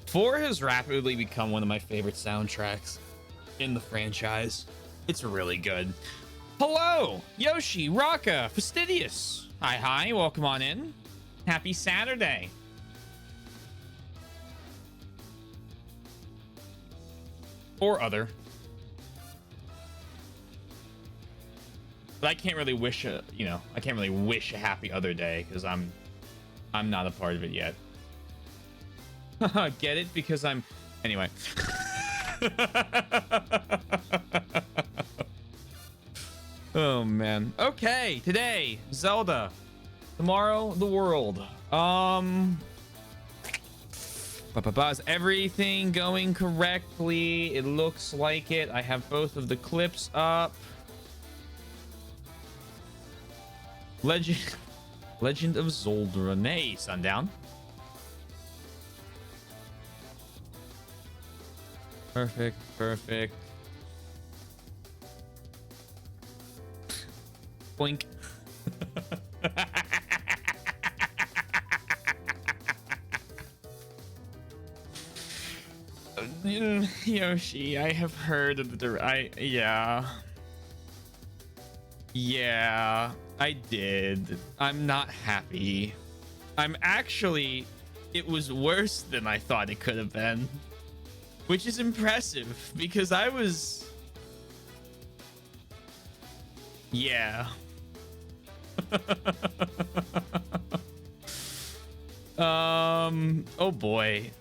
4 has rapidly become one of my favorite soundtracks in the franchise. It's really good. Hello, Yoshi, Raka, Fastidious. Hi, welcome on in. Happy Saturday. Or other. But I can't really wish a, I can't really wish a happy other day because I'm not a part of it yet. Get it? Because I'm... Anyway. Oh, man. Okay, today, Zelda. Tomorrow, the world. Is everything going correctly? It looks like it. I have both of the clips up. Legend of Zelda. Nay, Sundown. Perfect. Blink. Yoshi, I have heard of the yeah, I did. I'm not happy. It was worse than I thought it could have been, which is impressive because I was, yeah. Oh boy.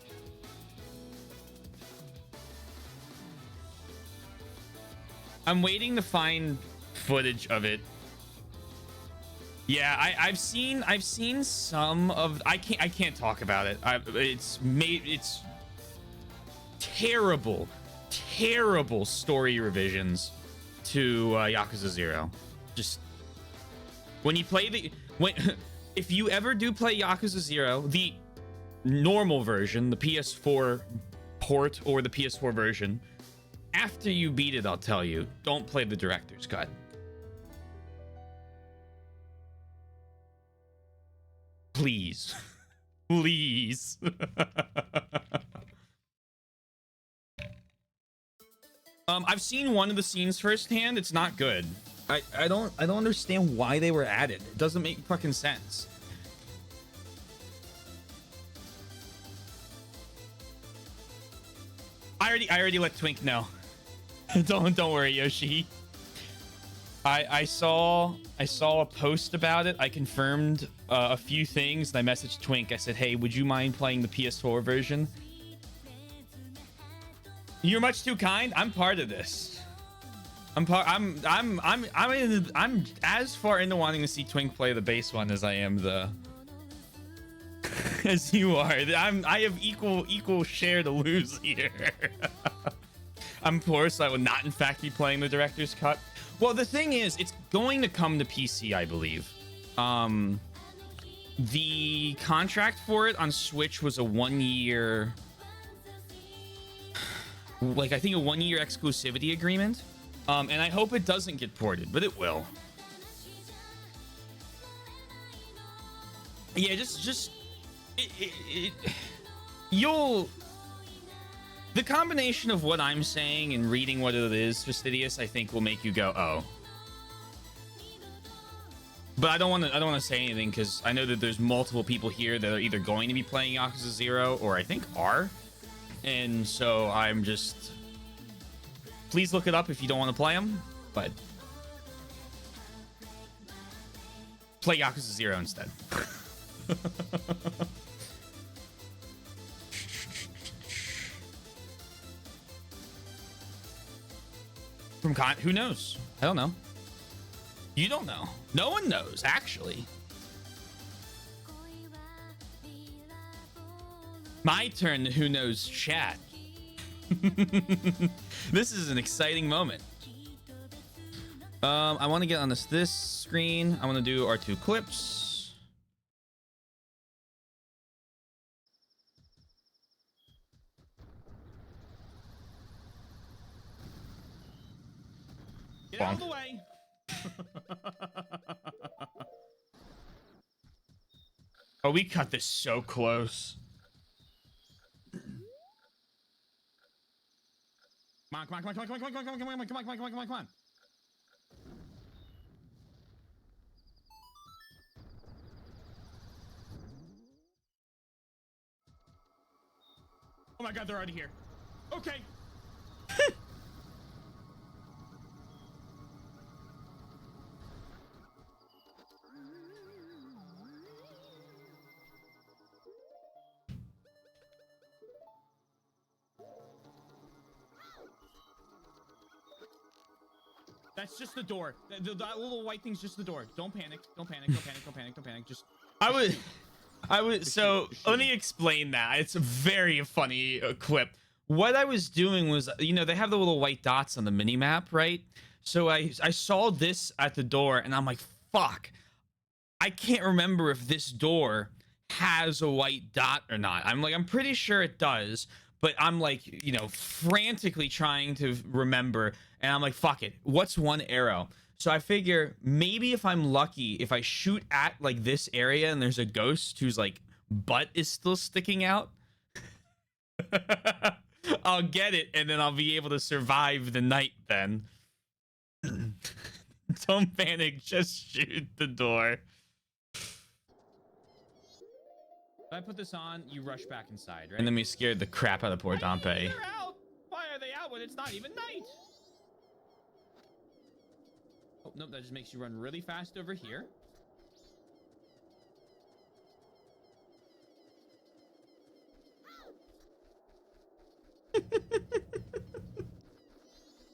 I'm waiting to find footage of it. Yeah, I've seen some of. I can't talk about it. It's terrible story revisions to Yakuza 0. Just when you play if you ever do play Yakuza 0, the normal version, the PS4 port or the PS4 version, after you beat it, I'll tell you, don't play the director's cut. Please. Please. I've seen one of the scenes firsthand. It's not good. I don't understand why they were added. It doesn't make fucking sense. I already let Twink know. Don't worry, Yoshi. I saw a post about it. I confirmed a few things, and I messaged Twink. I said, "Hey, would you mind playing the PS4 version?" You're much too kind. I'm part of this. I'm as far into wanting to see Twink play the base one as I am the as you are. I have equal share to lose here. I'm poor, so I will not in fact be playing the director's cut. Well, the thing is, it's going to come to PC, I believe. The contract for it on Switch was a 1-year, like I think a 1-year exclusivity agreement. And I hope it doesn't get ported, but it will. Yeah, you'll... The combination of what I'm saying and reading what it is, Fastidious, I think will make you go, oh. But I don't want to say anything because I know that there's multiple people here that are either going to be playing Yakuza 0 or I think are. And so I'm just... Please look it up if you don't want to play them, but... Play Yakuza 0 instead. From who knows? I don't know. You don't know. No one knows, actually. My turn, who knows chat. This is an exciting moment. I want to get on this screen. I want to do our 2 clips. Get out of the way. Oh, we cut this so close. come on, come on, come on, come on, come on, come on, come on, come on, come on, come on, come on. Oh my god, they're already here. Okay. That's just the door. That little white thing's just the door. Don't panic. Don't panic. Don't panic. Don't panic. Don't panic. Just. I would. So let me explain that. It's a very funny clip. What I was doing was, you know, they have the little white dots on the mini map, right? So I saw this at the door, and I'm like, fuck. I can't remember if this door has a white dot or not. I'm pretty sure it does, but I'm like, you know, frantically trying to remember, and I'm like, fuck it. What's one arrow? So I figure maybe if I'm lucky, if I shoot at like this area and there's a ghost whose like butt is still sticking out, I'll get it, and then I'll be able to survive the night then. Don't panic, just shoot the door. If I put this on, you rush back inside, right? And then we scared the crap out of poor Dompe. They're out. Why are they out when it's not even night? Oh, nope, that just makes you run really fast over here.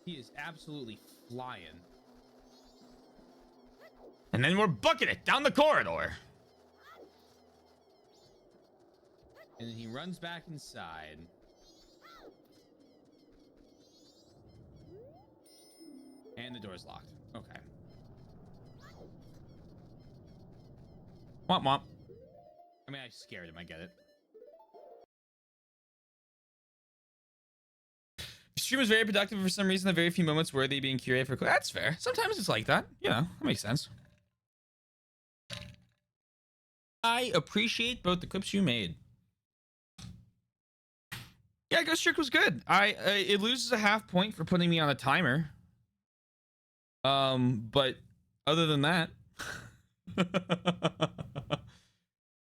He is absolutely flying. And then we're booking it down the corridor. And then he runs back inside. And the door's locked. Okay. Womp womp. I mean, I scared him. I get it. The stream was very productive for some reason. The very few moments worthy being curated for. That's fair. Sometimes it's like that. You know, that makes sense. I appreciate both the clips you made. Yeah, Ghost Trick was good. It loses a half point for putting me on a timer. But other than that,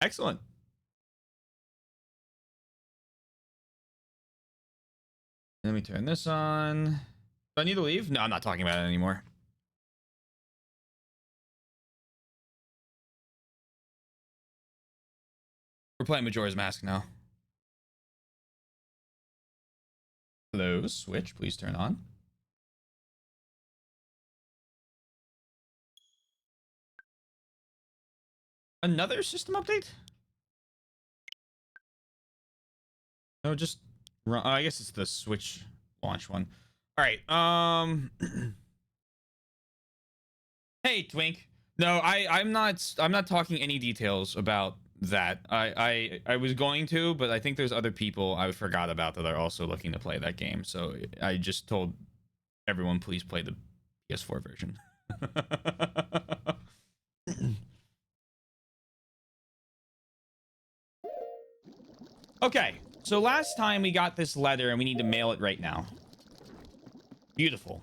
excellent. Let me turn this on. Do I need to leave? No, I'm not talking about it anymore. We're playing Majora's Mask now. Hello, Switch, please turn on. Another system update? No, just run. I guess it's the Switch launch one. All right. Hey, Twink. No, I'm not talking any details about that. I was going to, but I think there's other people I forgot about that are also looking to play that game. So I just told everyone, please play the PS4 version. Okay, so last time we got this letter and we need to mail it right now. Beautiful.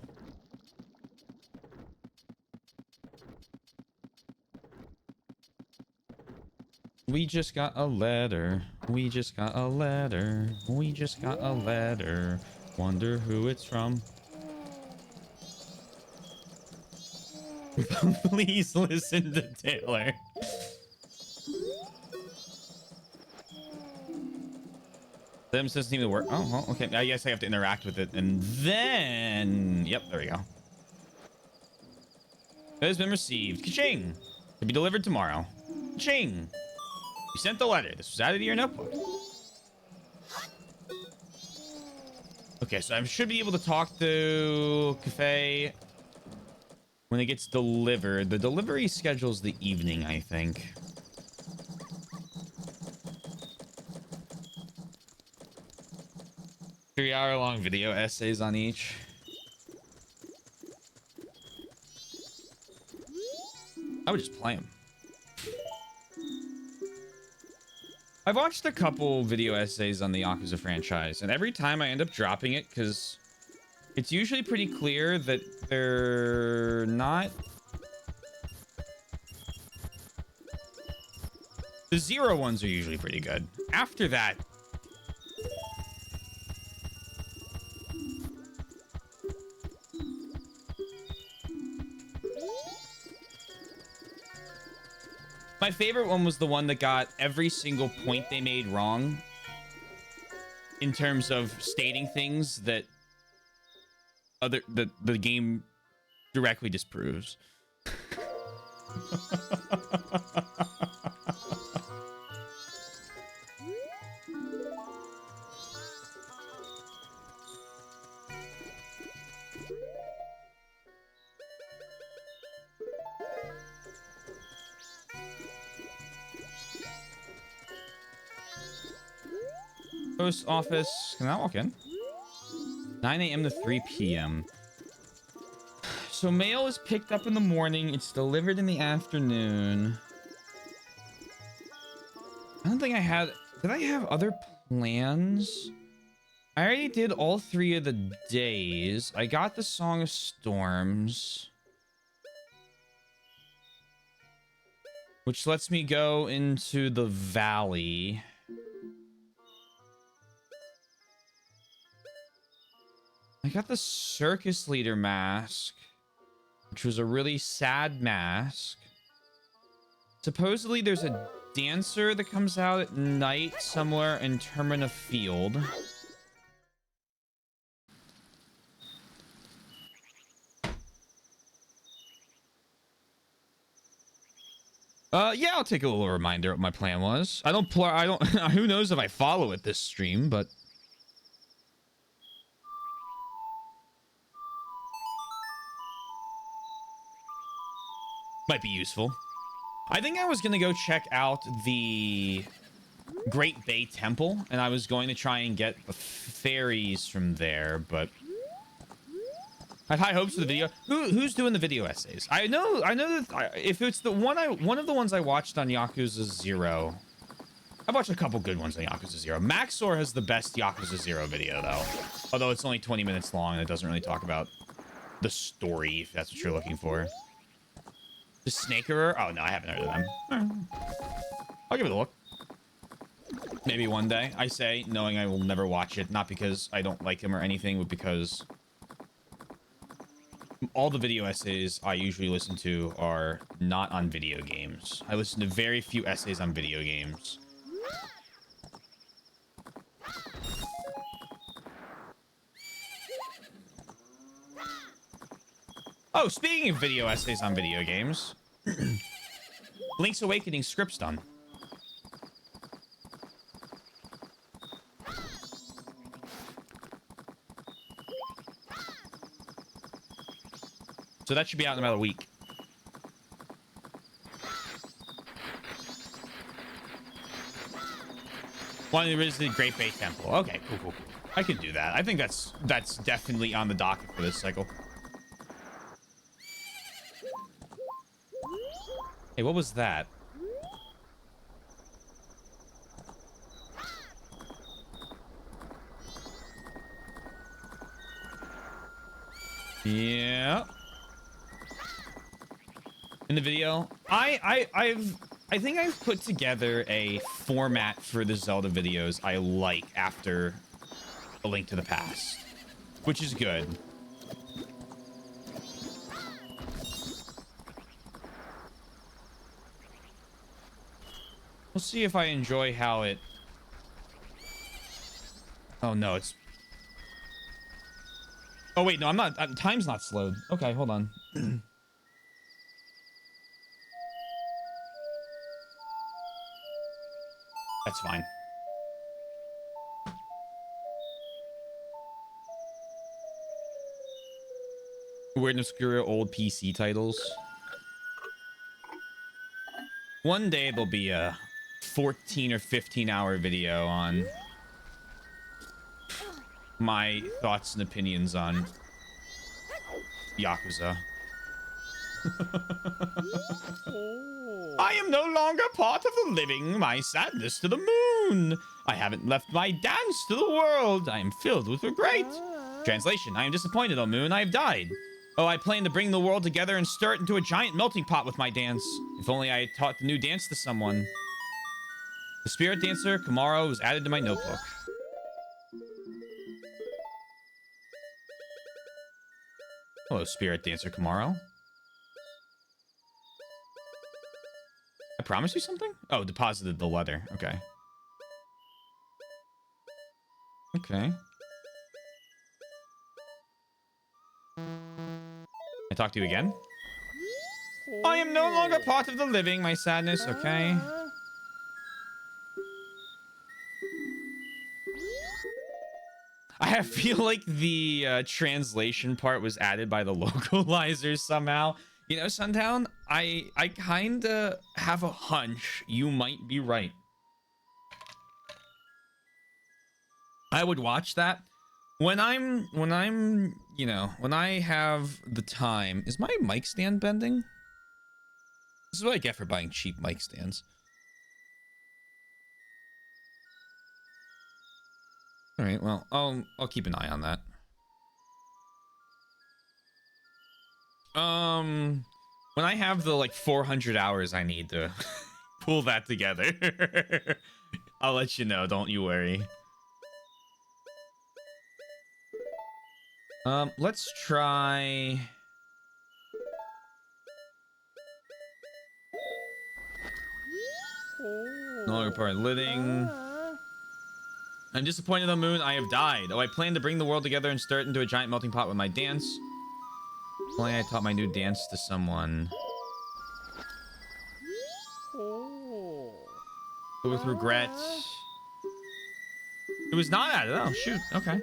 We just got a letter. We just got a letter. We just got a letter. Wonder who it's from. Please listen to Taylor. Them doesn't seem to work. Oh, well, okay. I guess I have to interact with it, and then, yep, there we go. It has been received. Ka-ching! To be delivered tomorrow. Ka-ching! You sent the letter. This was added to your notebook. Okay, so I should be able to talk to Cafe when it gets delivered. The delivery schedule's the evening, I think. 3-hour-long video essays on each. I would just play them. I've watched a couple video essays on the Yakuza franchise, and every time I end up dropping it because It's usually pretty clear that they're not... The zero ones are usually pretty good. After that... My favorite one was the one that got every single point they made wrong. In terms of stating things that the game directly disproves. Post office. Can I walk in? 9 a.m. to 3 p.m. So mail is picked up in the morning. It's delivered in the afternoon. I don't think I had... Did I have other plans? I already did all 3 of the days. I got the Song of Storms. Which lets me go into the valley. I got the circus leader mask, which was a really sad mask. Supposedly there's a dancer that comes out at night somewhere in Termina Field. Yeah, I'll take a little reminder of what my plan was. I don't who knows if I follow it this stream, but might be useful. I think I was gonna go check out the Great Bay Temple, and I was going to try and get the fairies from there, but I had high hopes for the video. Who's doing the video essays? I know that if it's the one of the ones I watched on Yakuza 0. I watched a couple good ones on Yakuza 0. Maxor has the best Yakuza 0 video though. Although it's only 20 minutes long and it doesn't really talk about the story, if that's what you're looking for. The Snakerer? Oh, no, I haven't heard of them. I'll give it a look. Maybe one day. I say, knowing I will never watch it. Not because I don't like him or anything, but because all the video essays I usually listen to are not on video games. I listen to very few essays on video games. Oh, speaking of video essays on video games, Link's Awakening script's done. So that should be out in about a week. One of the original Great Bay Temple. Okay, cool. I can do that. I think that's definitely on the docket for this cycle. Hey, what was that? Yeah. In the video, I think I've put together a format for the Zelda videos I like after A Link to the Past, which is good. We'll see if I enjoy how it... Oh, no, it's... Oh, wait, no, I'm not... time's not slowed. Okay, hold on. That's fine. Weird and obscure old PC titles. One day there'll be a 14 or 15 hour video on my thoughts and opinions on Yakuza. I am no longer part of the living, my sadness to the moon. I haven't left my dance to the world. I am filled with regret. Translation: I am disappointed, O Moon. I have died. Oh, I plan to bring the world together and stir it into a giant melting pot with my dance. If only I had taught the new dance to someone. The spirit dancer, Kamaro, was added to my notebook. Hello, spirit dancer, Kamaro. I promised you something? Oh, deposited the letter. Okay. Okay. I talk to you again? I am no longer part of the living. My sadness. Okay. I feel like the translation part was added by the localizers somehow. You know, Sundown, I kind of have a hunch you might be right. I would watch that when I'm, you know, when I have the time. Is my mic stand bending? This is what I get for buying cheap mic stands. All right, well, I'll keep an eye on that. When I have the like 400 hours I need to pull that together, I'll let you know. Don't you worry. Let's try. No longer part of living. I'm disappointed in the moon. I have died. Oh, I plan to bring the world together and stir it into a giant melting pot with my dance. Only I taught my new dance to someone. With regret. It was not added. Oh, shoot. Okay.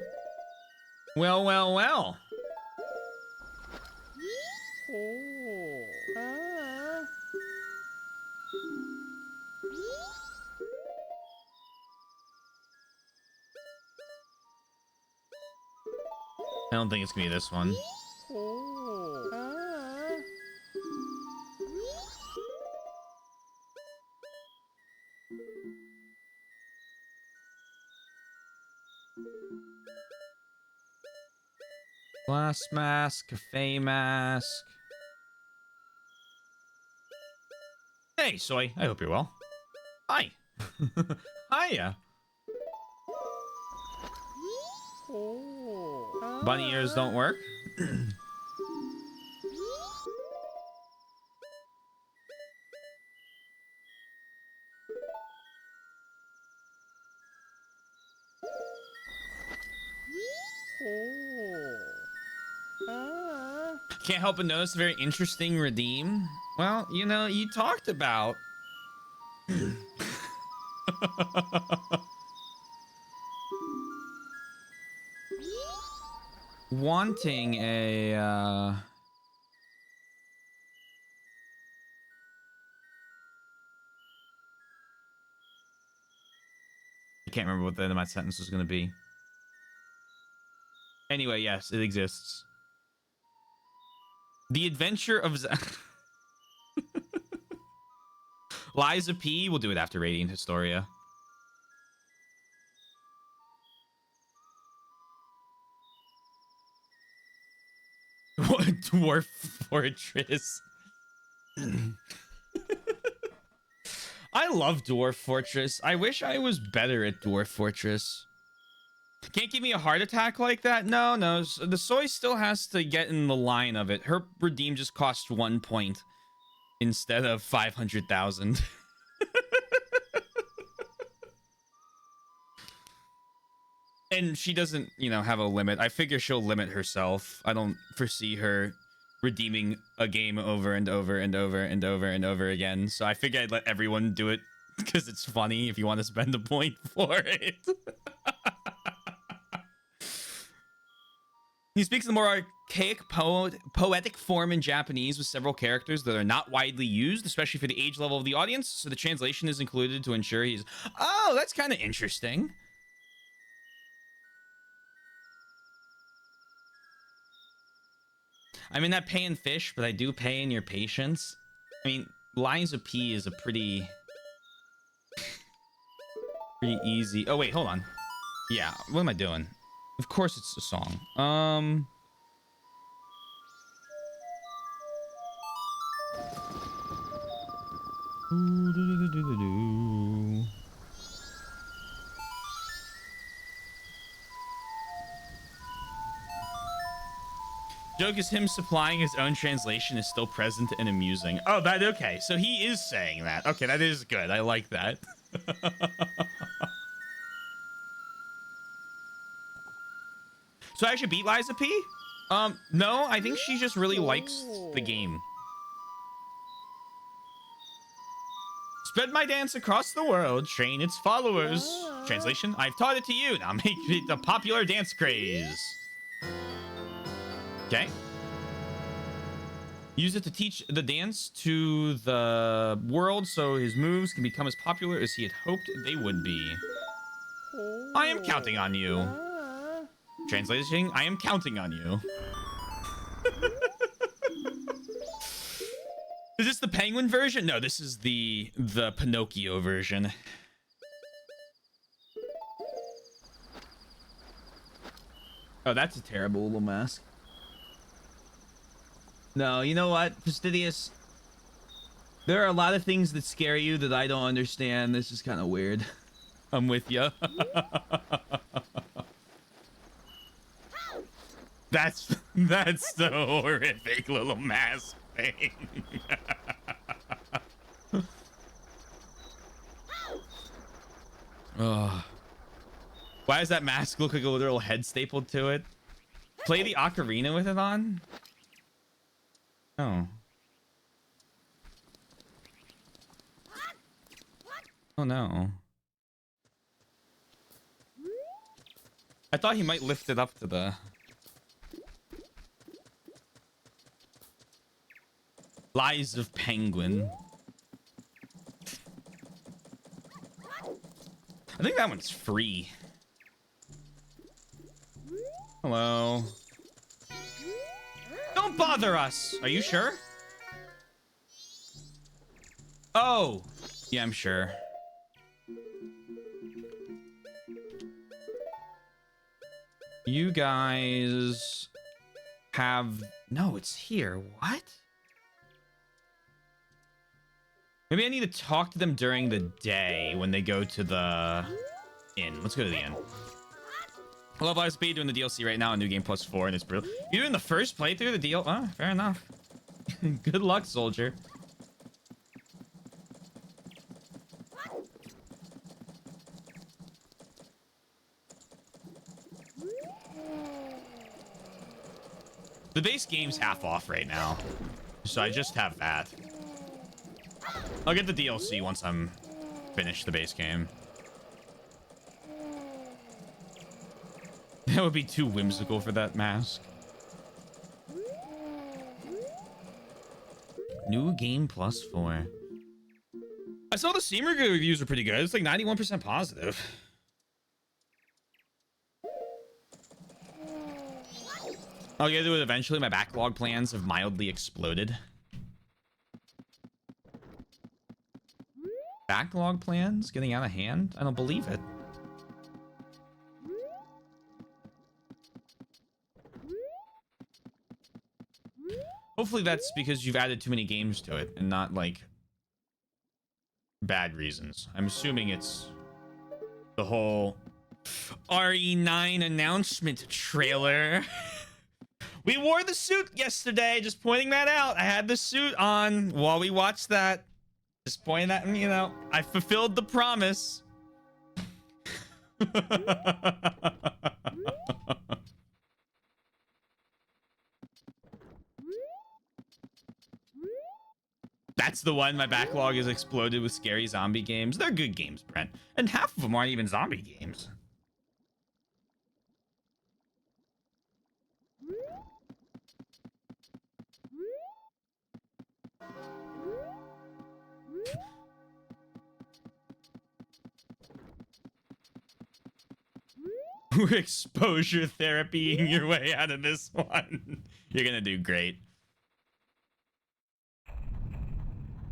Well, well, well. I don't think it's gonna be this one. Glass mask, cafe mask. Hey, Soy. I hope you're well. Hi. Hiya. Bunny ears don't work. Can't help but notice a very interesting redeem. Well, you know, you talked about wanting a I can't remember what the end of my sentence was going to be. Anyway, yes, it exists. The Adventure of Liza P. We'll do it after Radiant Historia. What Dwarf Fortress? I love Dwarf Fortress. I wish I was better at Dwarf Fortress. Can't give me a heart attack like that? No. The Soy still has to get in the line of it. Her redeem just cost 1 point instead of 500,000. And she doesn't, you know, have a limit. I figure she'll limit herself. I don't foresee her redeeming a game over and over and over and over and over again. So I figure I'd let everyone do it because it's funny if you want to spend a point for it. He speaks in the more archaic poetic form in Japanese with several characters that are not widely used, especially for the age level of the audience. So the translation is included to ensure he's... Oh, that's kind of interesting. I mean, not paying fish, but I do pay in your patience. I mean, Liza P is a pretty easy... Oh, wait, hold on. Yeah, what am I doing? Of course it's a song. Joke is him supplying his own translation is still present and amusing. Oh, that okay. So he is saying that. Okay, that is good. I like that. So I should beat Liza P? No, I think she just really likes the game. Spread my dance across the world, train its followers. Translation, I've taught it to you. Now make it a popular dance craze. Okay. Use it to teach the dance to the world so his moves can become as popular as he had hoped they would be. I am counting on you. Translation, I am counting on you. Is this the penguin version? No, this is the Pinocchio version. Oh, that's a terrible little mask. No, you know what, Fastidious? There are a lot of things that scare you that I don't understand. This is kind of weird. I'm with you. That's so horrific, little mask thing. Oh. Why does that mask look like a literal head stapled to it? Play the ocarina with it on? Oh. Oh no. I thought he might lift it up to the... Lies of Penguin. I think that one's free. Hello. Don't bother us! Are you sure? Oh! Yeah, I'm sure. You guys have... No, it's here. What? Maybe I need to talk to them during the day when they go to the inn. Let's go to the inn. I love ISP doing the DLC right now on New Game Plus 4, and it's brutal. You're doing the first playthrough of the deal? Oh, fair enough. Good luck, soldier. The base game's half off right now, so I just have that. I'll get the DLC once I'm finished the base game. That would be too whimsical for that mask. New Game Plus 4. I saw the Steam reviews are pretty good. It's like 91% positive. I'll get to it eventually. My backlog plans have mildly exploded. Backlog plans getting out of hand? I don't believe it. Hopefully that's because you've added too many games to it and not like bad reasons. I'm assuming it's the whole RE9 announcement trailer. We wore the suit yesterday, just pointing that out. I had the suit on while we watched that. Just pointing that, you know, I fulfilled the promise. That's the one. My backlog has exploded with scary zombie games. They're good games, Brent. And half of them aren't even zombie games. We're exposure therapying your way out of this one. You're gonna do great.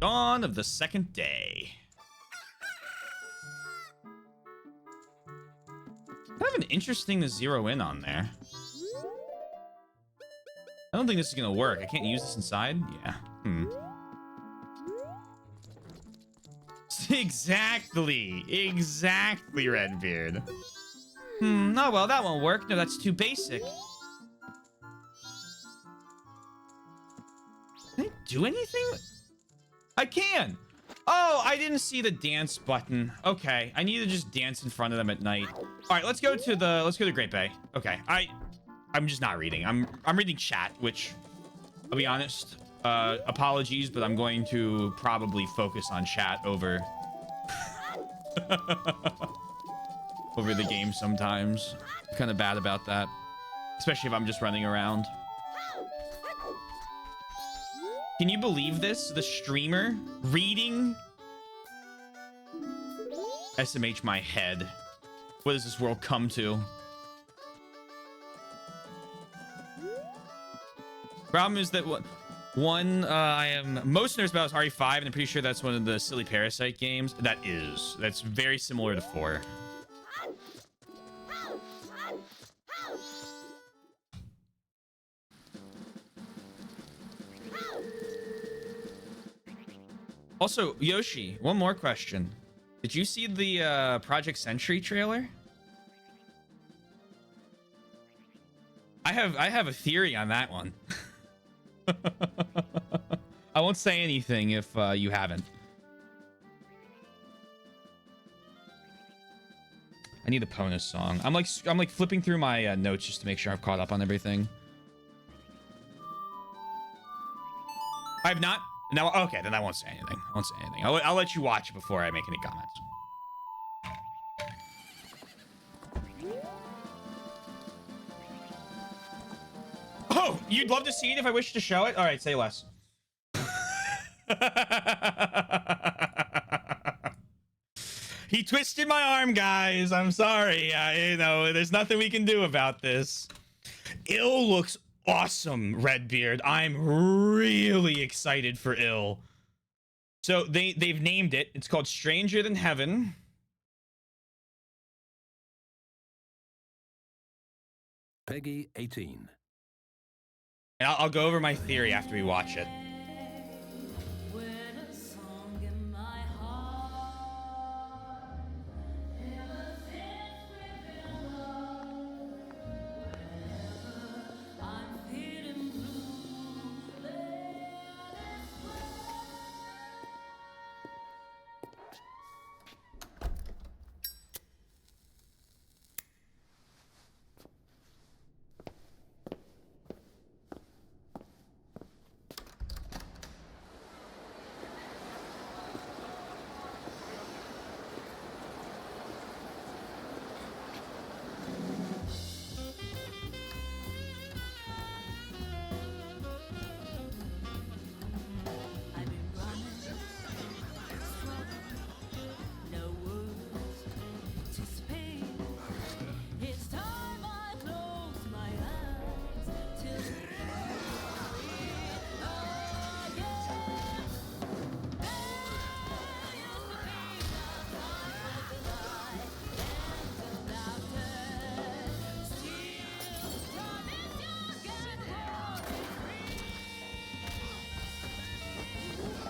Dawn of the second day. I of an interesting to zero in on there. I don't think this is gonna work. I can't use this inside. Yeah. Exactly, Redbeard. Oh, well, that won't work. No, that's too basic. Can I do anything? I can. Oh, I didn't see the dance button. Okay, I need to just dance in front of them at night. All right, let's go to the Great Bay. Okay, I'm just not reading. I'm reading chat, which I'll be honest. Apologies, but I'm going to probably focus on chat over over the game sometimes. Kind of bad about that, especially if I'm just running around. Can you believe this? The streamer reading SMH my head. What does this world come to? Problem is that one I am most nervous about is RE5, and I'm pretty sure that's one of the silly Parasite games. That's very similar to 4. Also, Yoshi, one more question. Did you see the Project Sentry trailer? I have a theory on that one. I won't say anything if you haven't. I need the Ponus song. I'm like flipping through my notes just to make sure I've caught up on everything. I've not. No, okay, then I won't say anything. I won't say anything. I'll let you watch it before I make any comments. Oh, you'd love to see it if I wish to show it? All right, say less. He twisted my arm, guys. I'm sorry. You know, there's nothing we can do about this. Ill looks awesome, Redbeard. I'm really excited for Ill. So they've named it. It's called Stranger Than Heaven. Peggy 18. And I'll go over my theory after we watch it.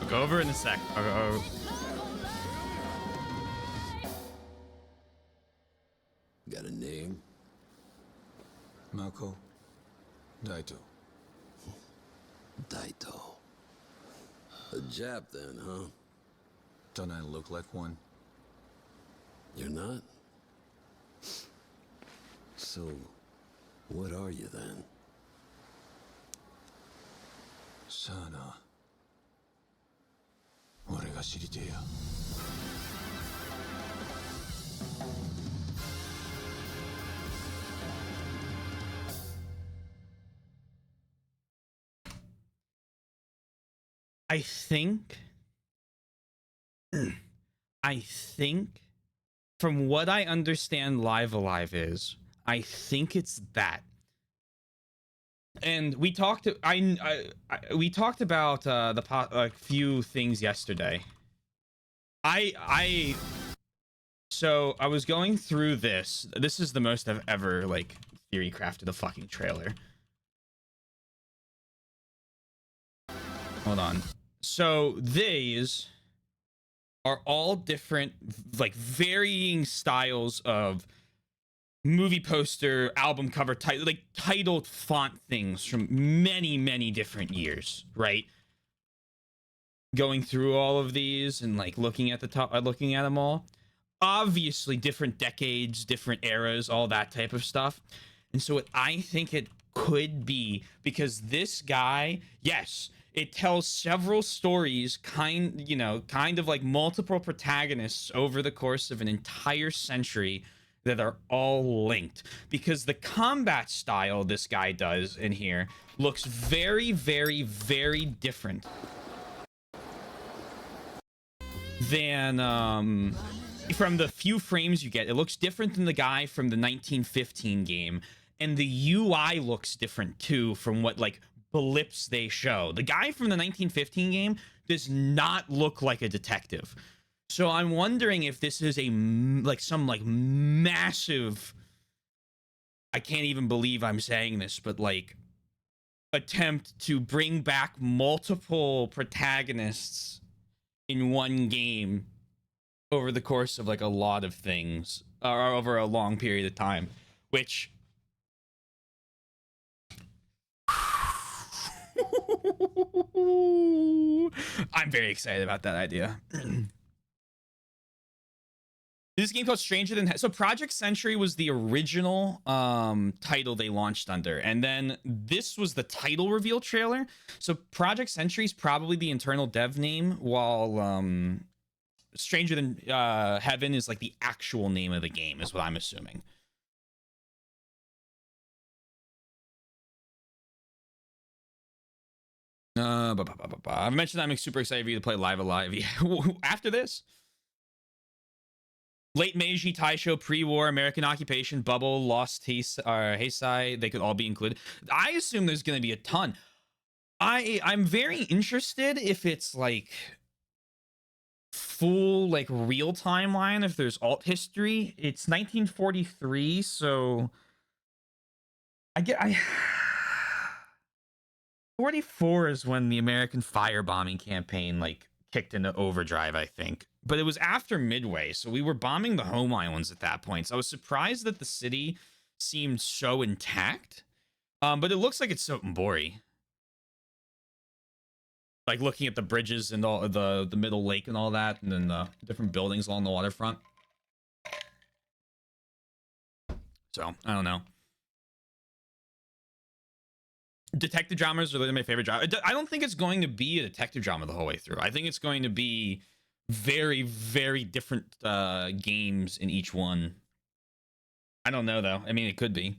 I'll go over in a sec. Got a name? Mako Daito. Daito. A Jap then, huh? Don't I look like one? You're not? So, what are you then? Sana. 俺が知りてえや。I think from what I understand Live Alive is, I think it's that. And we talked we talked about a few things yesterday. I So I was going through this. This is the most I've ever like theory crafted a fucking trailer. Hold on. So these are all different, like varying styles of movie poster, album cover, title, like titled font things from many, many different years, right? Going through all of these and like looking at the top, looking at them all. Obviously, different decades, different eras, all that type of stuff. And so, what I think it could be, because this guy, yes, it tells several stories, kind of like multiple protagonists over the course of an entire century that are all linked, because the combat style this guy does in here looks very, very, very different than from the few frames you get. It looks different than the guy from the 1915 game, and the UI looks different too from what like blips they show. The guy from the 1915 game does not look like a detective. So I'm wondering if this is a like some like massive, I can't even believe I'm saying this, but like attempt to bring back multiple protagonists in one game over the course of like a lot of things, or over a long period of time, which I'm very excited about that idea. This game called Stranger Than... So Project Century was the original title they launched under, and then this was the title reveal trailer. So Project Century is probably the internal dev name, while Stranger Than Heaven is like the actual name of the game, is what I'm assuming. I've mentioned I'm super excited for you to play Live Alive. Yeah. After this, late Meiji, Taisho, pre-war, American occupation, Bubble, Lost Heisei, they could all be included. I assume there's going to be a ton. I'm very interested if it's like full like real timeline, if there's alt history. It's 1943, so I 44 is when the American firebombing campaign like kicked into overdrive, I think. But it was after Midway, so we were bombing the home islands at that point. So I was surprised that the city seemed so intact. But it looks like it's Sotenbori. Like looking at the bridges and all the middle lake and all that, and then the different buildings along the waterfront. So I don't know. Detective dramas are really my favorite drama. I don't think it's going to be a detective drama the whole way through. I think it's going to be very, very different games in each one. I don't know though. I mean, it could be.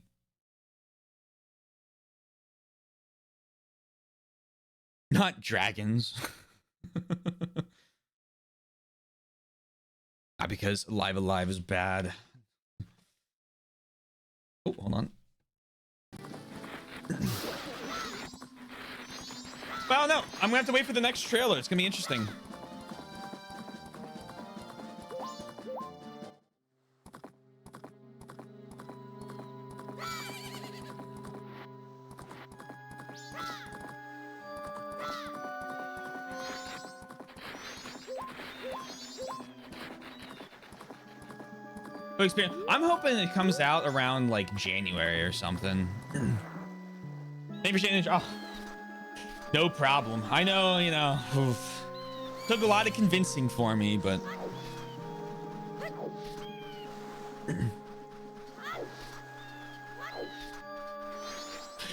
Not dragons. Not because Live Alive is bad. Oh, hold on. Well, no, I'm gonna have to wait for the next trailer. It's gonna be interesting. Experience. I'm hoping it comes out around like January or something. Thank you for sharing. Oh, no problem. I know, you know, oof. Took a lot of convincing for me, but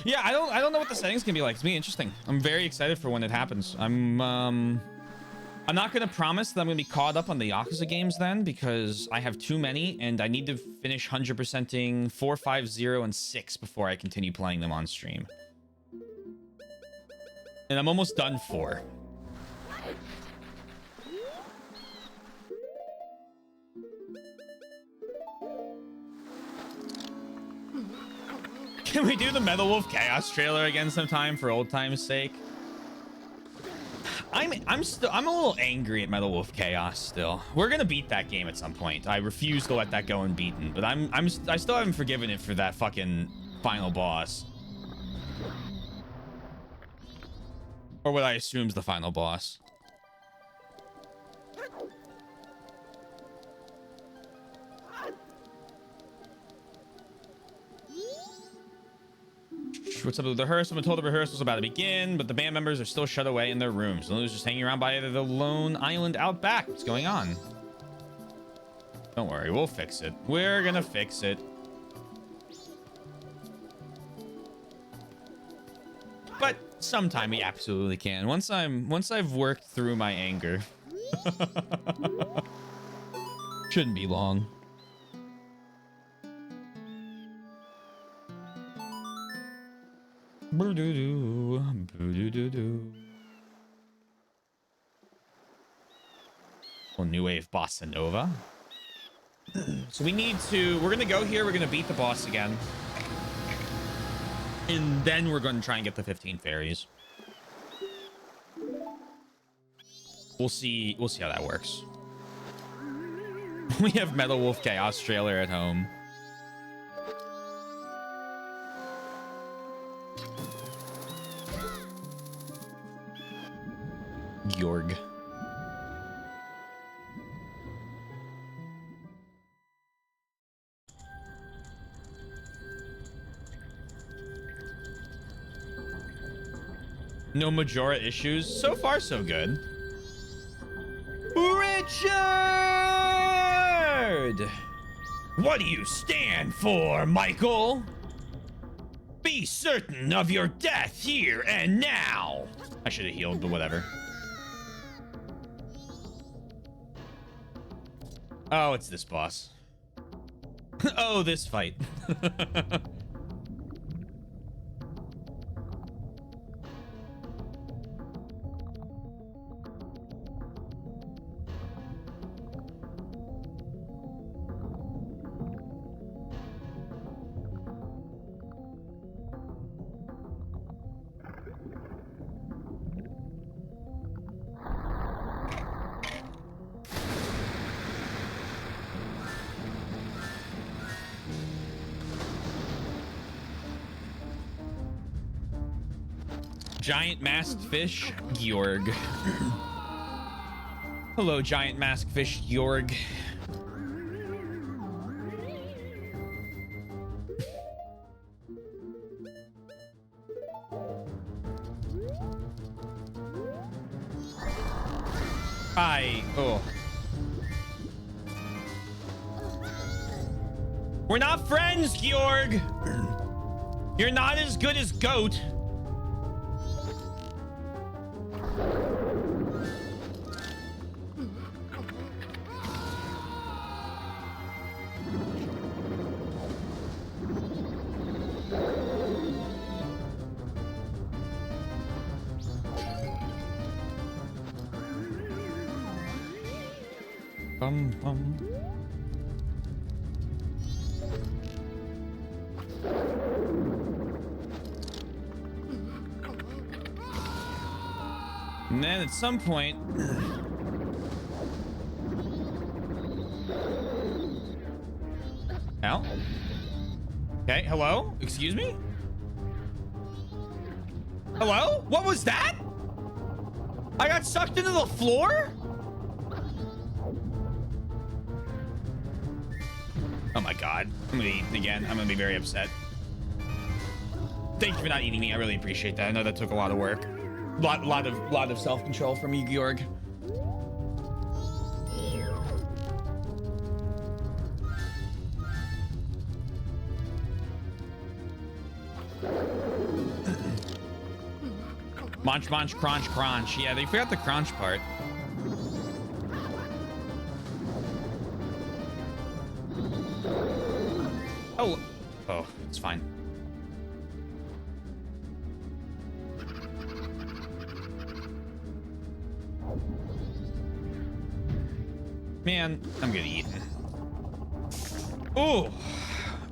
yeah, I don't know what the settings can be like. It's gonna be interesting. I'm very excited for when it happens. I'm not going to promise that I'm going to be caught up on the Yakuza games then, because I have too many and I need to finish 100%ing 4, 5, 0, and 6 before I continue playing them on stream. And I'm almost done 4. Can we do the Metal Wolf Chaos trailer again sometime for old time's sake? I'm a little angry at Metal Wolf Chaos still. We're gonna beat that game at some point. I refuse to let that go unbeaten, but I still haven't forgiven it for that fucking final boss. Or what I assume is the final boss. What's up with the rehearsal? I'm told the rehearsal's about to begin, but the band members are still shut away in their rooms. Luna's just hanging around by the lone island out back. What's going on? Don't worry, we'll fix it. We're gonna fix it. But sometime we absolutely can. Once I've worked through my anger. Shouldn't be long. Well, new wave bossa nova. So we're gonna go here, we're gonna beat the boss again, and then we're gonna try and get the 15 fairies. We'll see how that works. We have Metal Wolf Chaos trailer at home. Georg. No Majora issues. So far, so good. Richard! What do you stand for, Michael? Be certain of your death here and now. I should have healed, but whatever. Oh, it's this boss. Oh, this fight. Giant masked fish, Georg. Hello, giant masked fish, Georg. Oh. We're not friends, Georg. You're not as good as Goat. Bum, bum. And then at some point... Ow. Okay, hello? Excuse me? Hello? What was that? I got sucked into the floor? Oh my god. I'm gonna eat again. I'm gonna be very upset. Thank you for not eating me. I really appreciate that. I know that took a lot of work. Lot of self-control from you, Georg. Munch, munch, crunch, crunch. Yeah, they forgot the crunch part. Oh. Oh, it's fine. Man, I'm gonna eat. Ooh.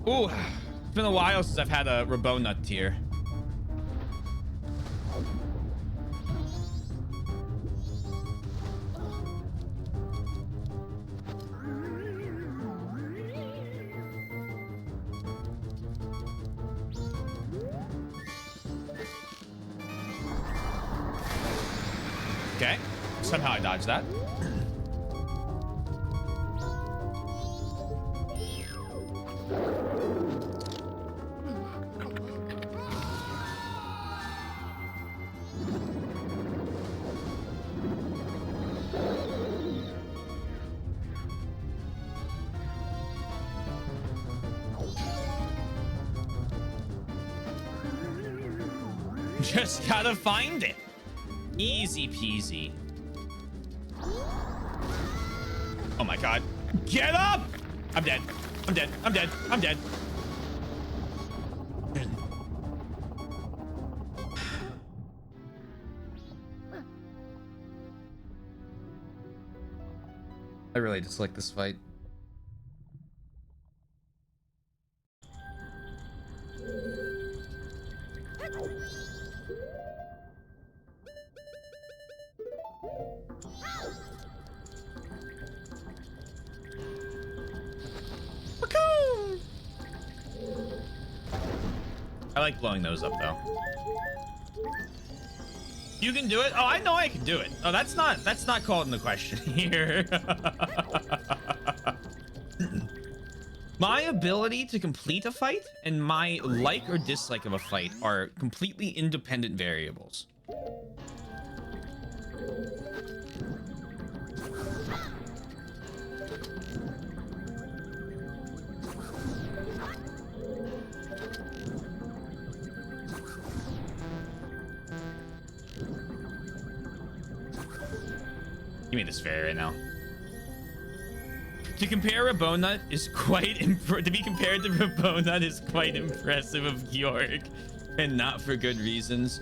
Ooh. It's been a while since I've had a Rabo nut tier. Okay. Somehow I dodged that. Just gotta find it. Easy peasy. Oh my god. Get up! I'm dead. I'm dead. I'm dead. I'm dead. I really dislike this fight. I like blowing those up though. You can do it? Oh, I know I can do it. Oh, that's not called in the question here. My ability to complete a fight and my like or dislike of a fight are completely independent variables. Give me this fairy right now. To compare Rabona is quite to be compared to Rabona is quite impressive of Georg, and not for good reasons.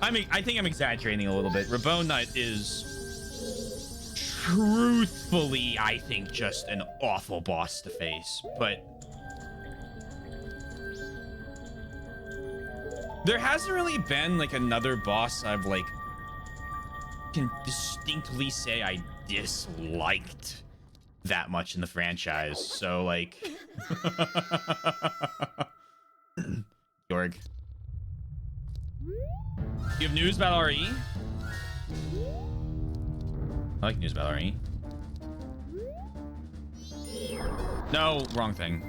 I mean, I think I'm exaggerating a little bit. Rabona is truthfully, I think, just an awful boss to face, but there hasn't really been like another boss I've like can distinctly say I disliked that much in the franchise. So like Georg. You have news about RE? I like news about RE. No, wrong thing.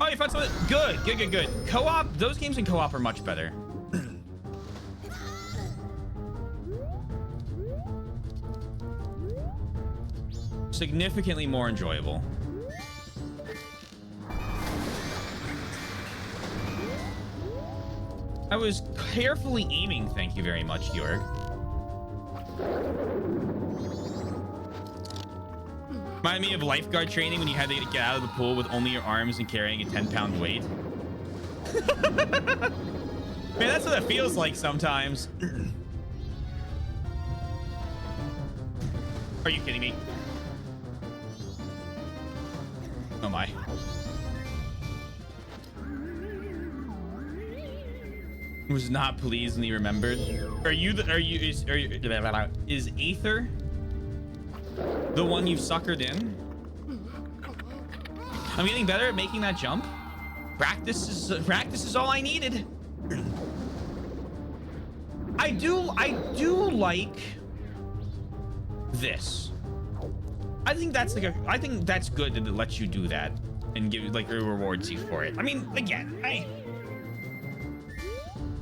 Oh, you found something good. Good. Co-op, those games in co-op are much better. Significantly more enjoyable. I was carefully aiming, thank you very much, Georg. Remind me of lifeguard training when you had to get out of the pool with only your arms and carrying a 10-pound weight. Man, that's what it feels like sometimes. Are you kidding me? Oh my. Was not pleased when he remembered. Is Aether the one you've suckered in? I'm getting better at making that jump. Practice is all I needed. I do like this. I think that's good that it lets you do that and give like it rewards you for it. I mean, again,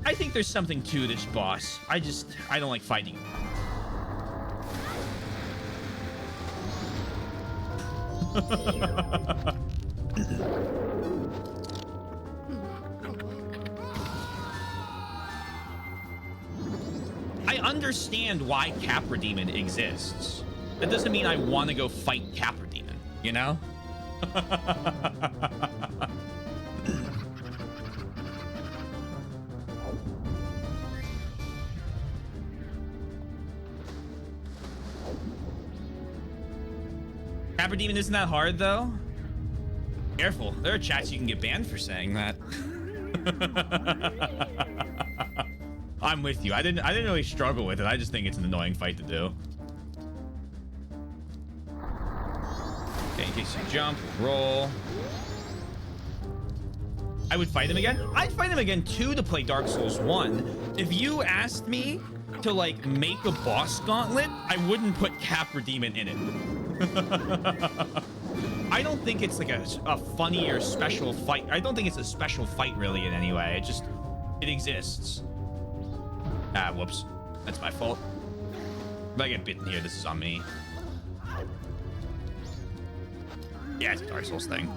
I think there's something to this boss. I don't like fighting. I understand why Capra Demon exists. That doesn't mean I want to go fight Capra Demon, you know? Capra Demon isn't that hard though. Careful, there are chats you can get banned for saying that. I'm with you. I didn't really struggle with it. I just think it's an annoying fight to do. Okay, in case you jump, roll. I would fight him again. I'd fight him again too to play Dark Souls 1. If you asked me to like make a boss gauntlet, I wouldn't put Capra Demon in it. I don't think it's like a funny or special fight. I don't think it's a special fight really in any way. It exists. Ah, whoops. That's my fault. If I get bitten here, this is on me. Yeah, it's a Dark Souls thing.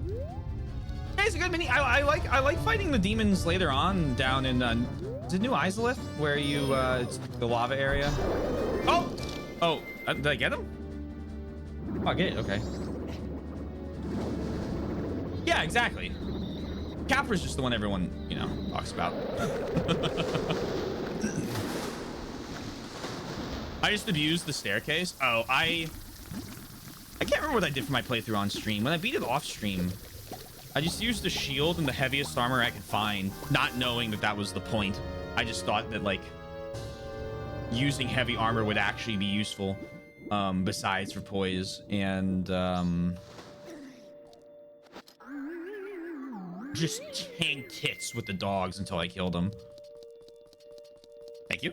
Yeah, it's a good mini. I like fighting the demons later on down in is it New Izalith where you it's the lava area. Oh, did I get him? Oh, I get it. Okay. Yeah, exactly. Capra's just the one everyone, you know, talks about. I just abused the staircase. Oh, I can't remember what I did for my playthrough on stream. When I beat it off stream, I just used the shield and the heaviest armor I could find, not knowing that that was the point. I just thought that, like, using heavy armor would actually be useful, besides for poise. And, just tank tits with the dogs until I killed them. Thank you.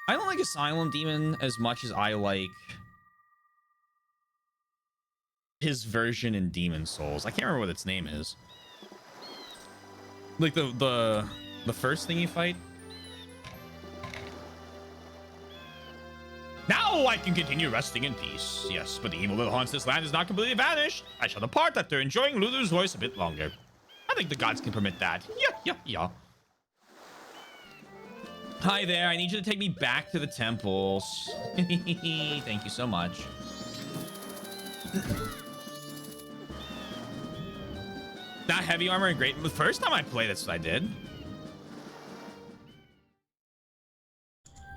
I don't like Asylum Demon as much as I like his version in Demon Souls. I can't remember what its name is. Like the first thing you fight. Now I can continue resting in peace. Yes, but the evil that haunts this land is not completely vanished. I shall depart after enjoying Lulu's voice a bit longer. I think the gods can permit that. Yeah. Hi there, I need you to take me back to the temples. Thank you so much. Not heavy armor and great. The first time I played, that's what I did.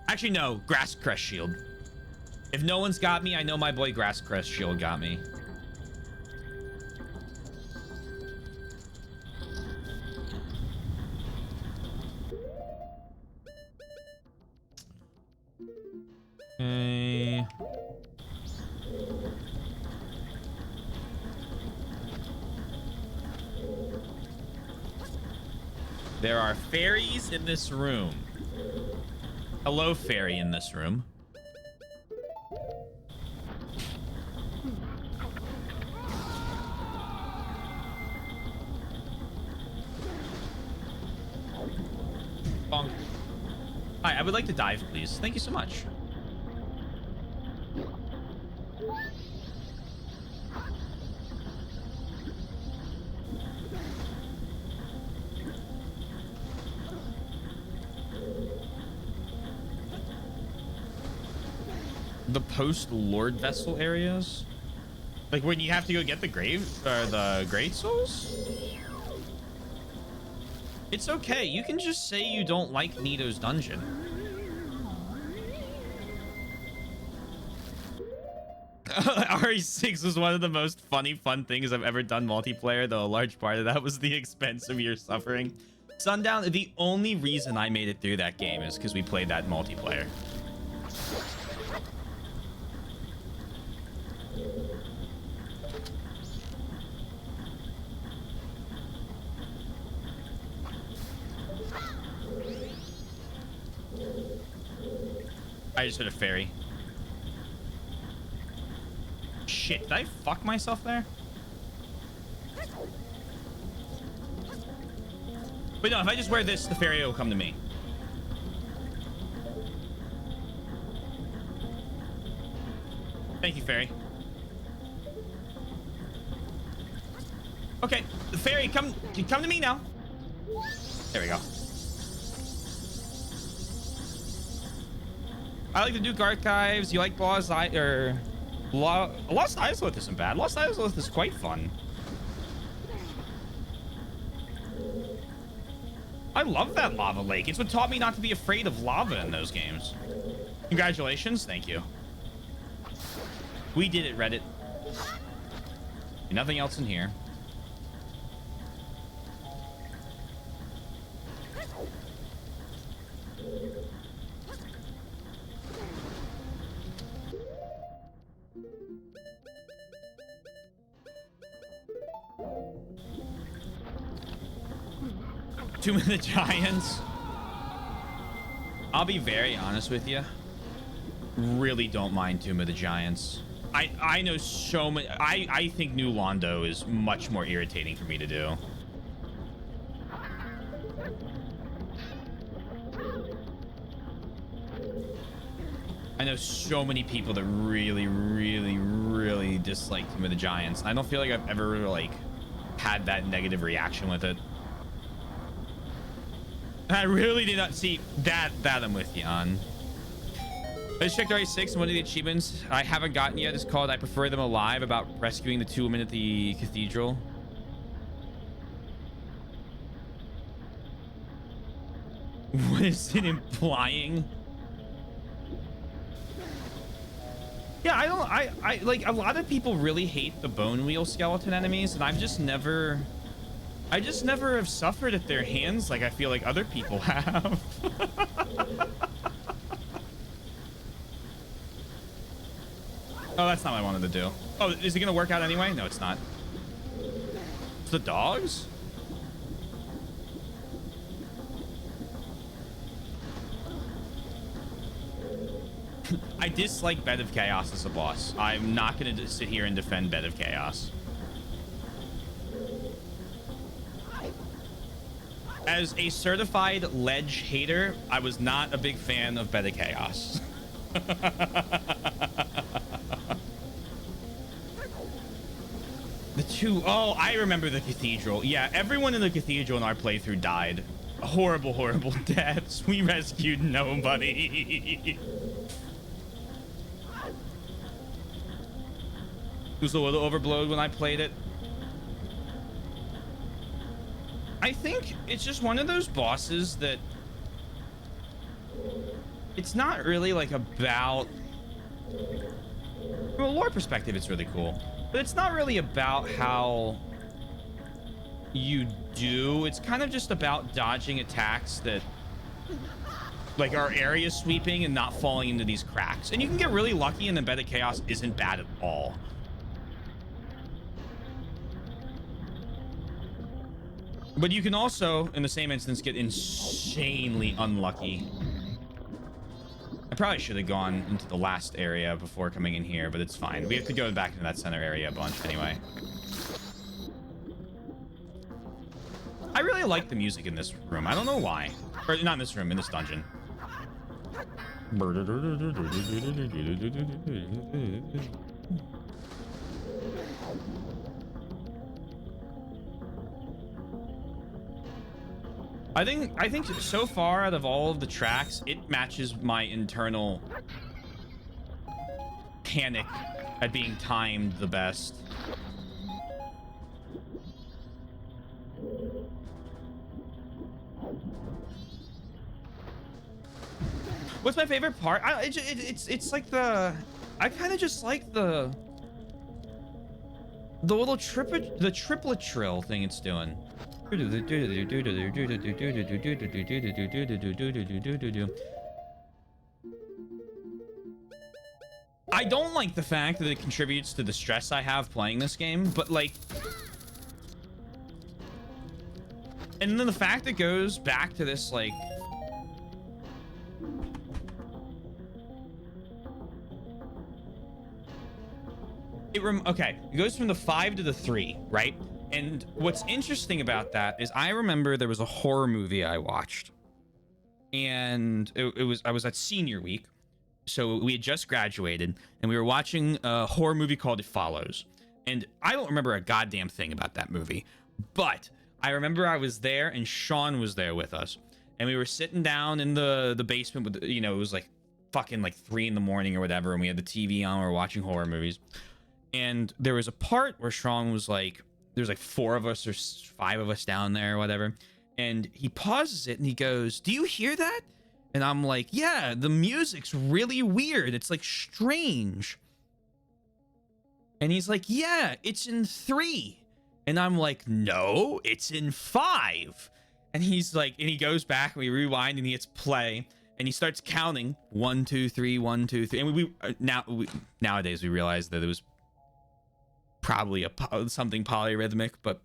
Actually, no. Grass Crest Shield. If no one's got me, I know my boy Grass Crest Shield got me. Okay. There are fairies in this room. Hello, fairy in this room. Bonk. Hi, I would like to dive, please. Thank you so much. The post-Lord Vessel areas? Like when you have to go get the the Great Souls? It's okay. You can just say you don't like Nito's dungeon. RE6 was one of the most fun things I've ever done multiplayer, though a large part of that was the expense of your suffering. Sundown, the only reason I made it through that game is because we played that multiplayer. I just hit a fairy. Shit, did I fuck myself there? But no, if I just wear this, the fairy will come to me. Thank you, fairy. Okay, the fairy, come to me now. There we go. I like the Duke Archives. You like Lost Izalith isn't bad. Lost Izalith is quite fun. I love that lava lake. It's what taught me not to be afraid of lava in those games. Congratulations. Thank you. We did it, Reddit. Nothing else in here. Tomb of the Giants. I'll be very honest with you. Really don't mind Tomb of the Giants. I know so many. I think New Londo is much more irritating for me to do. I know so many people that really, really, really dislike Tomb of the Giants. I don't feel like I've ever like had that negative reaction with it. I really did not see that. I'm with you on. I just checked RE6 and one of the achievements I haven't gotten yet is called I Prefer Them Alive, about rescuing the 2 women at the cathedral. What is it implying? Yeah, I like, a lot of people really hate the bone wheel skeleton enemies, and I just never have suffered at their hands like I feel like other people have. Oh, that's not what I wanted to do. Oh, is it gonna work out anyway? No, it's not. It's the dogs? I dislike Bed of Chaos as a boss. I'm not gonna sit here and defend Bed of Chaos. As a certified ledge hater, I was not a big fan of Bed of Chaos. Oh, I remember the cathedral. Yeah, everyone in the cathedral in our playthrough died. Horrible, horrible deaths. We rescued nobody. It was a little overblown when I played it. I think it's just one of those bosses that it's not really like about, from a lore perspective, it's really cool, but it's not really about how you do. It's kind of just about dodging attacks that like are area sweeping and not falling into these cracks. And you can get really lucky, and the Bed of Chaos isn't bad at all. But you can also, in the same instance, get insanely unlucky. I probably should have gone into the last area before coming in here, but it's fine. We have to go back into that center area a bunch anyway. I really like the music in this room. I don't know why. Or not in this room, in this dungeon. I think so far out of all of the tracks, it matches my internal panic at being timed the best. What's my favorite part? It's like I kind of just like the little triplet trill thing it's doing. I don't like the fact that it contributes to the stress I have playing this game, but like, and then the fact it goes back to this like okay, it goes from the 5 to the 3, right? And what's interesting about that is I remember there was a horror movie I watched, and I was at senior week, so we had just graduated, and we were watching a horror movie called It Follows. And I don't remember a goddamn thing about that movie, but I remember I was there and Sean was there with us, and we were sitting down in the basement with, you know, it was like fucking like 3 in the morning or whatever, and we had the TV on, we were watching horror movies. And there was a part where Sean was like, there's like 4 of us or 5 of us down there or whatever, and he pauses it and he goes, "Do you hear that?" And I'm like, "Yeah, the music's really weird. It's like strange." And he's like, "Yeah, it's in 3." And I'm like, "No, it's in 5." And he's like, and he goes back and we rewind and he hits play and he starts counting 1, 2, 3, 1, 2, 3. And nowadays we realize that it was probably something polyrhythmic, but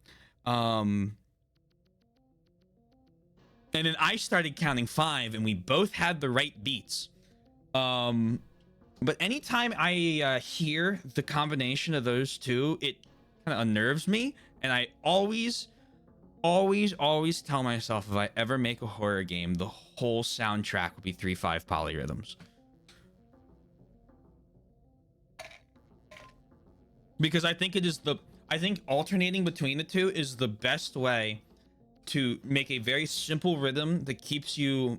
And then I started counting 5, and we both had the right beats. But anytime I hear the combination of those two, it kind of unnerves me. And I always tell myself, if I ever make a horror game, the whole soundtrack will be 3/5 polyrhythms. Because I think I think alternating between the two is the best way to make a very simple rhythm that keeps you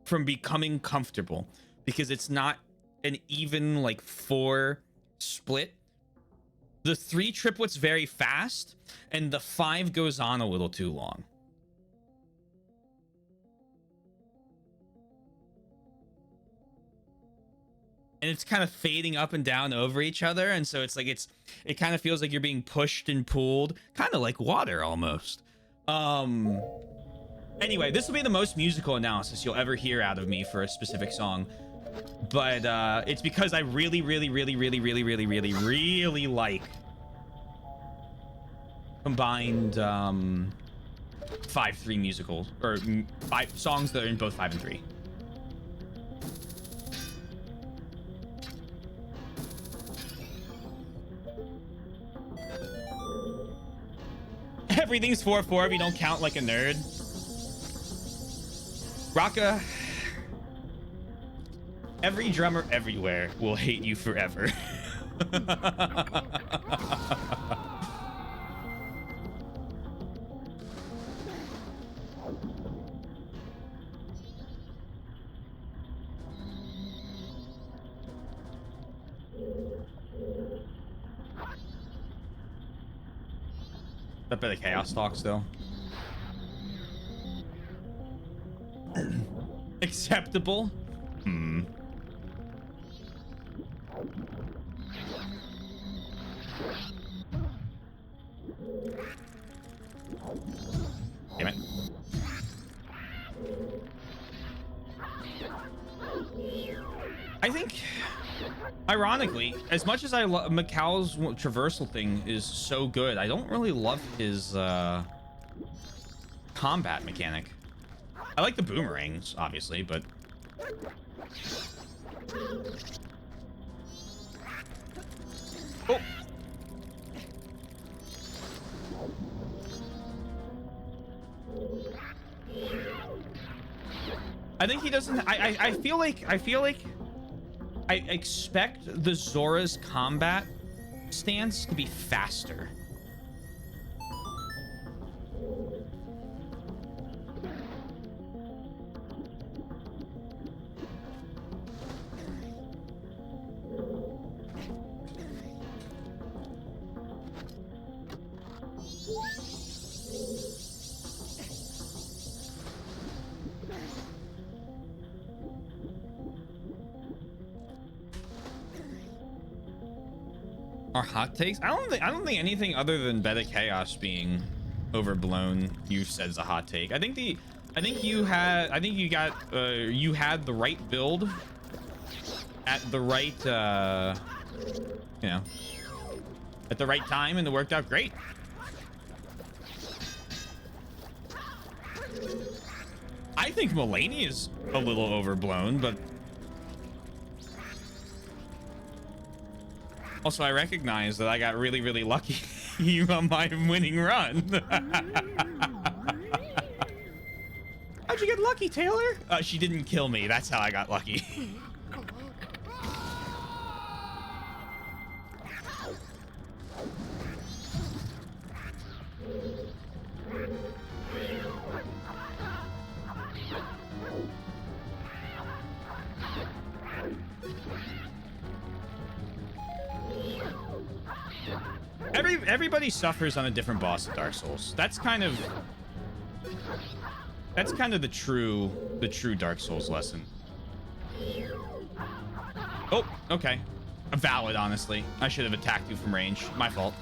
from becoming comfortable, because it's not an even like 4 split. The 3 triplets very fast, and the 5 goes on a little too long. And it's kind of fading up and down over each other, and so it's like it kind of feels like you're being pushed and pulled, kind of like water almost. Anyway, this will be the most musical analysis you'll ever hear out of me for a specific song, but it's because I really like combined 5/3 musicals, or 5 songs that are in both 5 and 3. Everything's 4/4 if you don't count like a nerd. Raka, every drummer everywhere will hate you forever. That better chaos talks though. Acceptable. Damn it. I think, ironically, as much as I love Macau's traversal thing is so good, I don't really love his combat mechanic. I like the boomerangs, obviously, but oh. I think he doesn't. I feel like I expect the Zora's combat stance to be faster. Our hot takes? I don't think anything other than Beta Chaos being overblown you've said is a hot take. I think you had the right build at the right you know, at the right time, and it worked out great. I think Mulaney is a little overblown, but also I recognize that I got really lucky on my winning run. How'd you get lucky, Taylor? She didn't kill me. That's how I got lucky. Everybody suffers on a different boss in Dark Souls. That's kind of the true Dark Souls lesson. Oh, okay. Valid, honestly. I should have attacked you from range. My fault.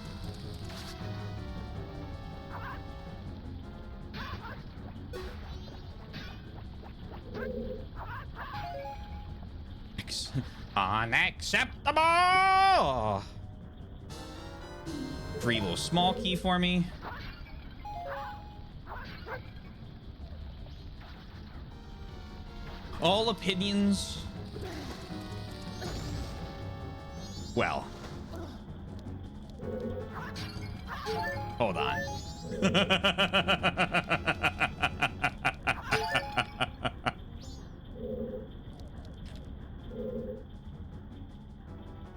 Unacceptable! Free little small key for me. All opinions. Well. Hold on.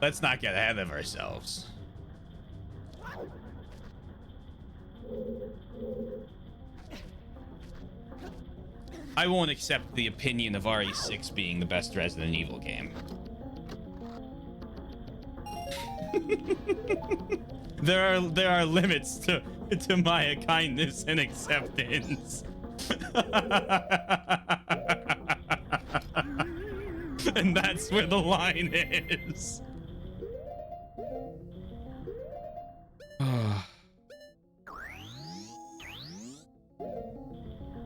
Let's not get ahead of ourselves. I won't accept the opinion of RE6 being the best Resident Evil game. There are limits to my kindness and acceptance. And that's where the line is.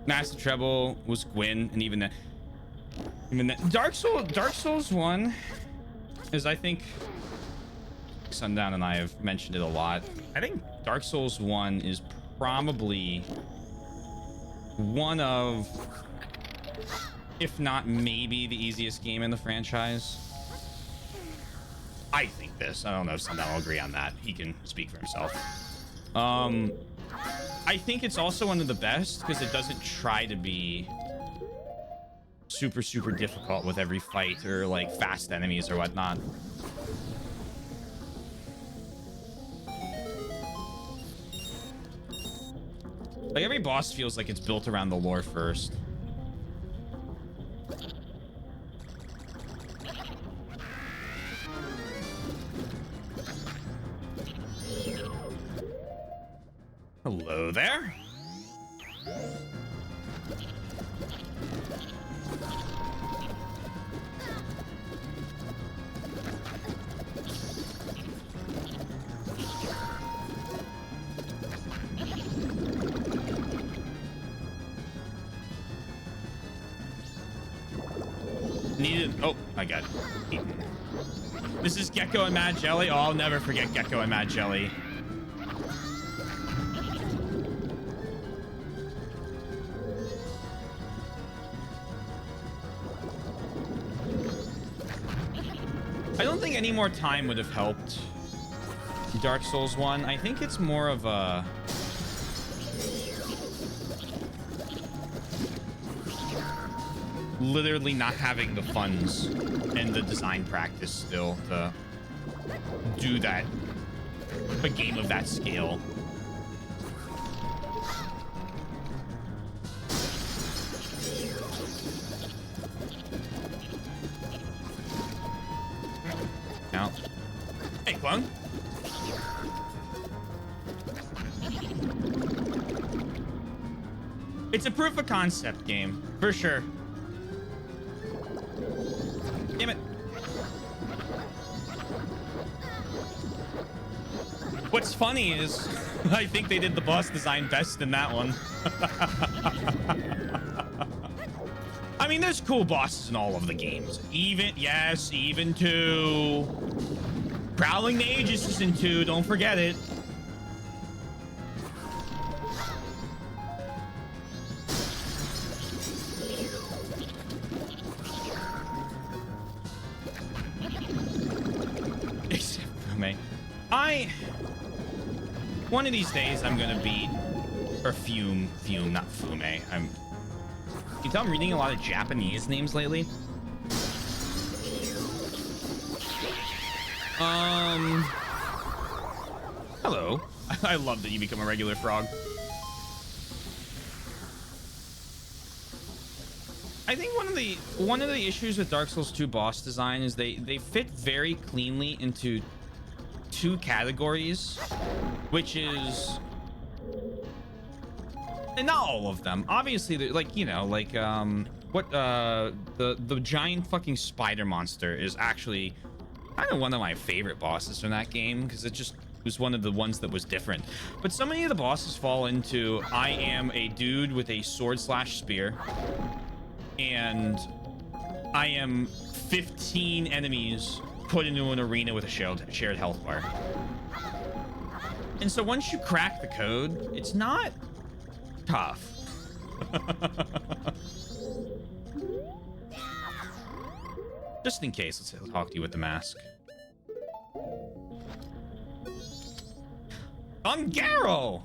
Master Treble was Gwyn, and even that Dark Souls 1 is, I think, Sundown and I have mentioned it a lot. I think Dark Souls 1 is probably one of, if not maybe, the easiest game in the franchise. I think this. I don't know if Sundown will agree on that. He can speak for himself. I think it's also one of the best because it doesn't try to be super difficult with every fight or like fast enemies or whatnot. Like every boss feels like it's built around the lore first. Hello there. Needed. Oh my god. This is Gecko and Mad Jelly. Oh, I'll never forget Gecko and Mad Jelly. I don't think any more time would have helped Dark Souls 1. I think it's more of a... literally not having the funds and the design practice still to do that. A game of that scale. Now, hey, clone. It's a proof of concept game, for sure. Damn it. What's funny is, I think they did the boss design best in that one. I mean, there's cool bosses in all of the games. Even 2. Prowling Magus is in 2, don't forget it. Except for me. One of these days, I'm gonna beat, or Fume, not Fume. You tell I'm reading a lot of Japanese names lately. Hello. I love that you become a regular frog. I think one of the issues with Dark Souls 2 boss design is they fit very cleanly into 2 categories, which is, and not all of them. Obviously, like, you know, like the giant fucking spider monster is actually kind of one of my favorite bosses from that game because it just was one of the ones that was different. But so many of the bosses fall into, I am a dude with a sword/spear, and I am 15 enemies put into an arena with a shared health bar. And so once you crack the code, it's not tough. Just in case, let's talk to you with the mask. I'm Garo!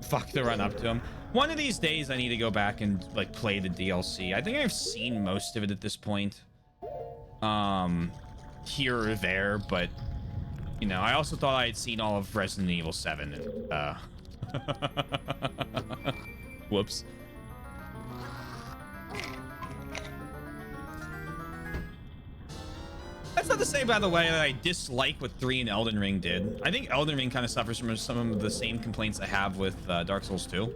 Fuck the run up to him. One of these days I need to go back and like play the DLC. I think I've seen most of it at this point. Here or there, but you know, I also thought I had seen all of Resident Evil 7 and whoops. That's not to say, by the way, that I dislike what 3 and Elden Ring did. I think Elden Ring kind of suffers from some of the same complaints I have with Dark Souls 2.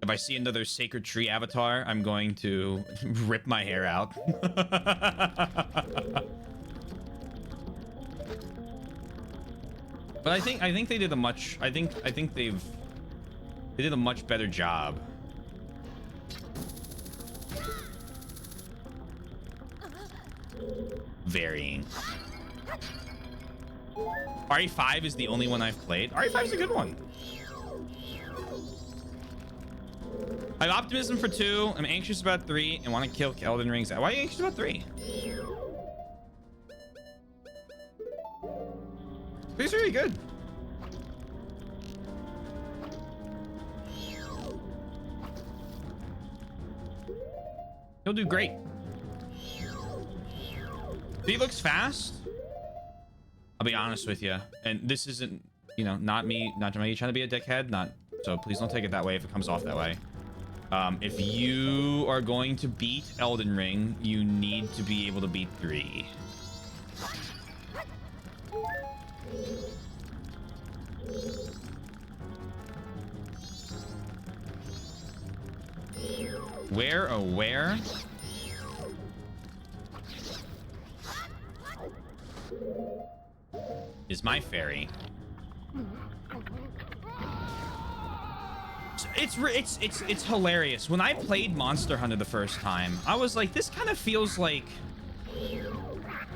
If I see another Sacred Tree avatar, I'm going to rip my hair out. But I think they did a much they did a much better job. Varying. RE5 is the only one I've played. RE5 is a good one. I have optimism for 2. I'm anxious about 3 and want to kill Elden Rings. Why are you anxious about 3? 3's really good. He'll do great. He looks fast. I'll be honest with you, and this isn't, you know, not me trying to be a dickhead, so please don't take it that way if it comes off that way. If you are going to beat Elden Ring, you need to be able to beat 3. Where is my fairy? It's hilarious. When I played Monster Hunter the first time, I was like, this kind of feels like...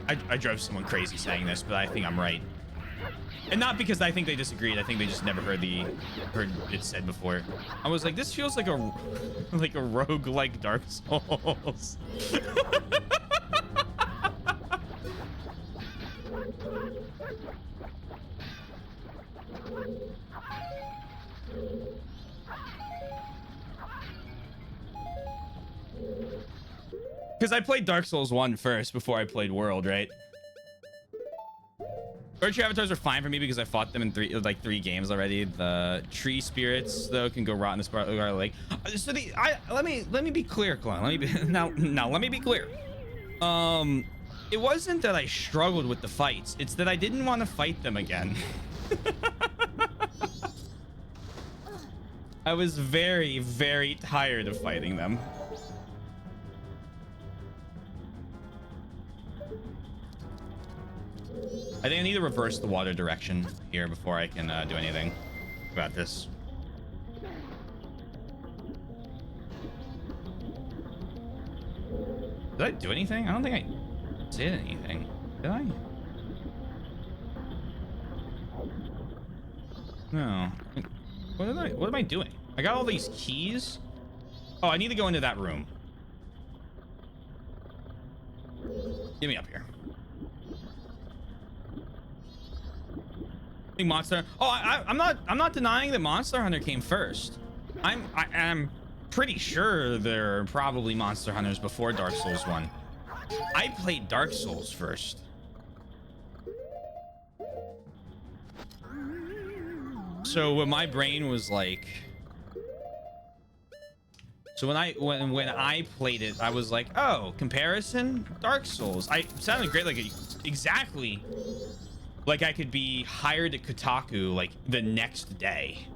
I drove someone crazy saying this, but I think I'm right. And not because I think they disagreed. I think they just never heard it said before. I was like, this feels like a roguelike Dark Souls. Because I played Dark Souls 1 first before I played World, right? Earth Tree avatars are fine for me because I fought them in three games already. The tree spirits though can go rot in the Sparkler Lake. So let me be clear, Clone. Let me be clear. It wasn't that I struggled with the fights. It's that I didn't want to fight them again. I was very, very tired of fighting them. I think I need to reverse the water direction here before I can do anything about this. Did I do anything? I don't think I did anything. Did I? No. What am I doing? I got all these keys. Oh, I need to go into that room. Get me up here. I think Monster. Oh, I'm not denying that Monster Hunter came first. I'm pretty sure there are probably Monster Hunters before Dark Souls 1. I played Dark Souls first. So when my brain was like, so when I played it, I was like, oh, comparison, Dark Souls. I sounded great, like exactly like I could be hired at Kotaku like the next day.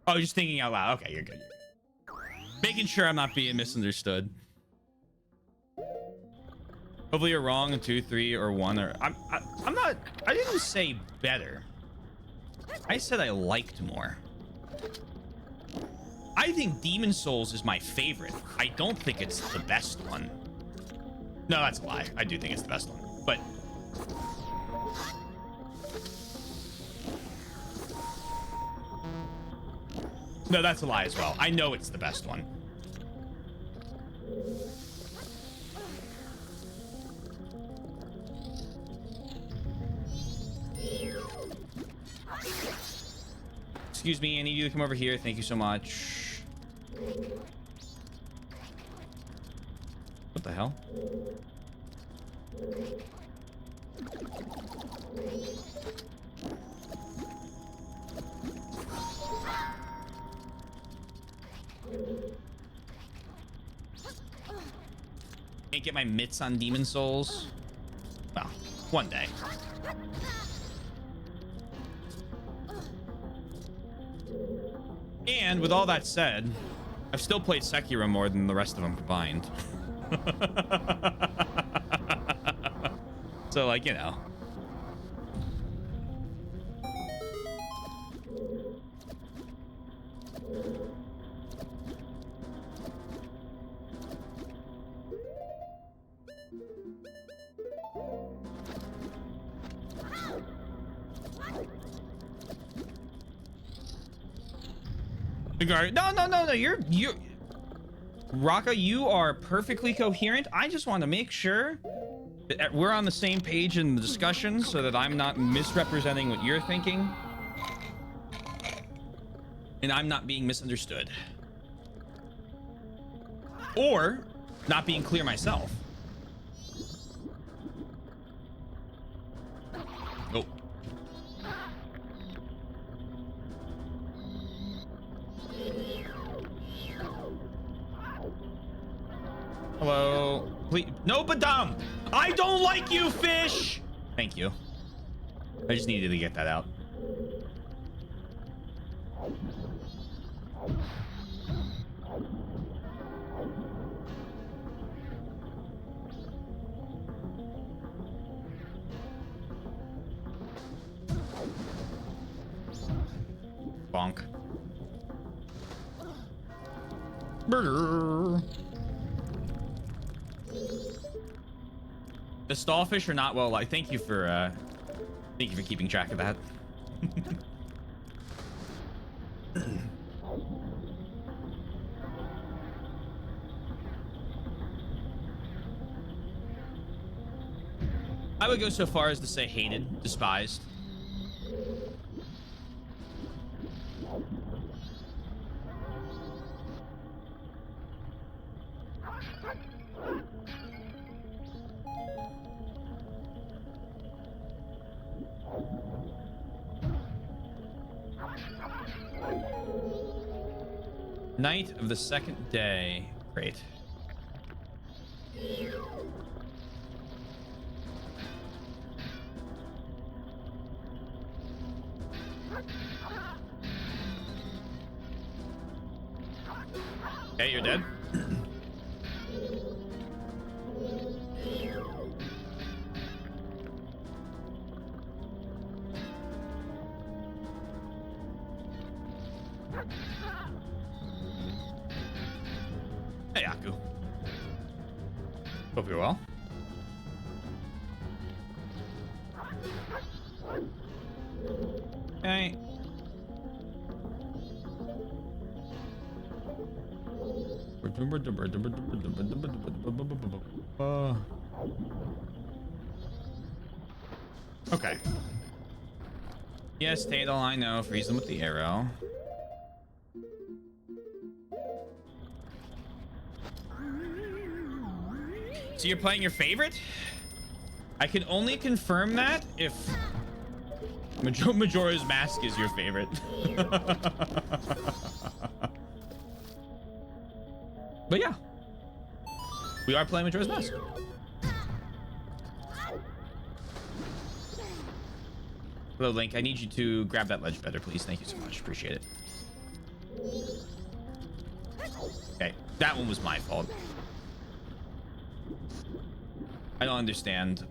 Oh, just thinking out loud. Okay, you're good. Making sure I'm not being misunderstood. Hopefully you're wrong in 2, 3, or 1, or I'm not. I didn't say better. I said I liked more. I think Demon Souls is my favorite. I don't think it's the best one. No, that's a lie. I do think it's the best one, but No, that's a lie as well. I know it's the best one. Excuse me, I need you to come over here. Thank you so much. What the hell? Can't get my mitts on demon souls. Well, one day. And with all that said, I've still played Sekiro more than the rest of them combined. So, like, you know. No. You're Raka, you are perfectly coherent. I just want to make sure that we're on the same page in the discussion so that I'm not misrepresenting what you're thinking. And I'm not being misunderstood. Or not being clear myself. Oh. Hello. Please. No, Badam. I don't like you, fish. Thank you. I just needed to get that out. Bonk. Burger. The stallfish are not well. Thank you for keeping track of that. I would go so far as to say hated, despised. Night of the second day. Great. Okay, you're dead. Hey, Aku. Hope you're well. Okay. Okay. Yes, Tadal, I know. Freeze them with the arrow. So you're playing your favorite? I can only confirm that if Majora's Mask is your favorite. But yeah, we are playing Majora's Mask. Hello, Link. I need you to grab that ledge better, please. Thank you so much. Appreciate it. Okay, that one was my fault. I don't understand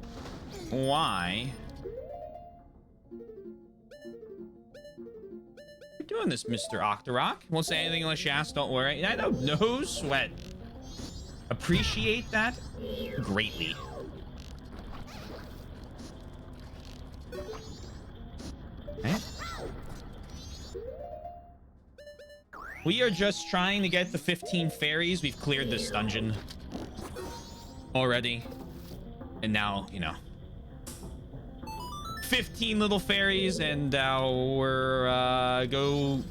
why you're doing this, Mr. Octorok. Won't say anything unless you ask. Don't worry. I know. No sweat. Appreciate that greatly. Okay. We are just trying to get the 15 fairies. We've cleared this dungeon already. And now, you know, 15 little fairies, and we're go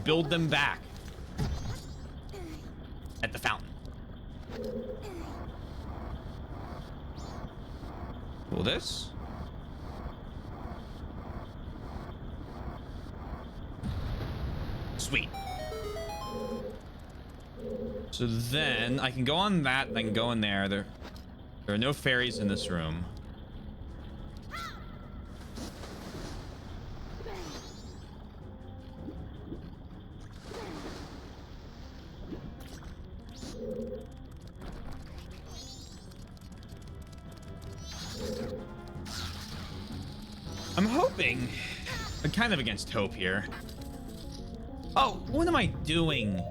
build them back at the fountain. Will this? Sweet. So then I can go on that, and I can go in there. There are no fairies in this room. I'm hoping. I'm kind of against hope here. Oh, what am I doing?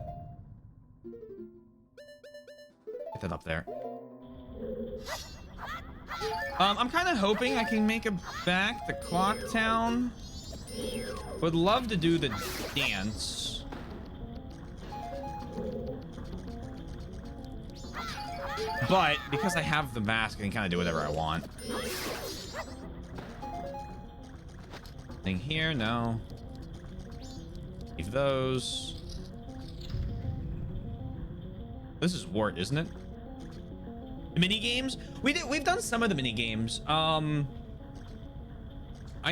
Get that up there. I'm kind of hoping I can make it back to Clock Town. Would love to do the dance. But because I have the mask, I can kind of do whatever I want. Thing here, no. Leave those. This is Wart, isn't it? The mini games? We've done some of the mini games. I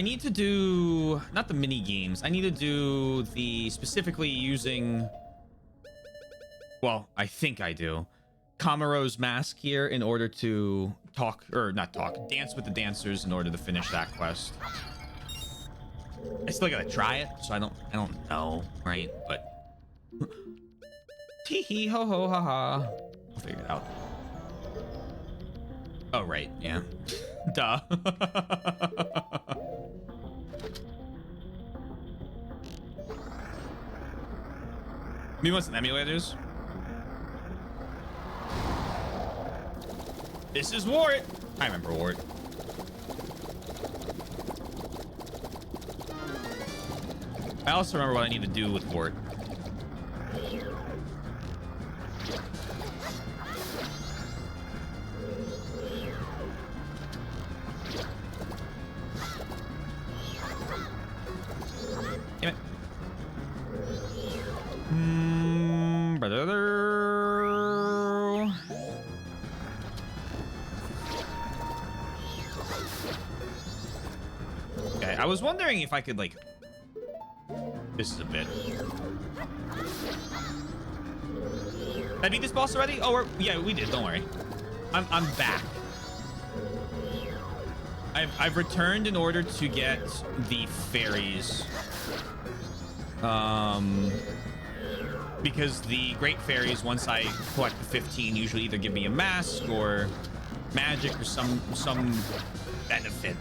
need to do not the mini games. I need to do the specifically using. Well, I think I do. Kamaro's mask here in order to talk or not talk, dance with the dancers in order to finish that quest. I still gotta try it, so I don't know, right? But tee hee ho ho ha ha. I'll figure it out. Oh right, yeah. Duh. Me want some emulators? This is Wart. I remember Wart. I also remember what I need to do with Wart. Damn it. Brother. Okay, I was wondering if I could like. This is a bit. Did I beat this boss already? Oh, yeah, we did. Don't worry. I'm back. I've returned in order to get the fairies. Because the great fairies, once I collect the 15, usually either give me a mask or magic or some benefit.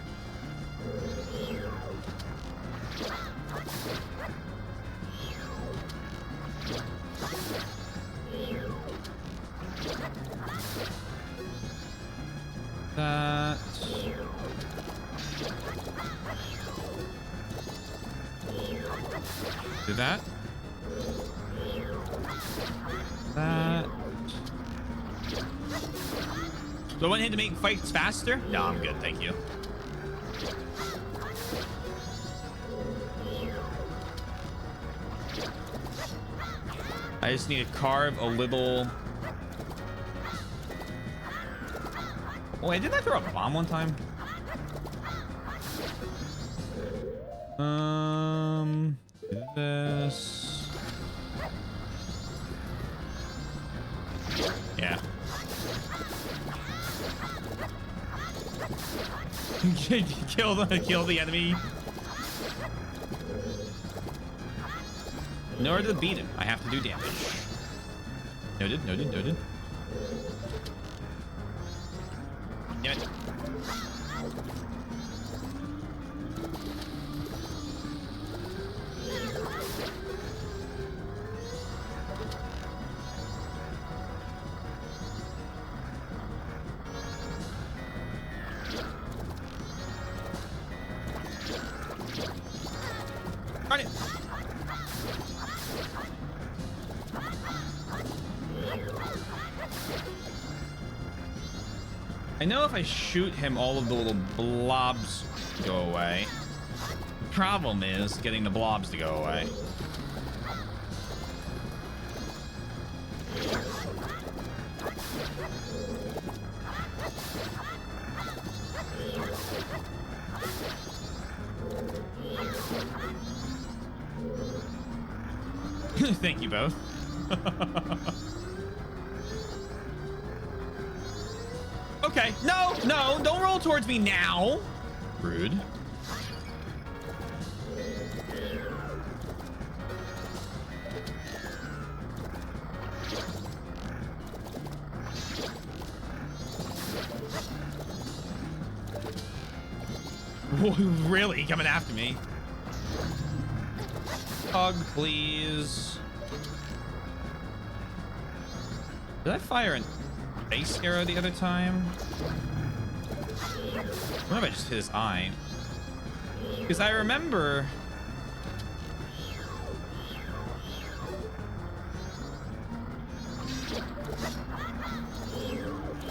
That. Do that. That. Do I want him to make fights faster? No, I'm good, thank you. I just need to carve a little. Oh, wait, didn't I throw a bomb one time? This. Yeah. kill the enemy. In order to beat him, I have to do damage. Noted, noted, noted. Damn it. Darn it. I know if I shoot him, all of the little blobs go away. The problem is getting the blobs to go away. Thank you both. Okay. No, no, don't roll towards me now. Rude. Really coming after me? Hug, please. Did I fire an base arrow the other time? What if I just hit his eye? Because I remember...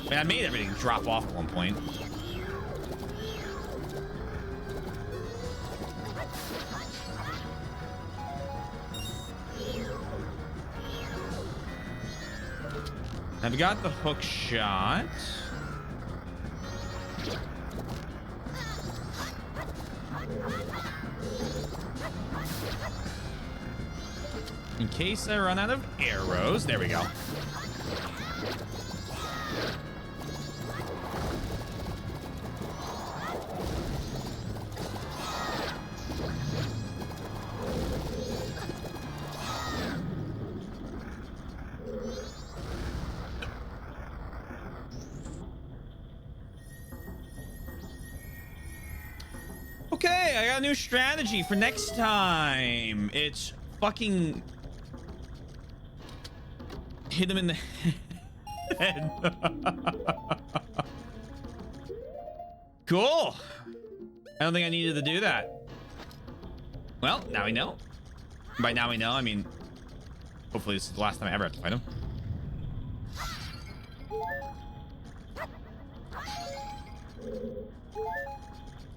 I mean, I made everything drop off at one point. I've got the hook shot. In case I run out of arrows. There we go. Okay, I got a new strategy for next time. It's fucking hit him in the head. Cool. I don't think I needed to do that. Well, now we know. By now we know, I mean, hopefully this is the last time I ever have to fight him.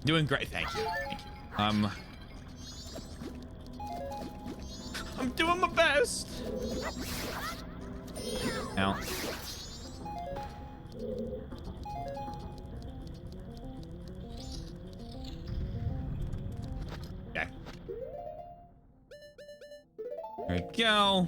Doing great, thank you. Thank you. I'm doing my best. Now. Okay. There we go.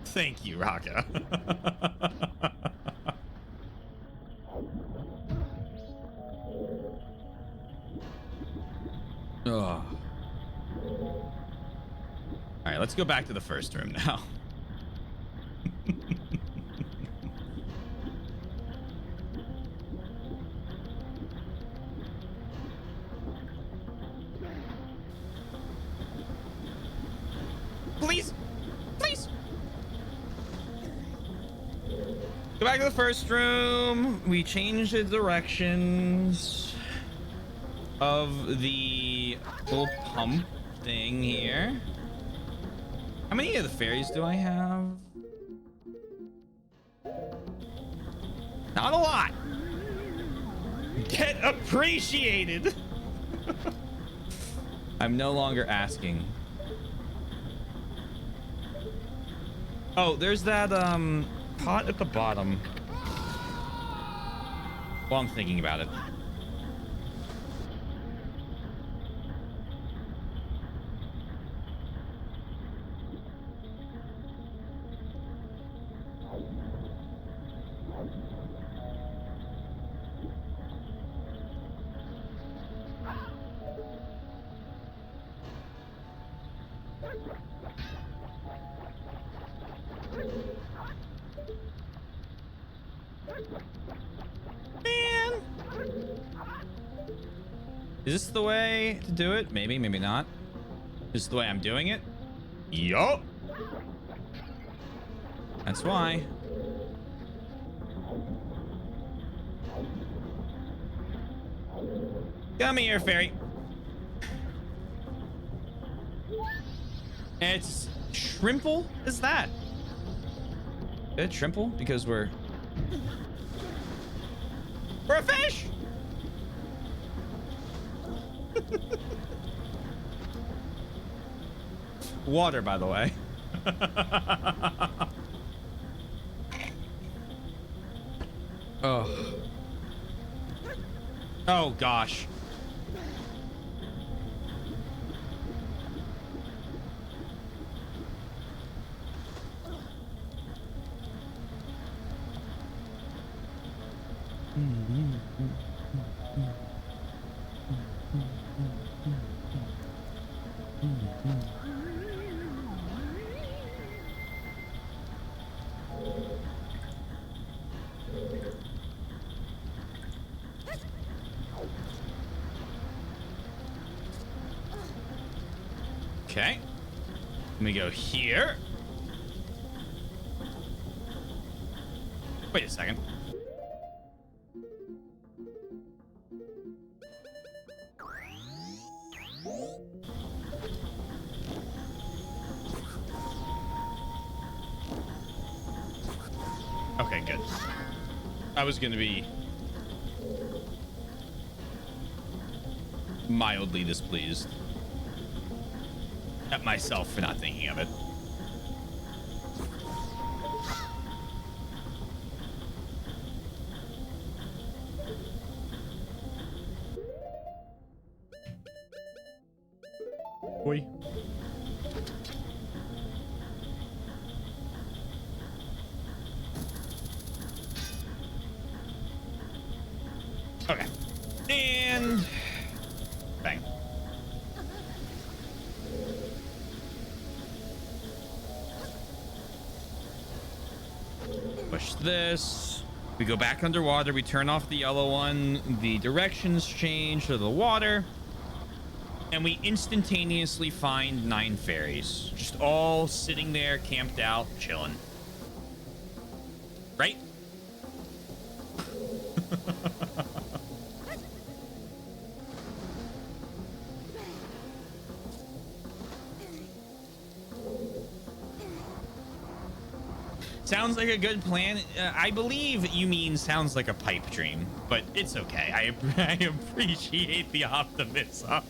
Thank you, Raka. Oh. All right, let's go back to the first room now. Please, please. Go back to the first room. We changed the directions of the little pump thing here. How many of the fairies do I have? Not a lot. Get appreciated. I'm no longer asking. Oh, there's that pot at the bottom. While I'm thinking about it. Is this the way to do it? Maybe, maybe not. Is this the way I'm doing it? Yup. That's why. Come here, fairy. It's shrimple? Is that? Is it shrimple? Because we're a fish. Water, by the way. Oh. Oh gosh. Okay. Let me go here. Wait a second. Okay, good. I was gonna be mildly displeased at myself for not thinking of it. Oi. Okay. And bang. Push this. We go back underwater. We turn off the yellow one. The directions change to the water. And we instantaneously find 9 fairies. Just all sitting there, camped out, chilling. Right? Sounds like a good plan. I believe you mean sounds like a pipe dream, but it's okay. I appreciate the optimism.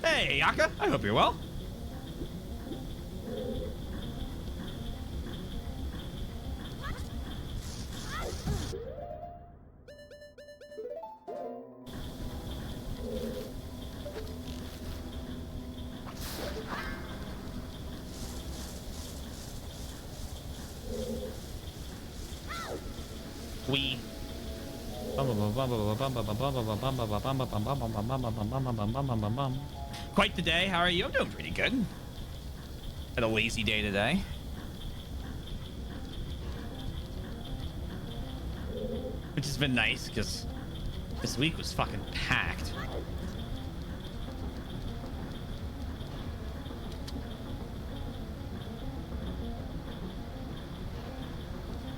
Hey, Yaka. I hope you're well. We quite the day. How are you? I'm doing pretty good. Had a lazy day today. Which has been nice because this week was fucking packed.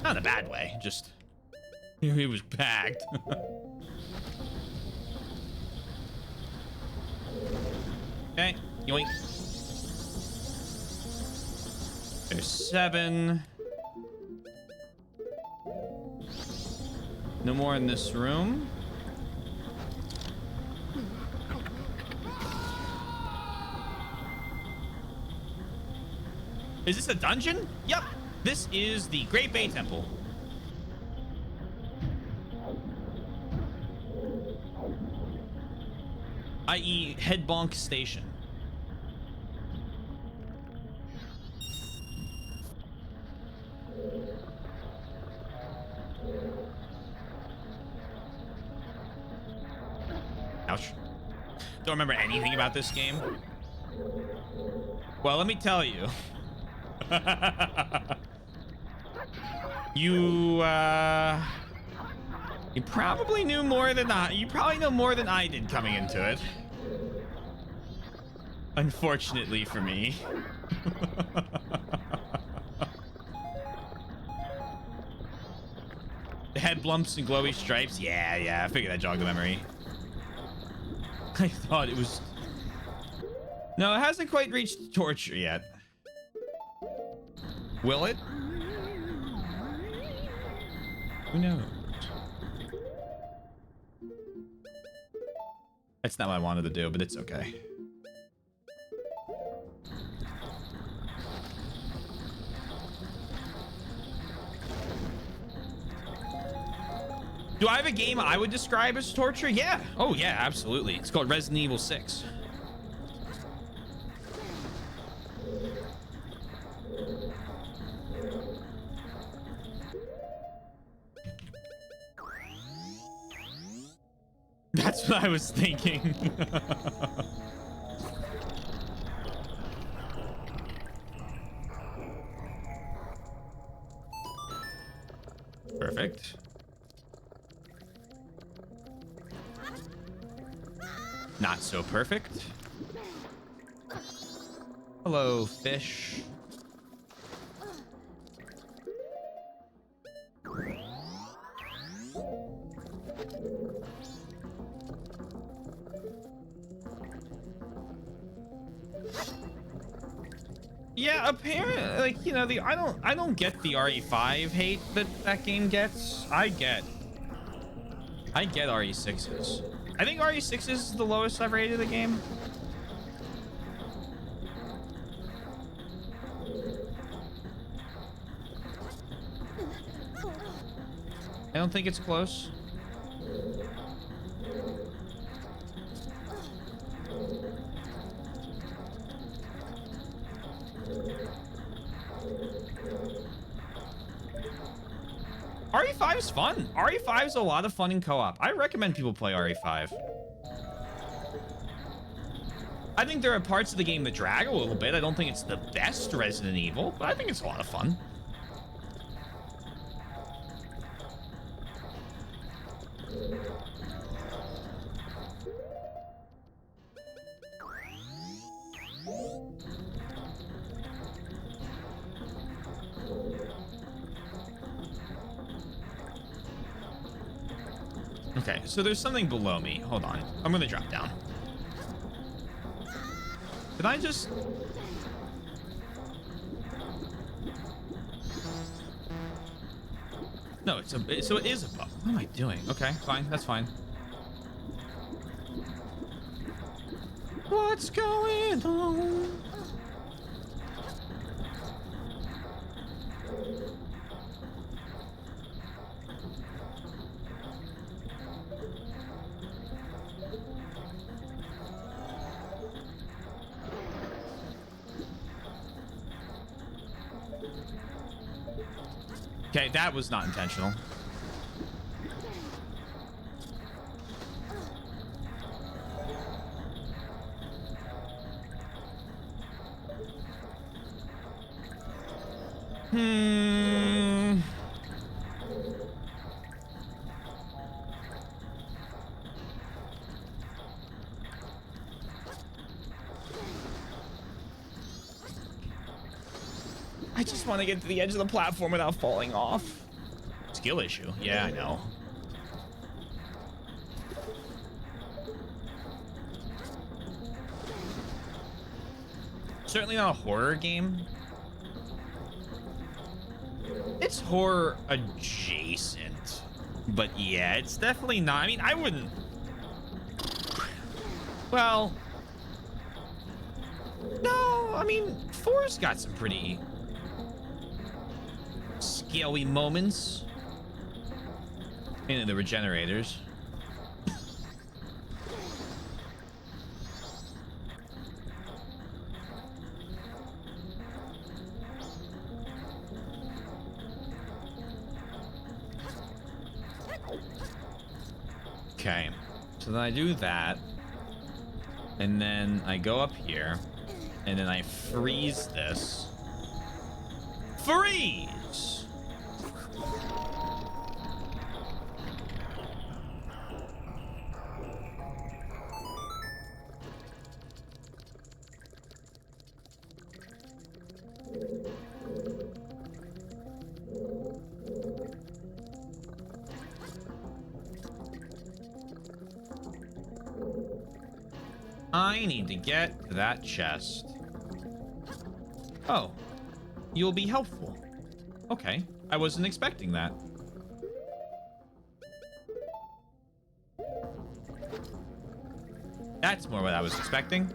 Not in a bad way, just it was packed. Okay, yoink. There's 7. No more in this room. Is this a dungeon? Yep. This is the Great Bay Temple. I.e. Headbonk Station. Ouch. Don't remember anything about this game. Well, let me tell you. You probably knew more than you probably know more than I did coming into it. Unfortunately for me. head blumps and glowy stripes. Yeah. I figured that jogged the memory. I thought it was... No, it hasn't quite reached torture yet. Will it? Who knows? That's not what I wanted to do, but it's okay. Do I have a game I would describe as torture? Yeah. Oh, yeah, absolutely. It's called Resident Evil 6. That's what I was thinking. Perfect. Not so perfect. Hello, fish. Yeah, apparently, like, you know, I don't get the RE5 hate that game gets. I get RE6's. I think RE6 is the lowest I've rated the game. I don't think it's close. RE5 is fun. RE5 is a lot of fun in co-op. I recommend people play RE5. I think there are parts of the game that drag a little bit. I don't think it's the best Resident Evil, but I think it's a lot of fun. Okay, so there's something below me. Hold on. I'm gonna drop down. Did I just... No, so it is above. What am I doing? Okay, fine. That's fine. What's going on? Okay, that was not intentional. I just want to get to the edge of the platform without falling off. Skill issue. Yeah, I know. Certainly not a horror game. It's horror adjacent. But yeah, it's definitely not. I mean, I wouldn't... Well... No, I mean, 4's got some pretty... scary moments. Into the regenerators. Okay, so then I do that, and then I go up here, and then I freeze this. Freeze! I need to get to that chest. Oh, you'll be helpful. Okay, I wasn't expecting that. That's more what I was expecting.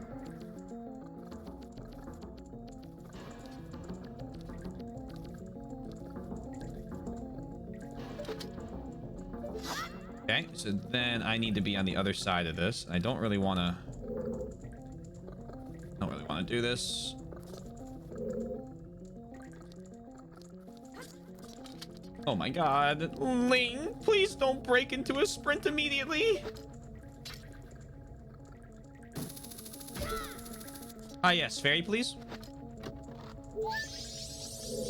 Okay, so then I need to be on the other side of this. I don't really want to do this. Oh my god. Ling, please don't break into a sprint immediately. Ah, yes, fairy, please.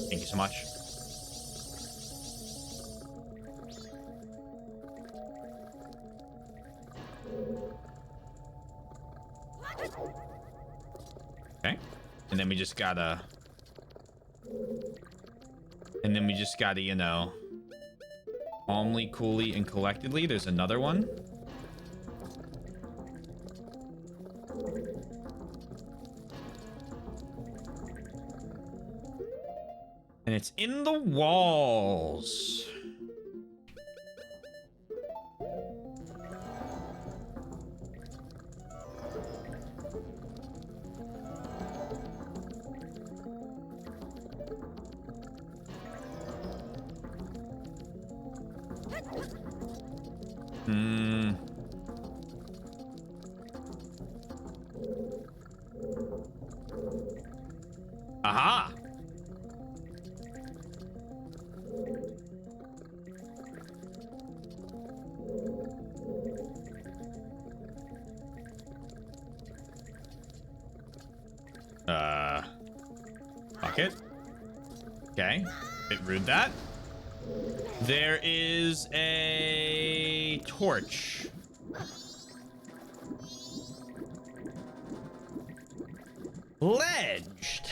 Thank you so much. Okay. And then we just gotta... you know... calmly, coolly, and collectedly. There's another one. And it's in the walls. Aha! Bucket. Okay. Bit rude that. There is a torch. Ledged.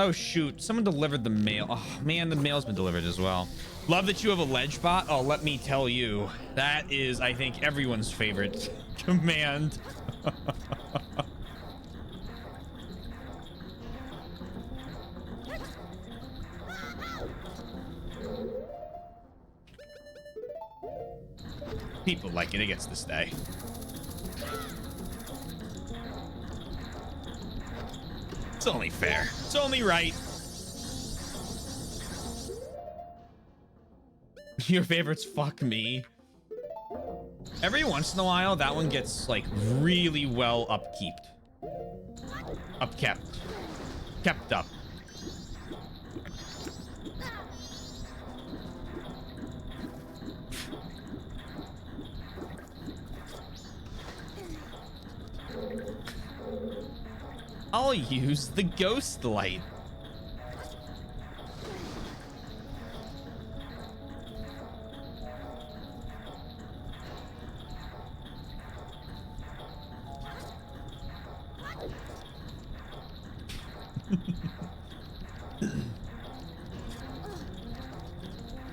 Oh shoot, someone delivered the mail. Oh man, the mail's been delivered as well. Love that you have a ledge bot. Oh, let me tell you, that is, I think, everyone's favorite command. People like it. It gets to stay. It's only fair. It's only right. Your favorites fuck me. Every once in a while, that one gets like really well upkept. Kept up. I'll use the ghost light.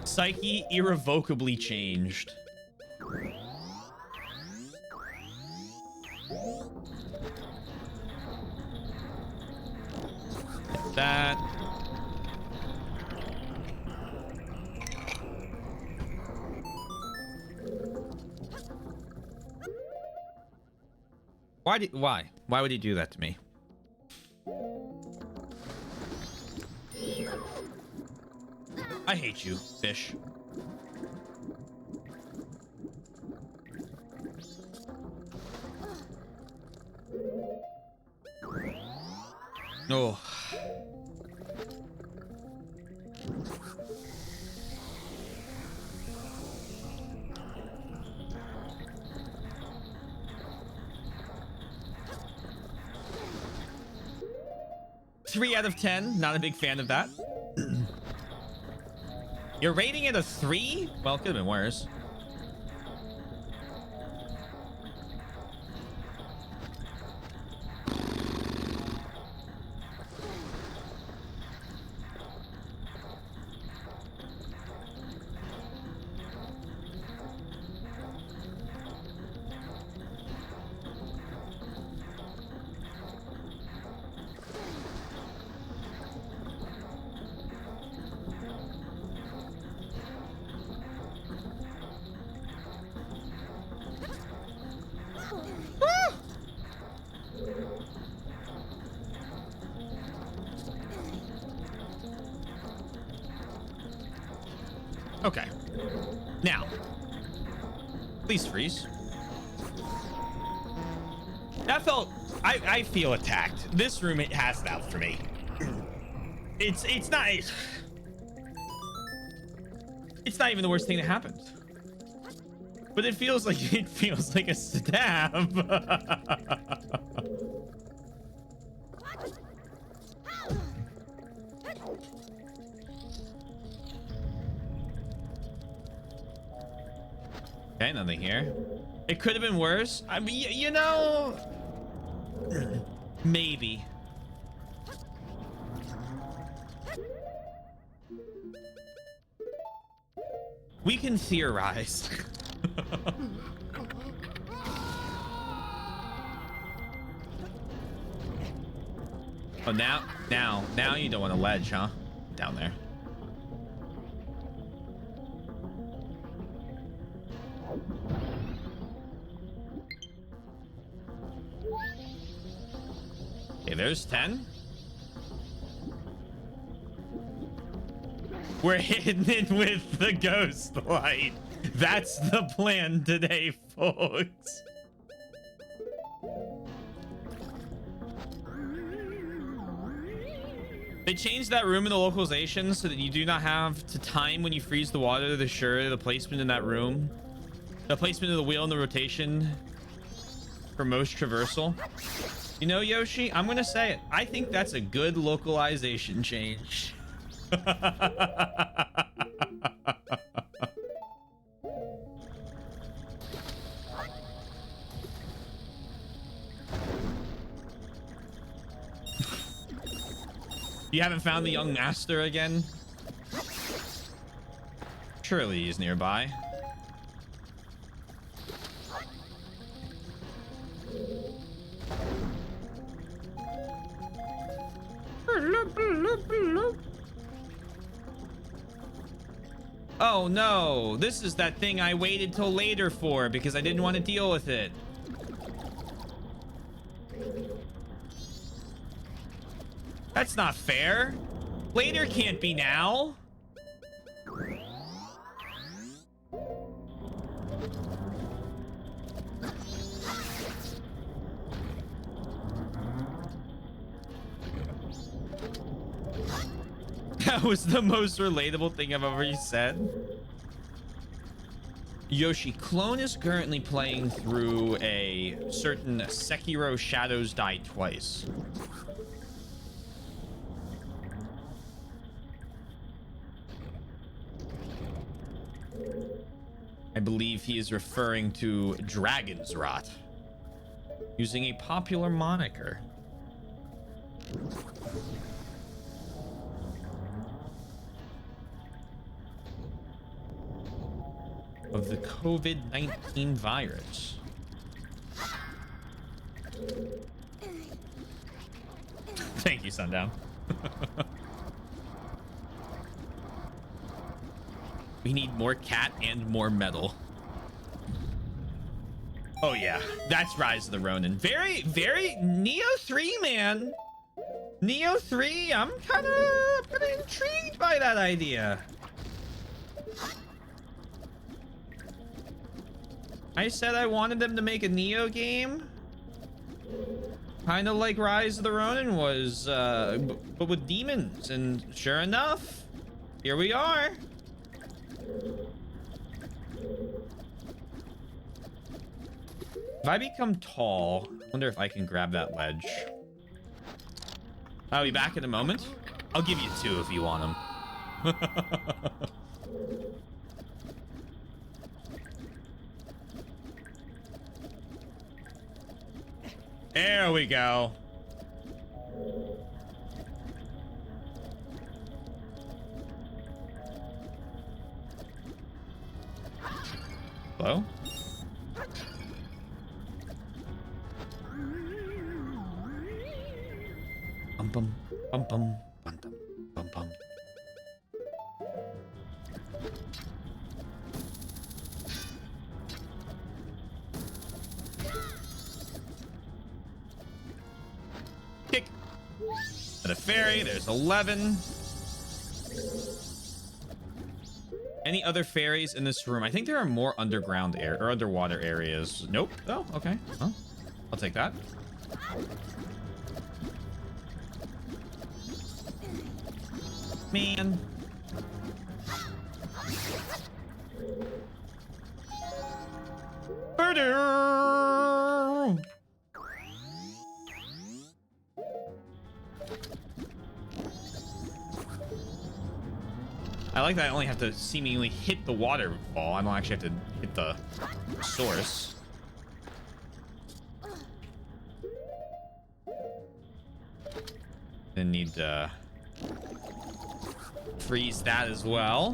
Psyche irrevocably changed. That. Why would he do that to me? I hate you, fish. Oh. Three out of 10. Not a big fan of that. You're rating it a 3? Well, it could have been worse. Okay. Now, please freeze. That felt... I feel attacked. This room, it has it out for me. It's not... It's not even the worst thing that happened. But it feels like a stab. Okay, nothing here. It could have been worse. I mean, you know, maybe. We can theorize. Oh, now you don't want a ledge, huh? Down there. Okay, there's 10. We're hitting it with the ghost light. That's the plan today, folks. They changed that room in the localization so that you do not have to time when you freeze the water to sure the placement in that room. The placement of the wheel and the rotation for most traversal. You know, Yoshi, I'm going to say it. I think that's a good localization change. You haven't found the young master again? Surely he's nearby. Oh no, this is that thing I waited till later for because I didn't want to deal with it. That's not fair. Later can't be now. That was the most relatable thing I've ever said. Yoshi, Clone is currently playing through a certain Sekiro Shadows Die Twice. I believe he is referring to Dragon's Rot, using a popular moniker. Of the COVID-19 virus. Thank you, Sundown. We need more cat and more metal. Oh yeah, that's Rise of the Ronin. Very, very Neo 3, man. Neo 3, I'm kind of intrigued by that idea. I said I wanted them to make a Neo game. Kind of like Rise of the Ronin was, but with demons. And sure enough, here we are. If I become tall, I wonder if I can grab that ledge. I'll be back in a moment. I'll give you 2 if you want them. There we go. Hello? Bum bum bum bum bum bum bum. Kick. And a fairy. There's 11. Any other fairies in this room? I think there are more underground air or underwater areas. Nope. Oh, okay. Well, I'll take that. Man. Murder! I like that I only have to seemingly hit the waterfall. I don't actually have to hit the source. Then need to freeze that as well.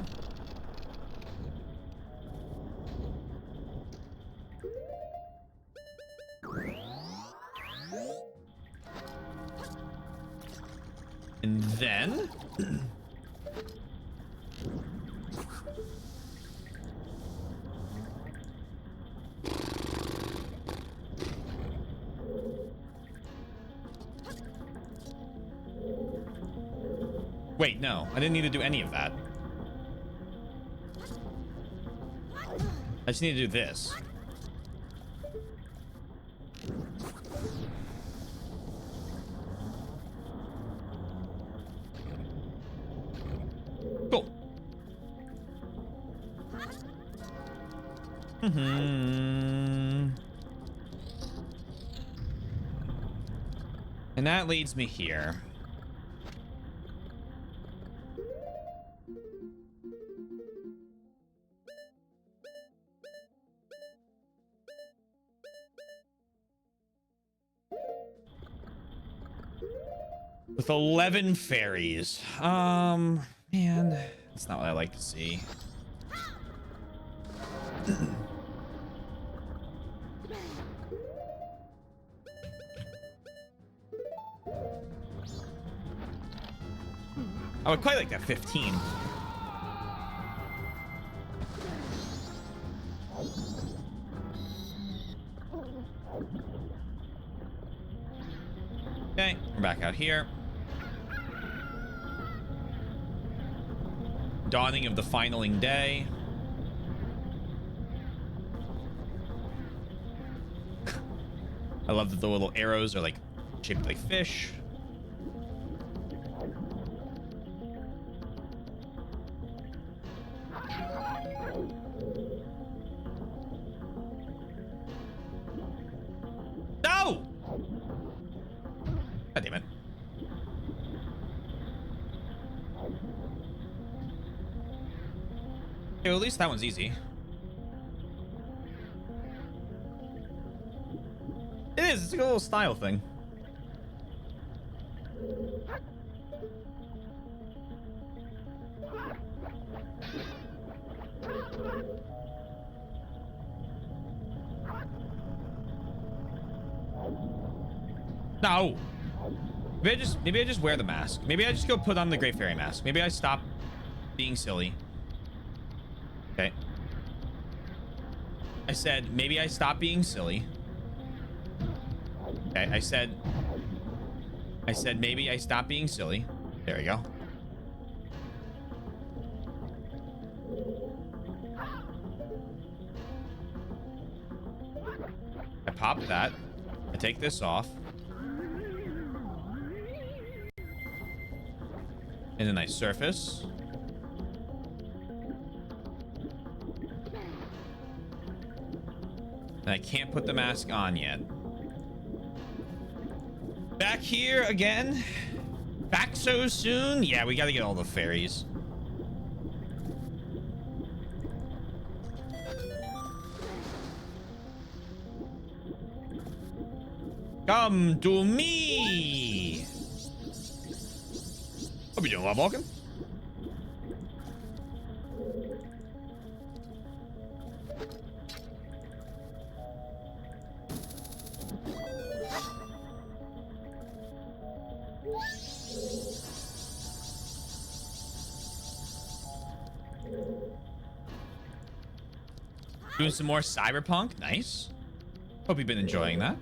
And then wait, no, I didn't need to do any of that. I just need to do this. Cool. And that leads me here. With 11 fairies. Man, that's not what I like to see. I would quite like that 15. Okay, we're back out here. Dawning of the finaling day. I love that the little arrows are like shaped like fish. No! God damn it. Okay, well, at least that one's easy. It is. It's like a little style thing. No. Maybe I just wear the mask. Maybe I just go put on the Great Fairy mask. Maybe I stop being silly. Okay. I said maybe I stop being silly. Okay, I said maybe I stop being silly. There we go. I pop that. I take this off. And then I surface. And I can't put the mask on yet. Back here again? Back so soon? Yeah, we gotta get all the fairies. Come to me! Hope you're doing well, Vulcan. Doing some more Cyberpunk. Nice. Hope you've been enjoying that.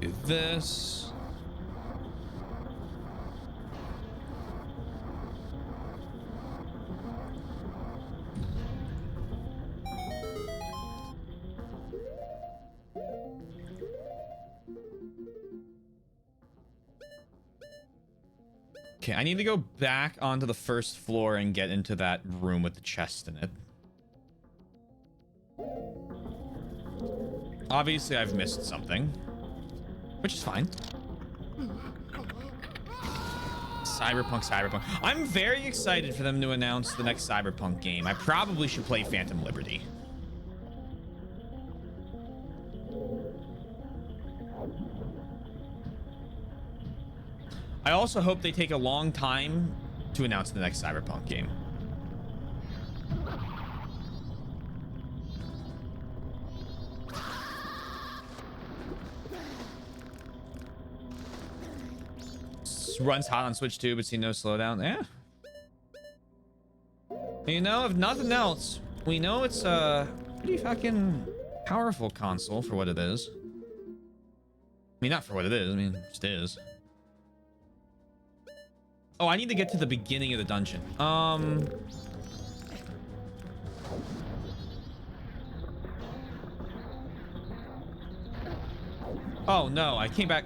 Do this. Okay, I need to go back onto the first floor and get into that room with the chest in it. Obviously, I've missed something, which is fine. Cyberpunk. I'm very excited for them to announce the next Cyberpunk game. I probably should play Phantom Liberty. I also hope they take a long time to announce the next Cyberpunk game. Runs hot on Switch 2, but see no slowdown. Yeah. You know, if nothing else, we know it's a pretty fucking powerful console for what it is. I mean, not for what it is. I mean, it just is. Oh, I need to get to the beginning of the dungeon. Oh, no, I came back.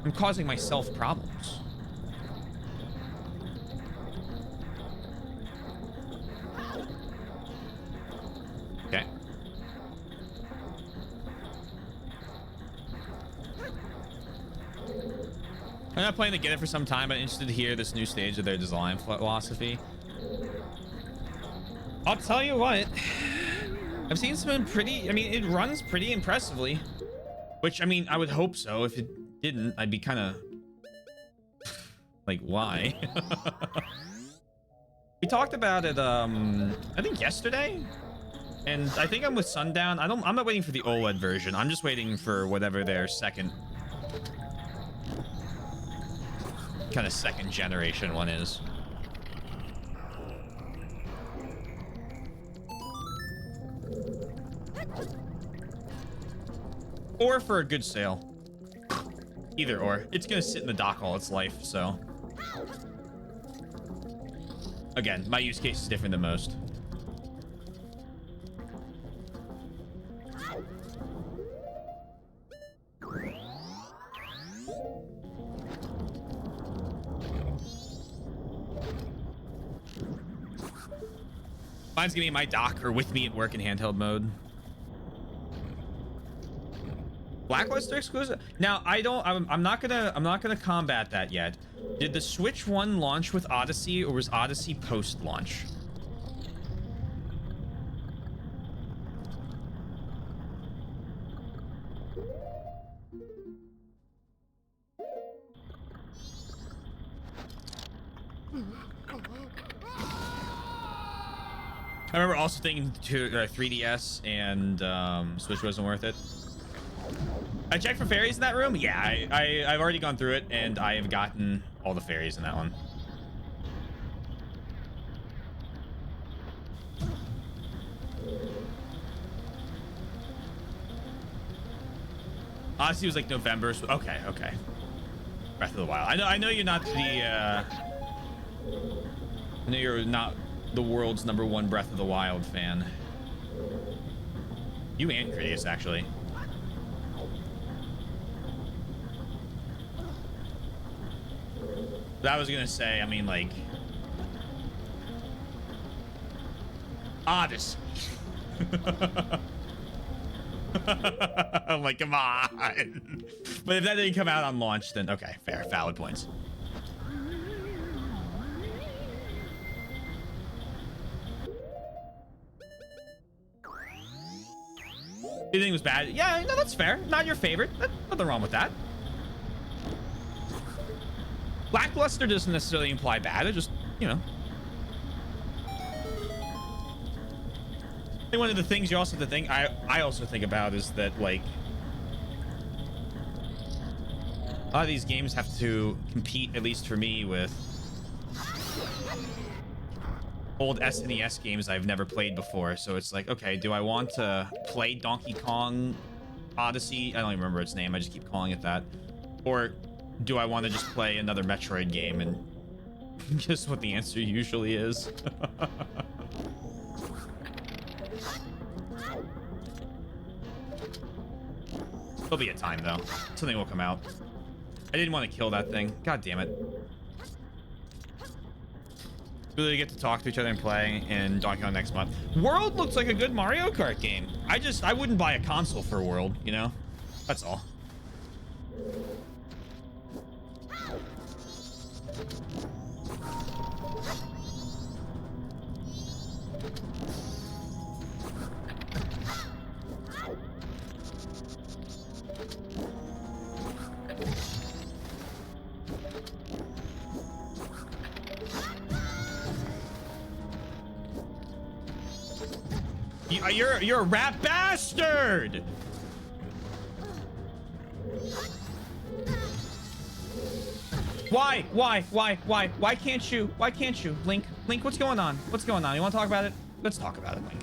I'm causing myself problems. Okay. I'm not planning to get it for some time, but I'm interested to hear this new stage of their design philosophy. I'll tell you what. I've seen some pretty... I mean, it runs pretty impressively. Which, I mean, I would hope so. If it didn't, I'd be kind of... like, why? We talked about it, I think yesterday? And I think I'm with Sundown. I'm not waiting for the OLED version. I'm just waiting for whatever their second generation one is. Or for a good sale. Either or. It's gonna sit in the dock all its life, so. Again, my use case is different than most. Mine's gonna be in my dock or with me at work in handheld mode. Blackluster exclusive. Now I'm not gonna combat that yet. Did the Switch 1 launch with Odyssey, or was Odyssey post-launch? I remember also thinking 3DS and Switch wasn't worth it. I checked for fairies in that room. Yeah, I've already gone through it, and I have gotten all the fairies in that one. Odyssey was like November. So okay. Breath of the Wild. I know you're not the. I know you're not the world's #1 Breath of the Wild fan. You and Critias, actually. But I was gonna say, I mean, like, Odyssey. I'm like, come on. But if that didn't come out on launch, then okay, fair, valid points. You think it was bad? Yeah, no, that's fair. Not your favorite. Nothing wrong with that. Lackluster doesn't necessarily imply bad. It just, you know. I think one of the things you also have to think, I also think about is that, like, a lot of these games have to compete, at least for me, with old SNES games I've never played before. So it's like, okay, do I want to play Donkey Kong Odyssey? I don't even remember its name. I just keep calling it that. Or do I want to just play another Metroid game? And guess what the answer usually is. There'll be a time though. Something will come out. I didn't want to kill that thing. God damn it. Really get to talk to each other and play in Donkey Kong next month. World looks like a good Mario Kart game. I wouldn't buy a console for World, you know? That's all. You're a rat bastard! Why? Why can't you? Why can't you? Link, what's going on? What's going on? You want to talk about it? Let's talk about it, Link.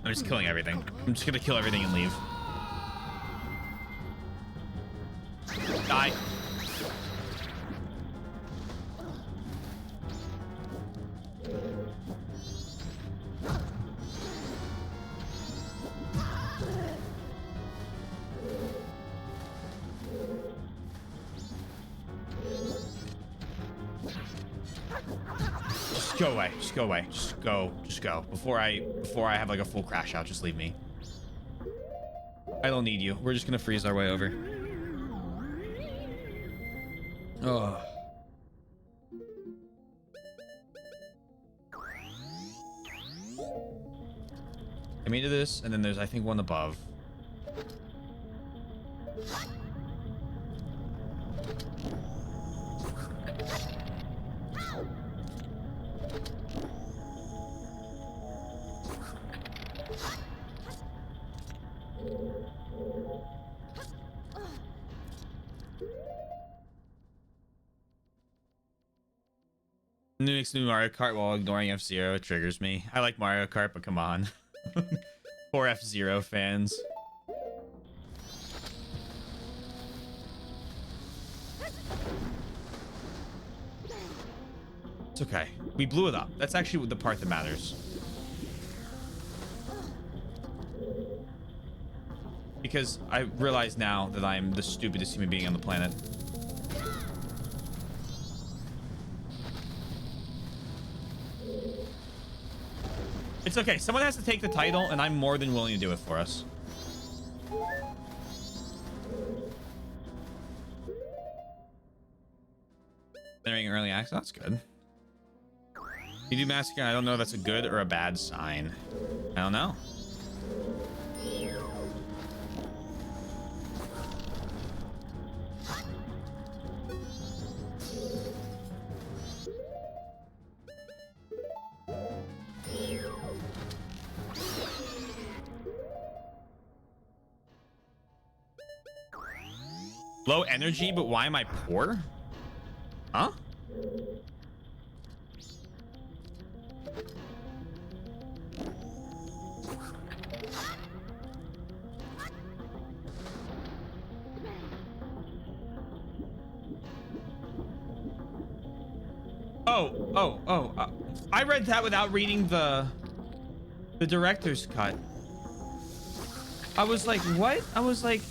I'm just killing everything. I'm just gonna kill everything and leave. Die. Just go away. Just go away. Just go. Just go. Before I have like a full crash out, just leave me. I don't need you. We're just gonna freeze our way over. Oh. I made it this, and then there's I think one above. Next new Mario Kart while ignoring F-Zero triggers me. I like Mario Kart, but come on. Poor F-Zero fans. It's okay. We blew it up. That's actually the part that matters. Because I realize now that I'm the stupidest human being on the planet. It's okay. Someone has to take the title, and I'm more than willing to do it for us. Entering early access. That's good. You do Massacre. I don't know if that's a good or a bad sign. I don't know. Low energy, but why am I poor? Huh? I read that without reading the director's cut. I was like, what? I was like,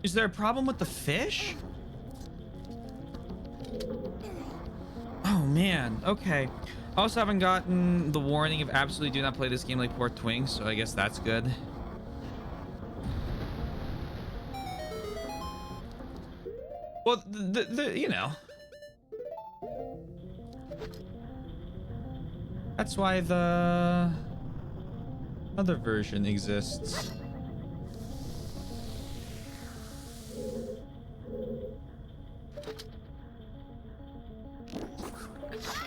is there a problem with the fish? Oh man, okay. I also haven't gotten the warning of absolutely do not play this game like poor Twink, so I guess that's good. Well, you know. That's why the other version exists.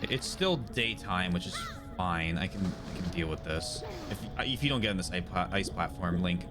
It's still daytime, which is fine. I can deal with this. If you don't get on this ice platform, Link.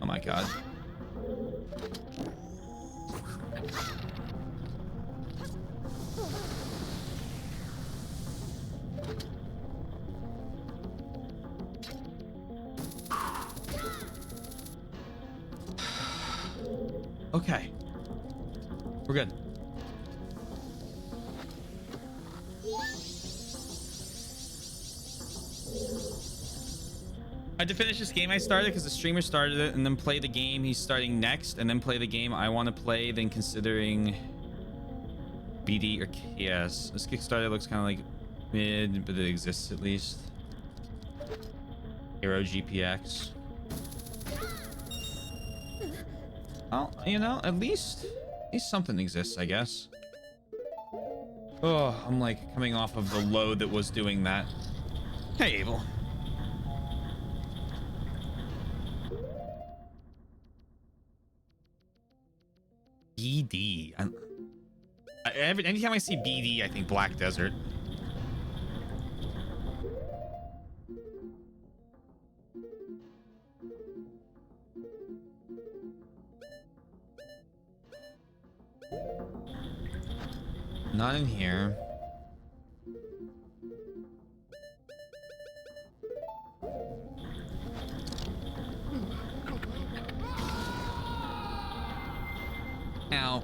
Oh my god. Okay. We're good. I had to finish this game I started because the streamer started it, and then play the game he's starting next, and then play the game I want to play, then considering BD or KS. This Kickstarter looks kind of like mid, but it exists at least. Hero GPX. Well, you know, at least something exists, I guess. Oh, I'm like coming off of the load that was doing that. Hey, Abel. BD. Anytime I see BD, I think Black Desert. Not in here. Ow.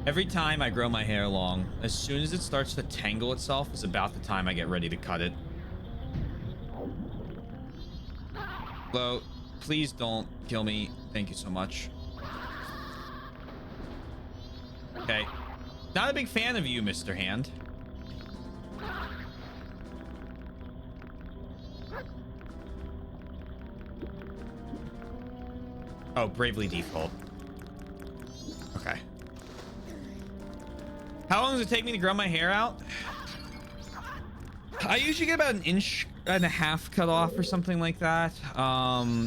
Every time I grow my hair long, as soon as it starts to tangle itself is about the time I get ready to cut it. Hello, please don't kill me. Thank you so much. Okay. Not a big fan of you, Mr. Hand. Oh, Bravely Default. Okay. How long does it take me to grow my hair out? I usually get about 1.5 inches cut off or something like that.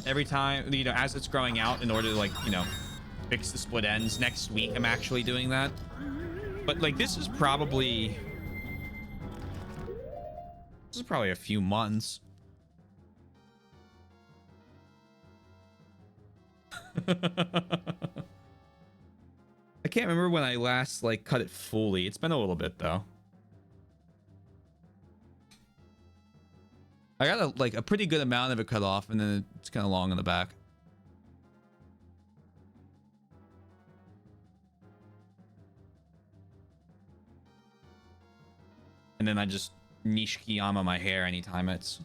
Every time, you know, as it's growing out, in order to, like, you know, fix the split ends. Next week, I'm actually doing that. But, like, this is probably a few months. I can't remember when I last, like, cut it fully. It's been a little bit, though. I got a pretty good amount of it cut off, and then it's kind of long in the back. And then I just Nishikiyama my hair anytime it's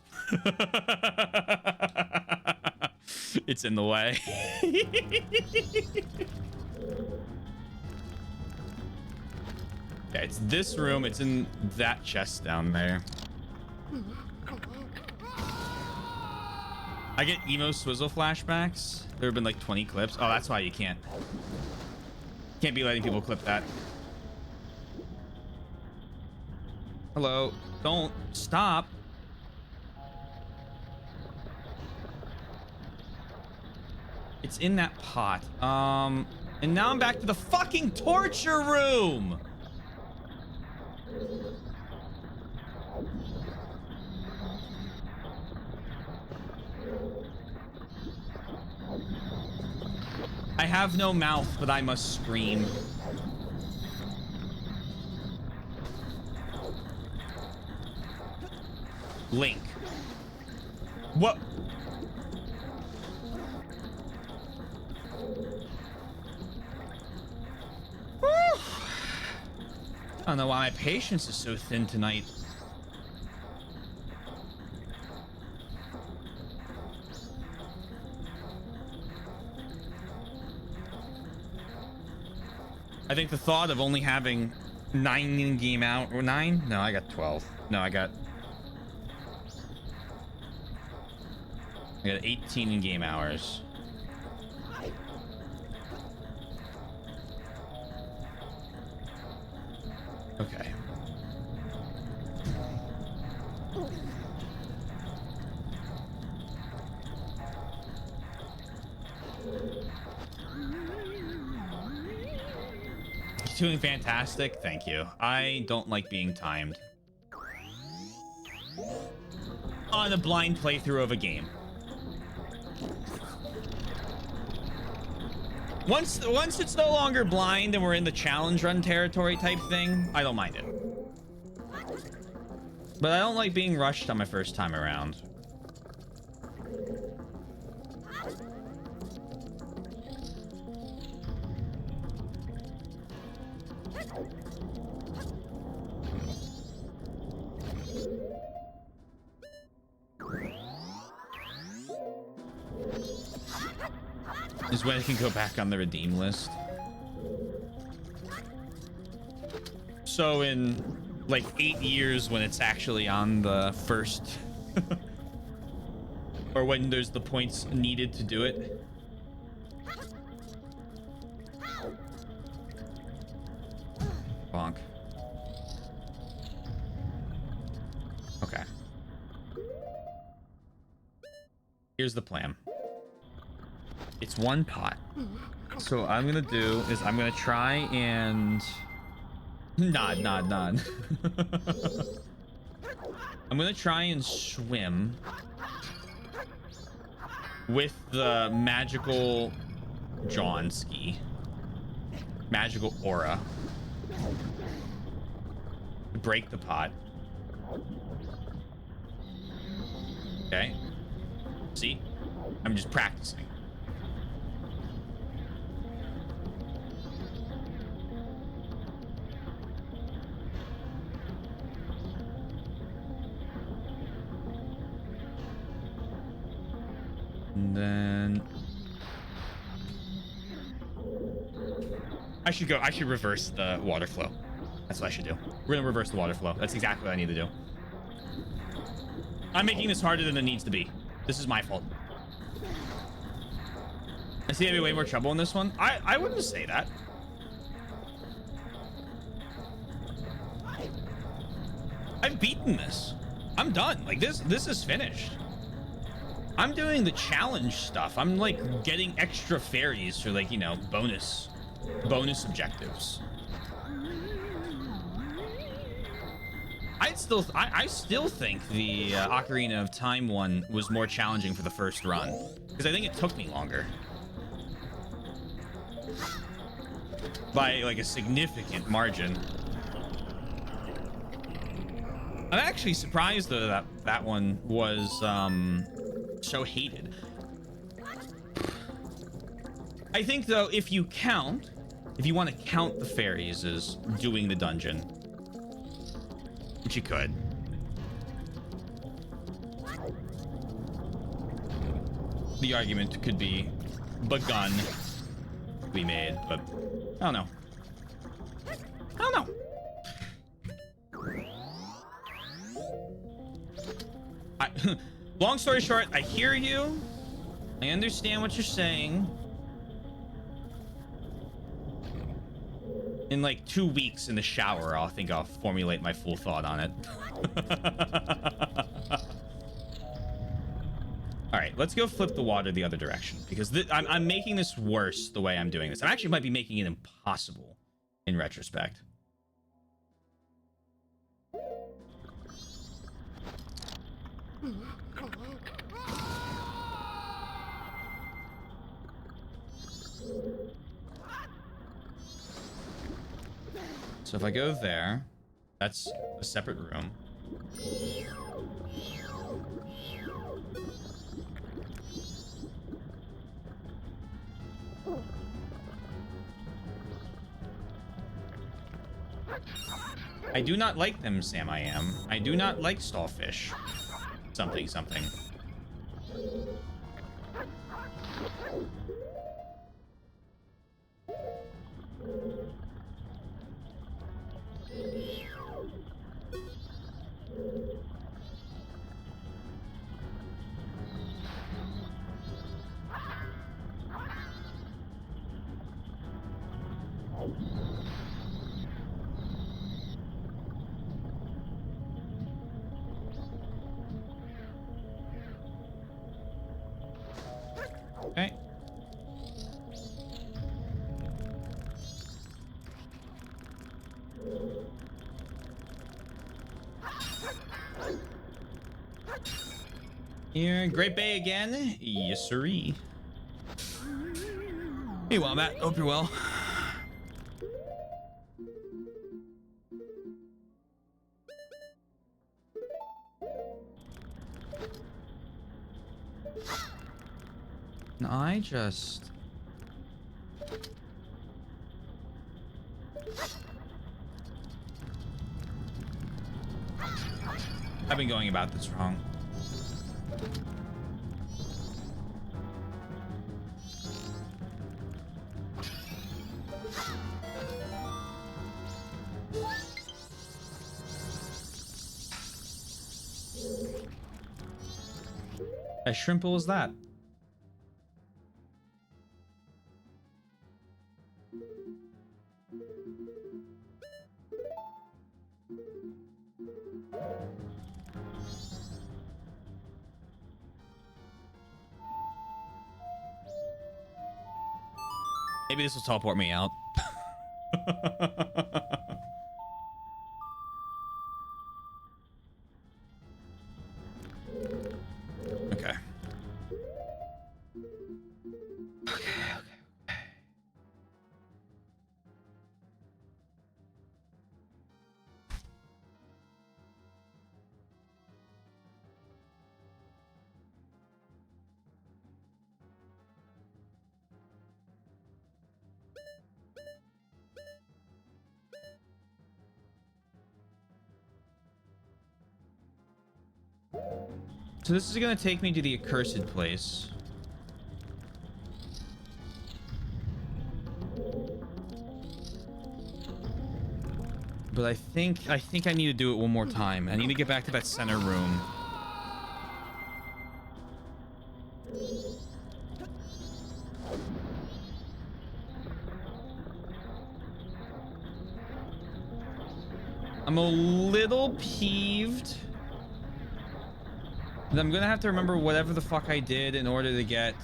it's in the way. Yeah, it's this room. It's in that chest down there. I get emo swizzle flashbacks. There have been like 20 clips. Oh, that's why you can't be letting people clip that. Hello, don't stop. It's in that pot. And now I'm back to the fucking torture room. I have no mouth, but I must scream. Link. What? Whew. I don't know why my patience is so thin tonight. I think the thought of only having 9 in-game out, or 9? No, I got 12. No, I got 18 in-game hours. Okay. Doing fantastic. Thank you. I don't like being timed. on a blind playthrough of a game. Once it's no longer blind and we're in the challenge run territory type thing, I don't mind it. But I don't like being rushed on my first time around. Is when it can go back on the redeem list. So in like 8 years when it's actually on the first or when there's the points needed to do it. Bonk. Okay. Here's the plan. It's one pot. So what I'm gonna do is I'm gonna try and nod. I'm gonna try and swim with the magical John ski. Magical aura. Break the pot. Okay. See? I'm just practicing. And then I should reverse the water flow. That's what I should do. We're gonna reverse the water flow. That's exactly what I need to do. I'm making this harder than it needs to be. This is my fault. I see there'd be way more trouble in this one. I wouldn't say that. I've beaten this. I'm done. Like this is finished. I'm doing the challenge stuff. I'm like getting extra fairies for like, you know, bonus objectives. I still think the Ocarina of Time one was more challenging for the first run because I think it took me longer by like a significant margin. I'm actually surprised though that that one was so hated. I think though, if you want to count the fairies as doing the dungeon, which you could, the argument could be begun to be made, but I don't know. Long story short, I hear you. I understand what you're saying. In like 2 weeks in the shower, I think I'll formulate my full thought on it. All right, let's go flip the water the other direction because I'm making this worse the way I'm doing this. I actually might be making it impossible in retrospect. So if I go there, that's a separate room. I do not like them, Sam I am. I do not like stallfish. Something. Here, Great Bay again. Yes, sirree. Hey, well, Matt. Hope you're well. And I just... I've been going about this wrong. As shrimple as that. Maybe this will teleport me out. Okay. So this is gonna take me to the accursed place. But I think I need to do it one more time. I need to get back to that center room. I'm a little peeved. I'm gonna have to remember whatever the fuck I did in order to get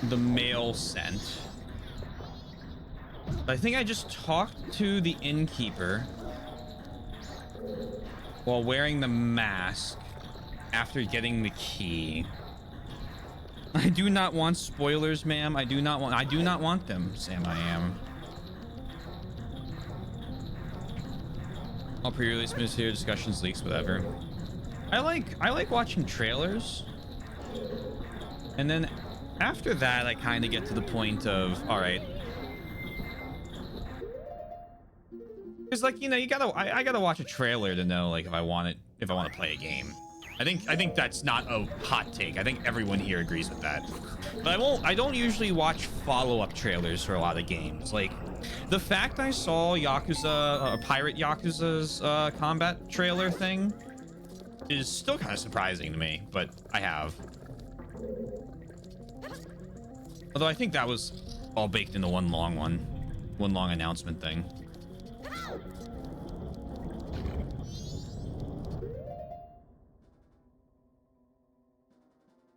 the mail sent. I think I just talked to the innkeeper while wearing the mask after getting the key. I do not want spoilers, ma'am. I do not want them, Sam. I am. All pre-release news here, discussions, leaks, whatever. I like watching trailers, and then after that, I kind of get to the point of, all right, because like, you know, I gotta watch a trailer to know like if I want to play a game. I think that's not a hot take. I think everyone here agrees with that. But I don't usually watch follow-up trailers for a lot of games. Like, the fact I saw Yakuza, Pirate Yakuza's combat trailer thing is still kind of surprising to me, but I have. Although I think that was all baked into one long announcement thing.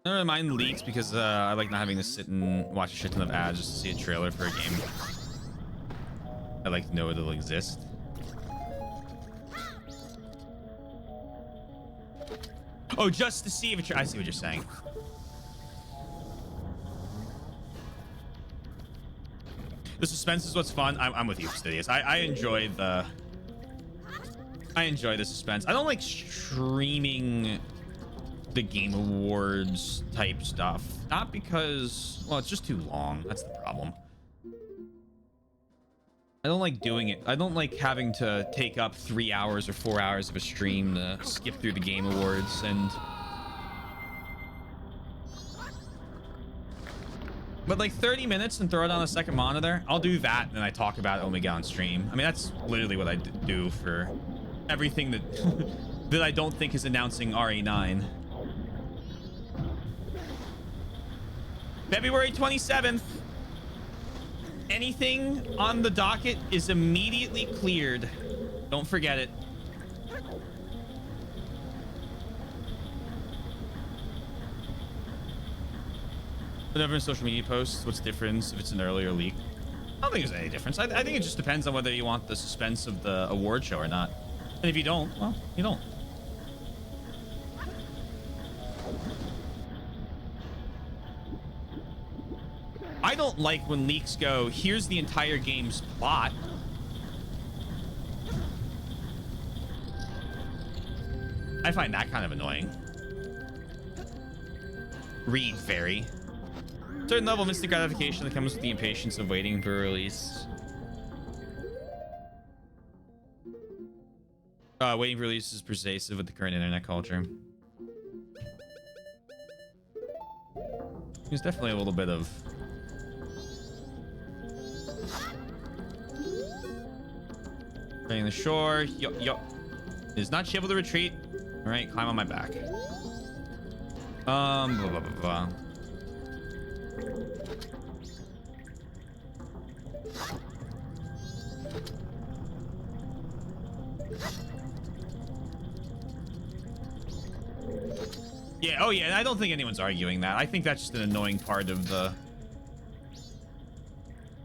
I don't really mind leaks because I like not having to sit and watch a shit ton of ads just to see a trailer for a game. I like to know it'll exist. Oh, just to see if I see what you're saying. The suspense is what's fun. I'm with you, Fastidious. I enjoy the suspense. I don't like streaming the Game Awards type stuff. Not because, well, it's just too long. That's the problem. I don't like doing it. I don't like having to take up 3 hours or 4 hours of a stream to skip through the Game Awards and... But like 30 minutes and throw it on a second monitor, I'll do that and then I talk about it when we get on stream. I mean, that's literally what I do for everything that that I don't think is announcing RE9. February 27th. Anything on the docket is immediately cleared. Don't forget it. Whatever in social media posts, what's the difference if it's an earlier leak? I don't think there's any difference. I think it just depends on whether you want the suspense of the award show or not. And if you don't, well, you don't. I don't like when leaks go, here's the entire game's plot. I find that kind of annoying. Read, fairy. Certain level of instant gratification that comes with the impatience of waiting for release. Waiting for release is pervasive with the current internet culture. There's definitely a little bit of... Getting the shore. Yo. Is not able to retreat. All right, climb on my back. Blah, blah, blah, blah. Yeah, oh yeah, I don't think anyone's arguing that. I think that's just an annoying part of the...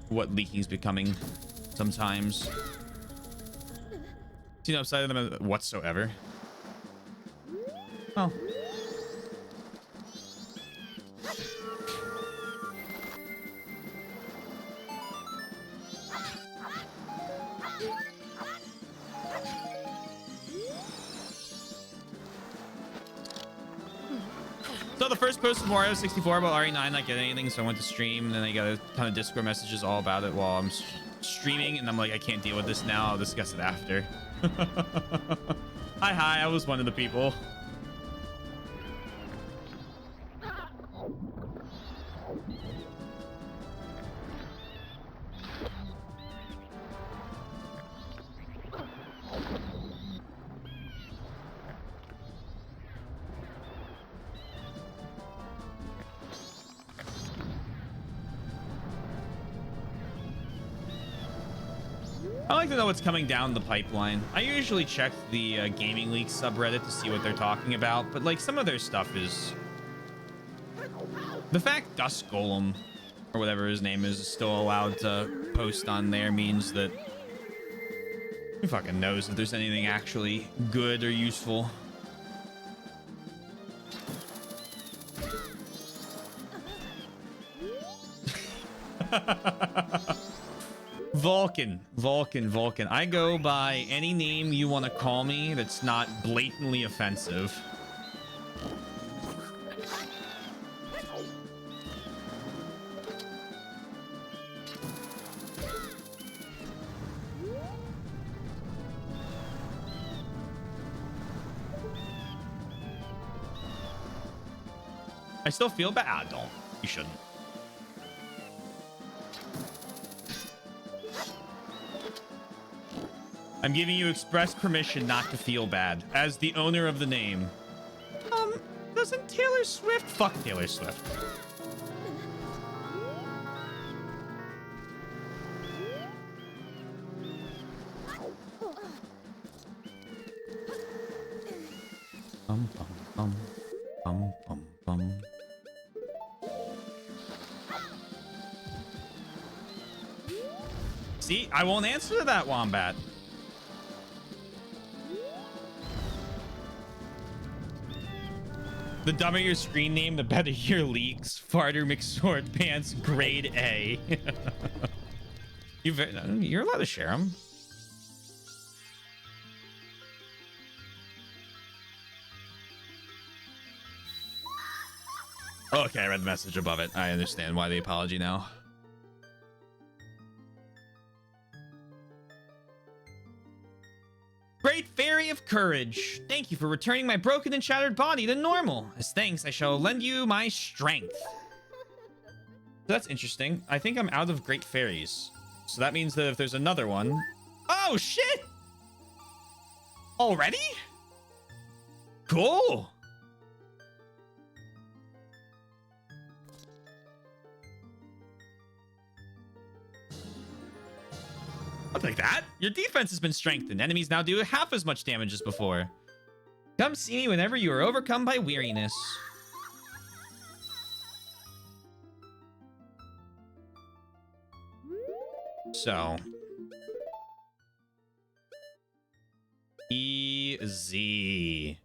what leaking's becoming sometimes. See no upside of them whatsoever. Oh. So the first post was Mario 64 about RE9 not getting anything, so I went to stream, and then I got a ton of Discord messages all about it while I'm streaming, and I'm like, I can't deal with this now. I'll discuss it after. Hi, I was one of the people. I like to know what's coming down the pipeline. I usually check the Gaming Leaks subreddit to see what they're talking about, but like some of their stuff is... The fact Dust Golem, or whatever his name is still allowed to post on there means that... Who fucking knows if there's anything actually good or useful. Vulcan. I go by any name you want to call me that's not blatantly offensive. I still feel bad. Ah, don't. You shouldn't. I'm giving you express permission not to feel bad as the owner of the name. Doesn't Taylor Swift... Fuck Taylor Swift. See, I won't answer to that, Wombat. The dumber your screen name, the better your leaks. Farter McSword Pants, grade A. You're allowed to share them. Okay, I read the message above it. I understand why the apology now. Great Fairy of Courage, thank you for returning my broken and shattered body to normal. As thanks, I shall lend you my strength. So that's interesting. I think I'm out of Great Fairies. So that means that if there's another one... Oh, shit! Already? Cool. I'll take that. Your defense has been strengthened. Enemies now do half as much damage as before. Come see me whenever you are overcome by weariness. So. Easy.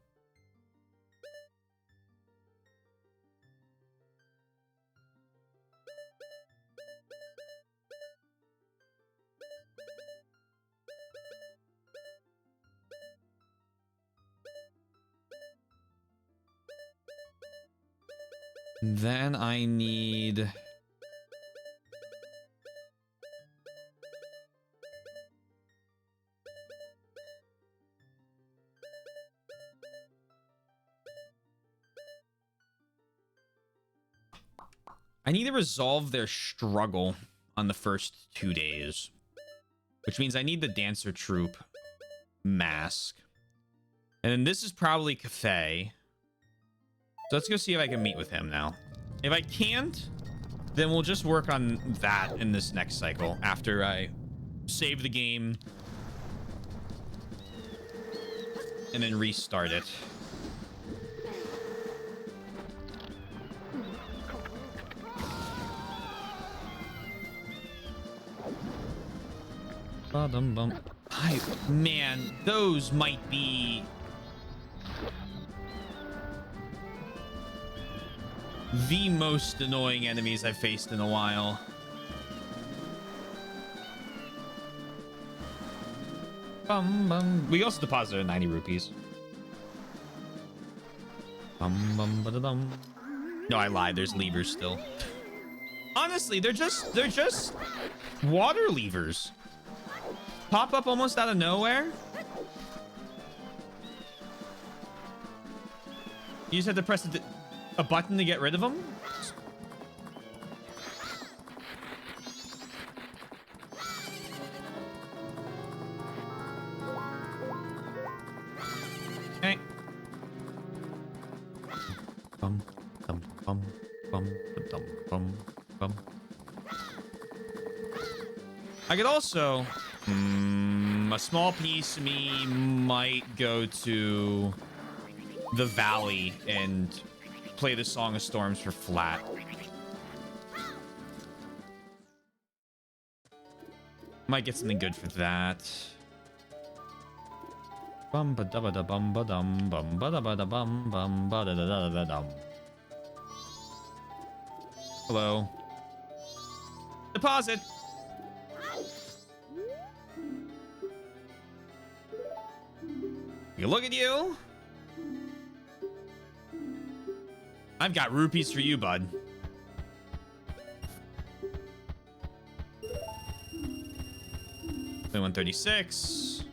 Then I need... I need to resolve their struggle on the first 2 days. Which means I need the Dancer Troupe mask. And then this is probably Cafe. So let's go see if I can meet with him now. If I can't, then we'll just work on that in this next cycle after I save the game and then restart it. Man, those might be the most annoying enemies I've faced in a while. We also deposited 90 rupees. No, I lied. There's levers still. Honestly, they're just water levers. Pop up almost out of nowhere. You just have to press a button to get rid of them. Okay. Bum, bum, bum, bum, bum, bum, bum. I could also... a small piece of me might go to the valley and play the Song of Storms for flat. Might get something good for that. Bum ba da ba da bum ba dum bum ba da ba da bum bum ba da da da da dum. Hello. Deposit. You look at you. I've got rupees for you, bud. $136.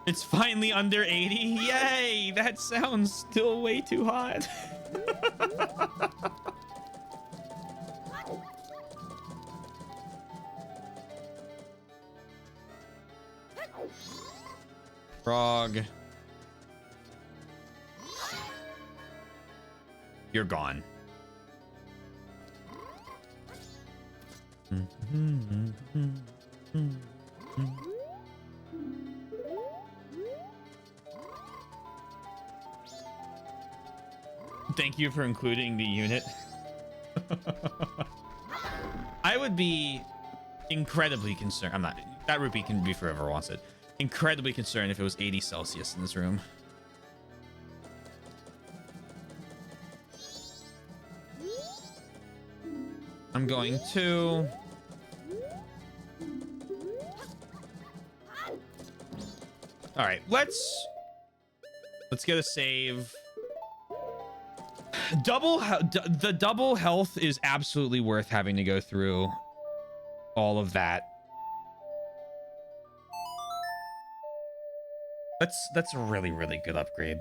It's finally under 80. Yay! That sounds still way too hot. Frog. You're gone. Thank you for including the unit. I would be incredibly concerned. I'm not. That rupee can be forever wants it. Incredibly concerned if it was 80 Celsius in this room. I'm going to... All right, let's get a save. The double health is absolutely worth having to go through all of that. That's a really, really good upgrade.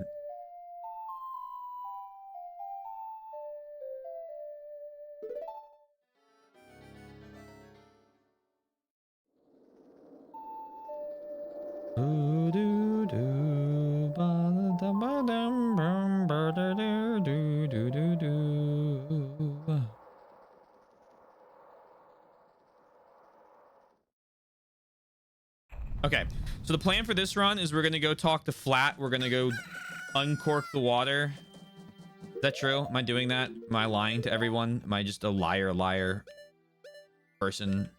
Okay, so the plan for this run is we're gonna go talk to Flat. We're gonna go uncork the water. Is that true? Am I doing that? Am I lying to everyone? Am I just a liar person?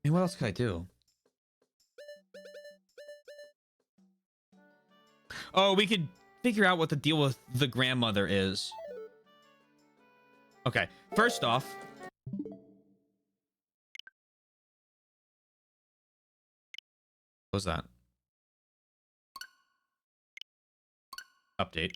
And what else could I do? Oh, we could figure out what the deal with the grandmother is. Okay, first off, What was that? Update.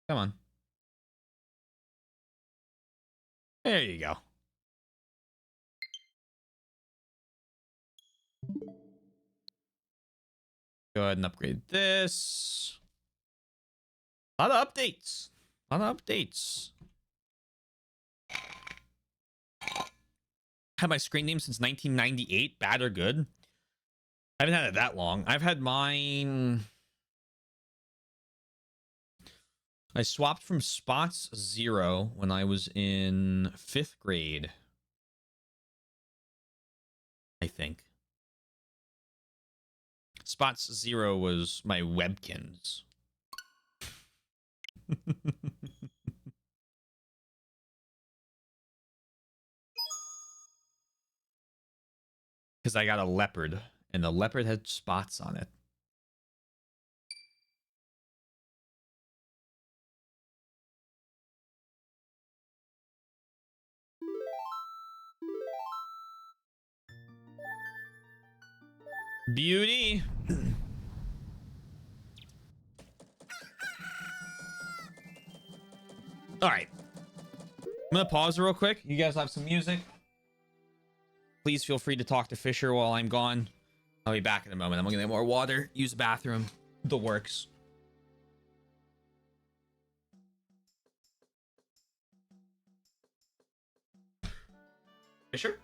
Come on. There you go. Go ahead and upgrade this. A lot of updates. A lot of updates. Had my screen name since 1998. Bad or good? I haven't had it that long. I've had mine. I swapped from Spots 0 when I was in 5th grade. I think. Spots 0 was my Webkins. Because I got a leopard, and the leopard had spots on it. Beauty. All right. I'm going to pause real quick. You guys have some music. Please feel free to talk to Fisher while I'm gone. I'll be back in a moment. I'm going to get more water, use the bathroom, the works. Fisher?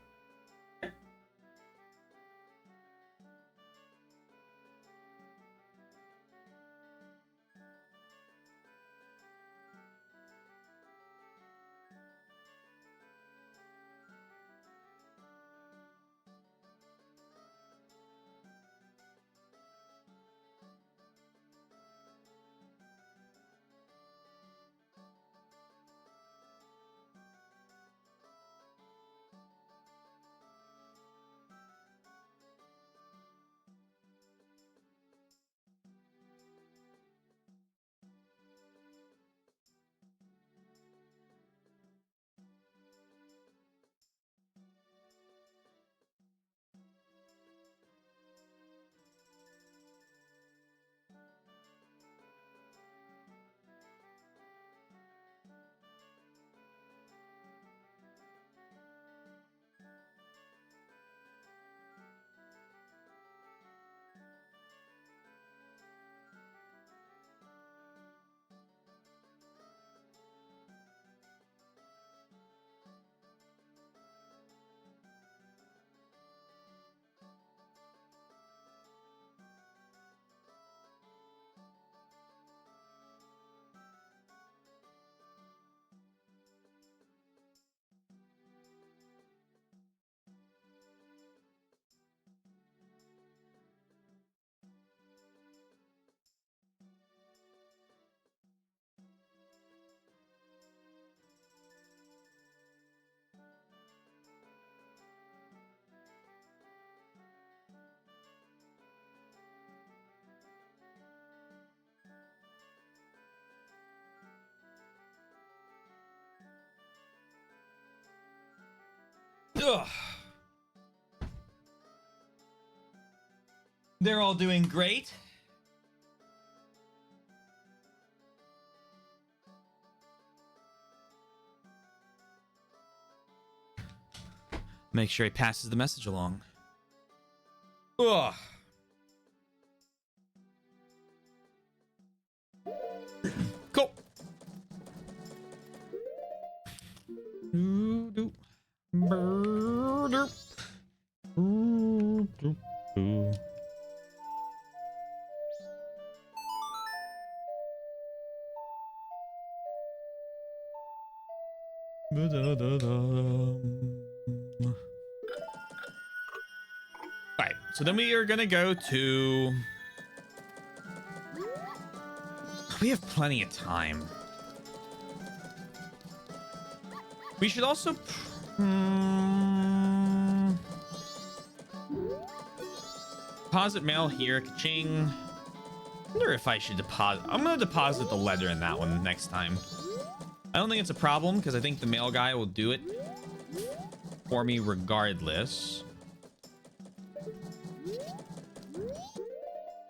Ugh. They're all doing great. Make sure he passes the message along. Ugh. Cool. Alright, so then we are gonna go to... We have plenty of time. We should also... Deposit mail here. Ka-ching. Wonder if I should deposit. I'm gonna deposit the letter in that one next time. I don't think it's a problem because I think the mail guy will do it for me regardless.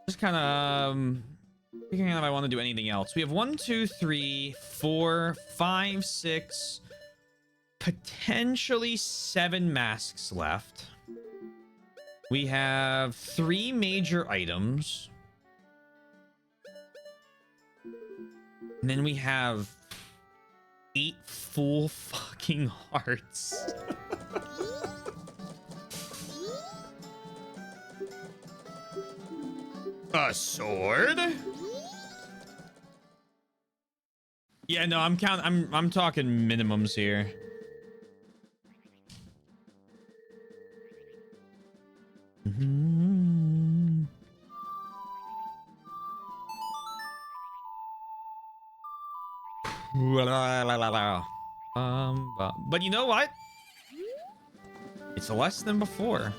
Just kind of figuring out if I want to do anything else. We have 1, 2, 3, 4, 5, 6, potentially 7 masks left. We have 3 major items. And then we have 8 full fucking hearts. A sword? Yeah, no, I'm talking minimums here. But you know what? It's less than before.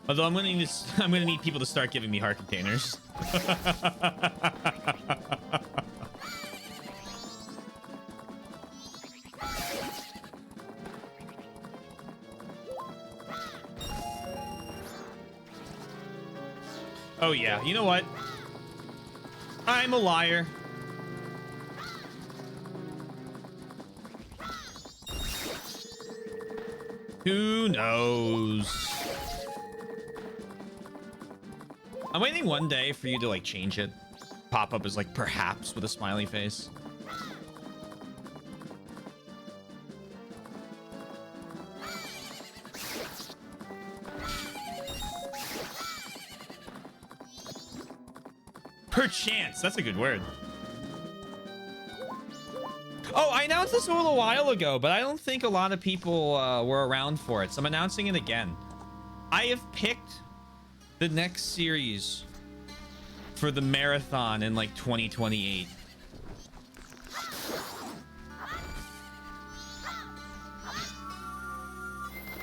Although I'm gonna need people to start giving me heart containers. Oh yeah, you know what? I'm a liar. Who knows? I'm waiting one day for you to like change it. Pop up as like perhaps with a smiley face. Perchance. That's a good word. Oh, I announced this a little while ago, but I don't think a lot of people were around for it. So I'm announcing it again. I have picked the next series for the marathon in like 2028.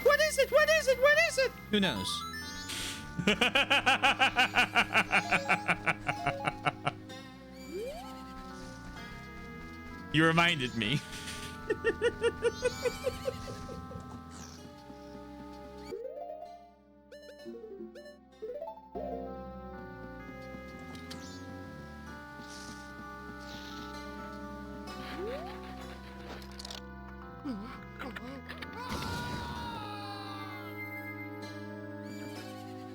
What is it? What is it? What is it? Who knows? You reminded me.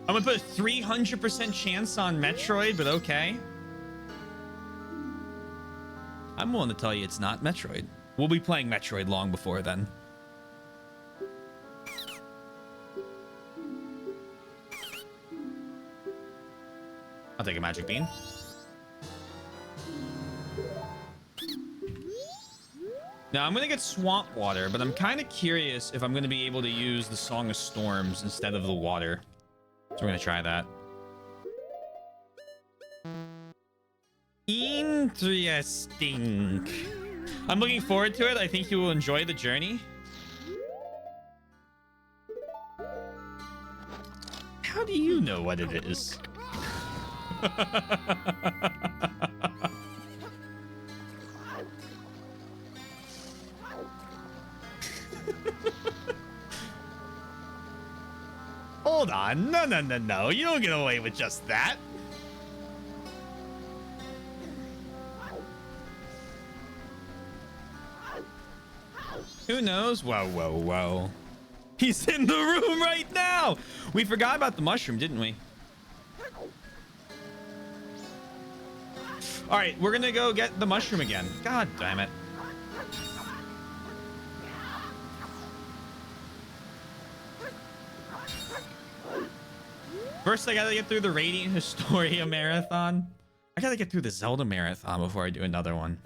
I'm gonna put a 300% chance on Metroid, but okay. I'm willing to tell you it's not Metroid. We'll be playing Metroid long before then. I'll take a magic bean. Now, I'm gonna get swamp water, but I'm kind of curious if I'm gonna be able to use the Song of Storms instead of the water. So we're gonna try that. Interesting. I'm looking forward to it. I think you will enjoy the journey. How do you know what it is? Hold on. No, no, no, no. You don't get away with just that. Who knows? Whoa, whoa, whoa. He's in the room right now. We forgot about the mushroom, didn't we? All right, we're going to go get the mushroom again. God damn it. First, I got to get through the Radiant Historia marathon. I got to get through the Zelda marathon before I do another one.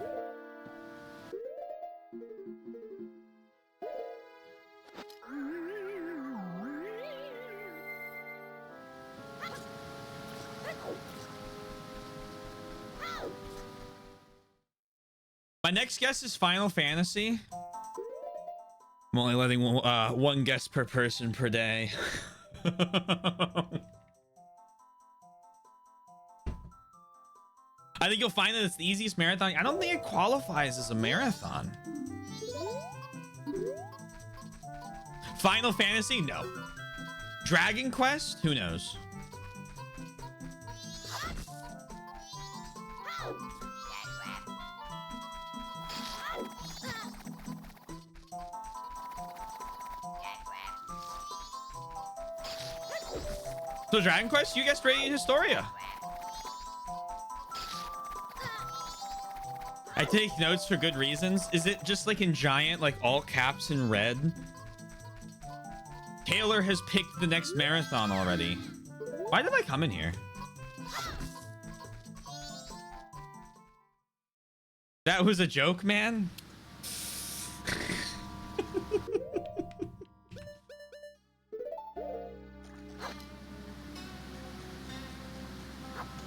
My next guess is Final Fantasy. I'm only letting one guess per person per day. I think you'll find that it's the easiest marathon. I don't think it qualifies as a marathon. Final Fantasy? No. Dragon Quest? Who knows? So Dragon Quest, you guessed Radiant Historia. I take notes for good reasons. Is it just like in giant, like all caps in red? Taylor has picked the next marathon already. Why did I come in here? That was a joke, man.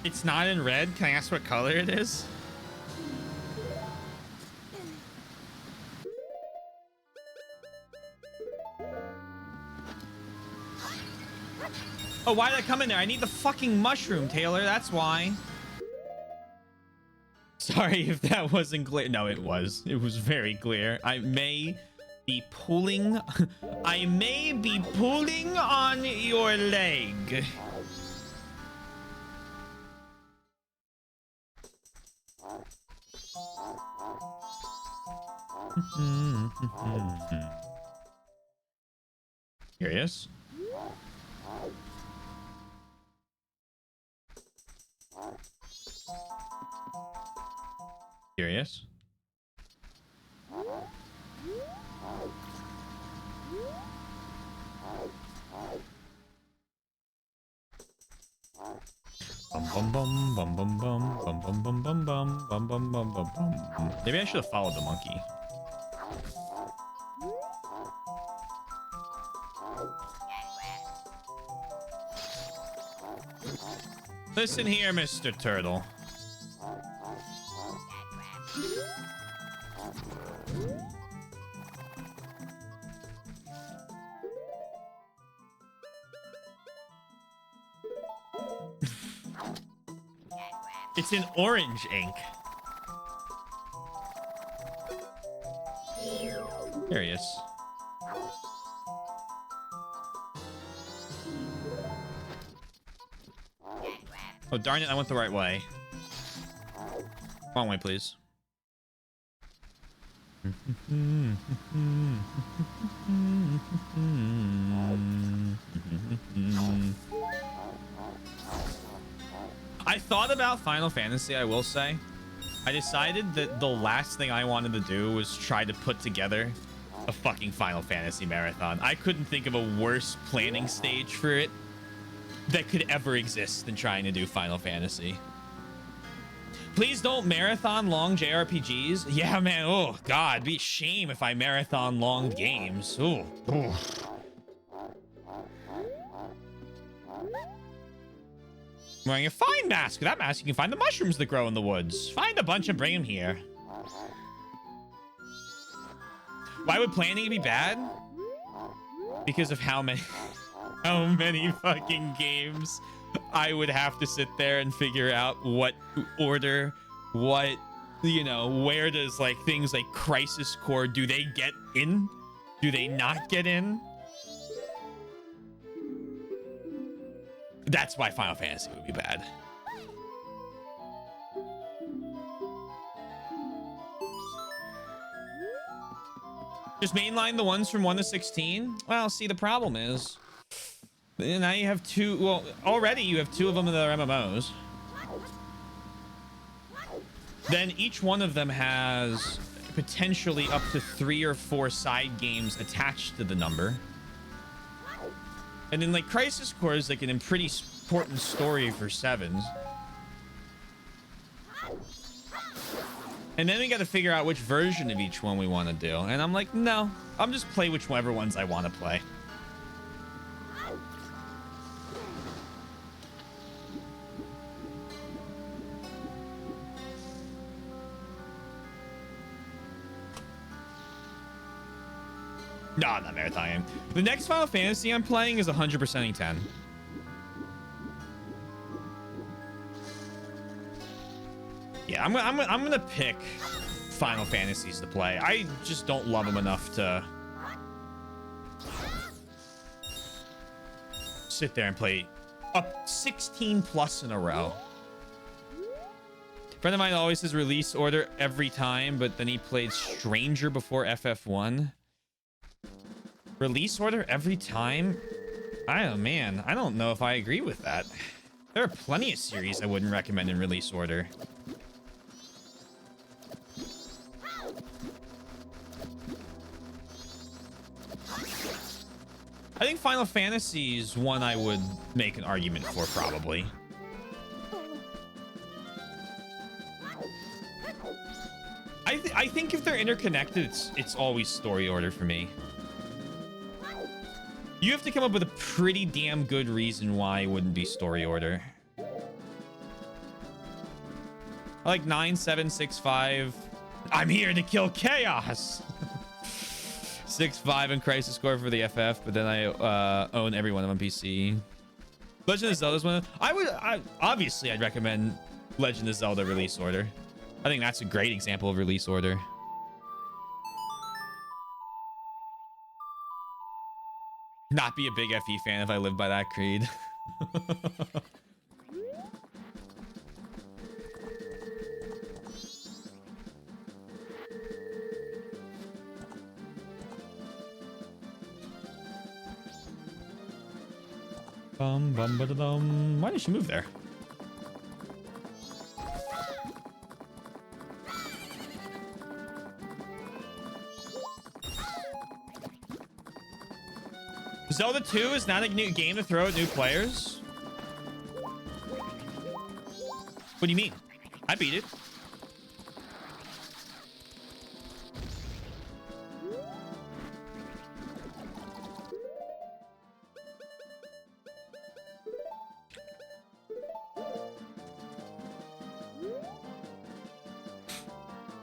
It's not in red. Can I ask what color it is? Oh, why did I come in there? I need the fucking mushroom, Taylor. That's why. Sorry if that wasn't clear. No, it was. It was very clear. I may be pulling... I may be pulling on your leg. Curious. Curious. Bum bum bum bum bum bum bum bum bum bum bum bum bum bum bum bum. Maybe I should have followed the monkey. Listen here, Mr. Turtle. It's in orange ink. Curious. Oh, darn it, I went the right way. Wrong way, please. I thought about Final Fantasy, I will say. I decided that the last thing I wanted to do was try to put together a fucking Final Fantasy marathon. I couldn't think of a worse planning stage for it that could ever exist than trying to do Final Fantasy. Please don't marathon long JRPGs. Yeah, man. Oh, God. It'd be a shame if I marathon long games. Ooh. Ooh. I'm wearing a fine mask. With that mask, you can find the mushrooms that grow in the woods. Find a bunch and bring them here. Why would planning be bad? Because of how many fucking games I would have to sit there and figure out what order, what, you know, where does like things like Crisis Core, do they get in? Do they not get in? That's why Final Fantasy would be bad. Just mainline the ones from 1 to 16? Well, see, the problem is now you have two. Well, already you have two of them that are MMOs. Then each one of them has potentially up to 3 or 4 side games attached to the number. And then like Crisis Core is like an pretty important story for 7s. And then we got to figure out which version of each one we want to do. And I'm like, no, I'm just play whichever ones I want to play. No, not marathon game. The next Final Fantasy I'm playing is 100%ing 10. Yeah, I'm gonna pick Final Fantasies to play. I just don't love them enough to sit there and play up 16 plus in a row. Friend of mine always says release order every time, but then he played Stranger before FF1. Release order every time? Man, I don't know if I agree with that. There are plenty of series I wouldn't recommend in release order. I think Final Fantasy is one I would make an argument for, probably. I think if they're interconnected, it's always story order for me. You have to come up with a pretty damn good reason why it wouldn't be story order. I like 9765. I'm here to kill chaos. 6.5 in Crisis Core for the FF, but then I own every one of them on PC. Legend of Zelda's one. Obviously I'd recommend Legend of Zelda release order. I think that's a great example of release order. Not be a big FE fan if I lived by that creed. Why did she move there? Zelda 2 is not a new game to throw at new players? What do you mean? I beat it.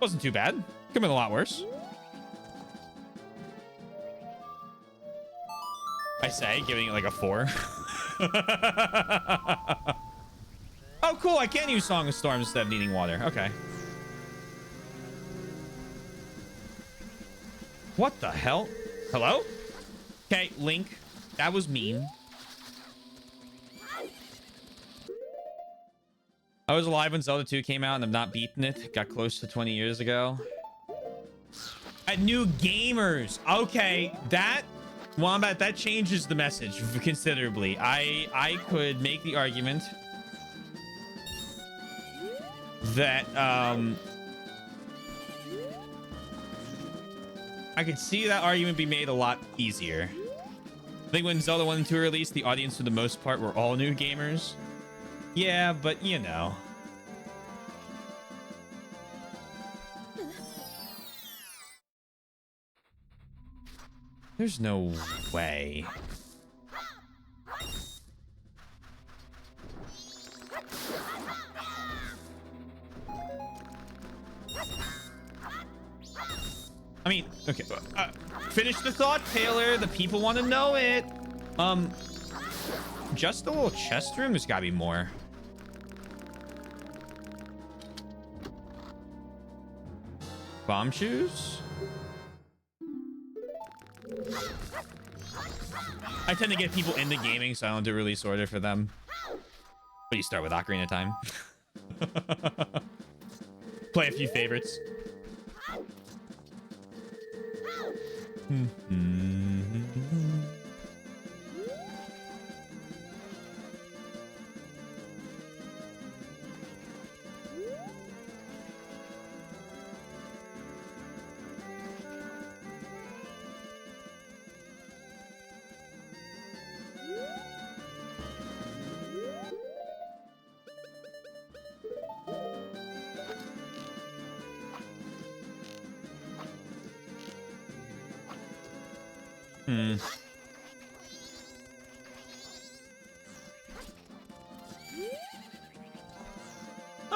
Wasn't too bad. Could have been a lot worse. I say, giving it like a 4. Oh, cool. I can use Song of Storms instead of needing water. Okay. What the hell? Hello? Okay, Link. That was mean. I was alive when Zelda 2 came out and I've not beaten it. Got close to 20 years ago. At new gamers. Okay, that... Wombat, that changes the message considerably. I could make the argument that I could see that argument be made a lot easier. I think when Zelda 1 and 2 were released, the audience for the most part were all new gamers. Yeah, but you know. There's no way. I mean, okay. Finish the thought, Taylor. The people want to know it. Just a little chest room. There's gotta be more. Bomb shoes? I tend to get people into gaming, so I don't do release order for them. But you start with Ocarina of Time. Play a few favorites.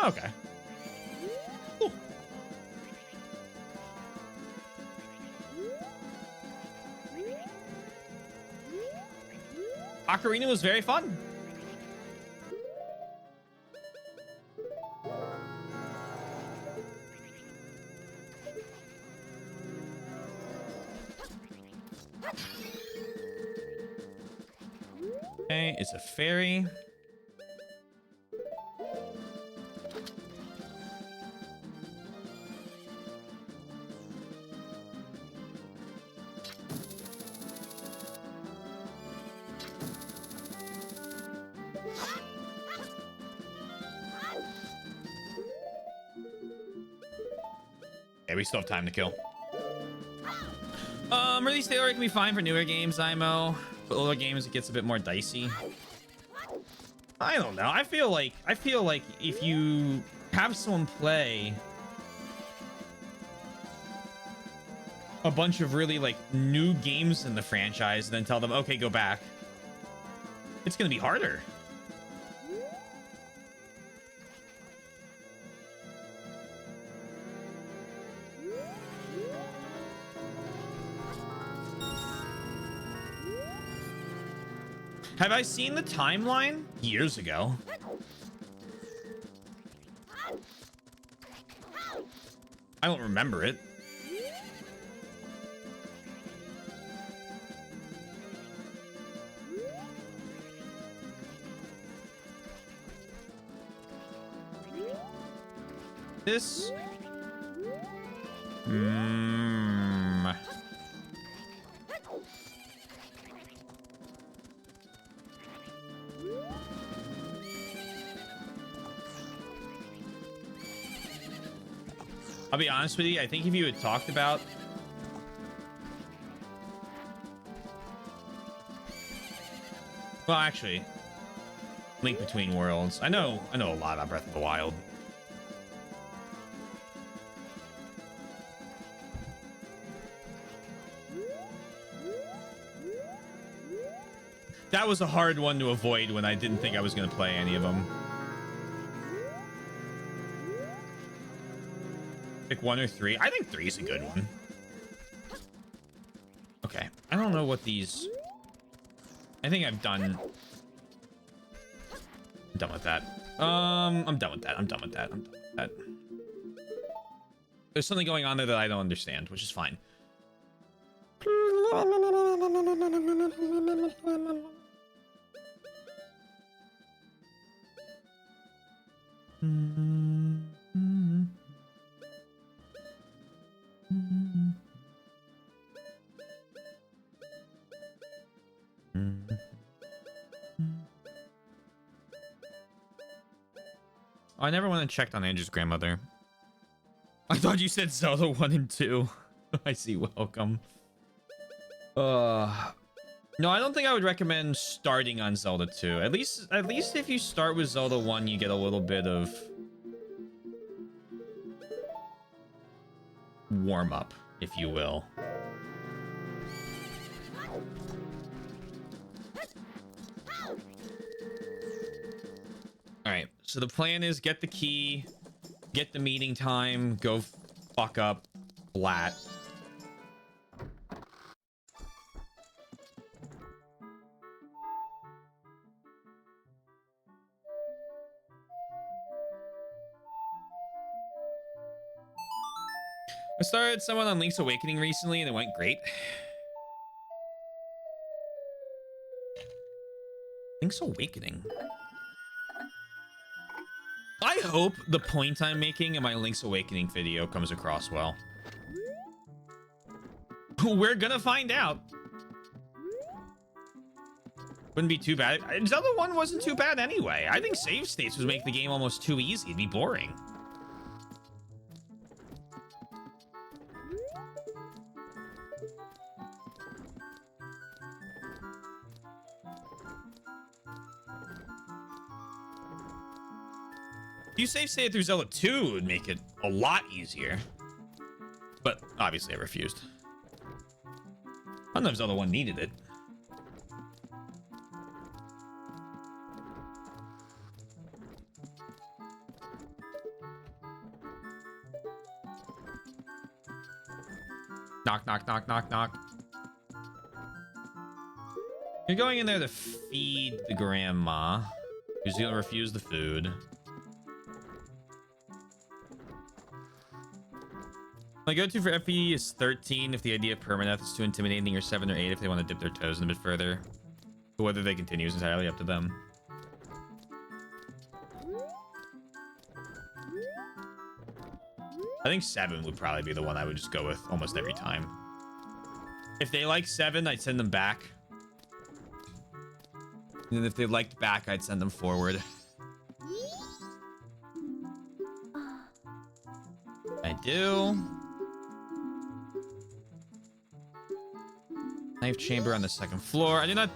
Okay. Cool. Ocarina was very fun. Okay, it's a fairy. Okay, we still have time to kill. Release date can be fine for newer games, IMO. For older games, it gets a bit more dicey. I don't know. I feel like if you have someone play a bunch of really like new games in the franchise, and then tell them, okay, go back, it's gonna be harder. Have I seen the timeline? Years ago. I don't remember it. This? I'll be honest with you, I think if you had talked about well, actually, Link Between Worlds. I know a lot about Breath of the Wild. That was a hard one to avoid when I didn't think I was going to play any of them. Pick 1 or 3. I think 3 is a good one. Okay. I don't know what these... I think I'm done. I'm done with that. I'm done with that. I'm done with that. I'm done with that. There's something going on there that I don't understand, which is fine. I never went and checked on Andrew's grandmother. I thought you said Zelda 1 and 2. I see. Welcome. No, I don't think I would recommend starting on Zelda 2. At least if you start with Zelda 1, you get a little bit of warm up, if you will. All right, so the plan is get the key, get the meeting time, go fuck up Blat. I started someone on Link's Awakening recently and it went great. Link's Awakening. I hope the point I'm making in my Link's Awakening video comes across well. We're gonna find out. Wouldn't be too bad. Zelda 1 wasn't too bad anyway. I think save states would make the game almost too easy. It'd be boring. If you save state through Zelda 2, it would make it a lot easier. But obviously I refused. I don't know if Zelda 1 needed it. Knock, knock, knock, knock, knock. You're going in there to feed the grandma, who's gonna refuse the food. My go-to for FE is 13 if the idea of permadeath is too intimidating, or 7 or 8 if they want to dip their toes in a bit further. But whether they continue is entirely up to them. I think 7 would probably be the one I would just go with almost every time. If they like 7, I'd send them back. And then if they liked back, I'd send them forward. I do. Knife chamber on the 2nd floor. I do not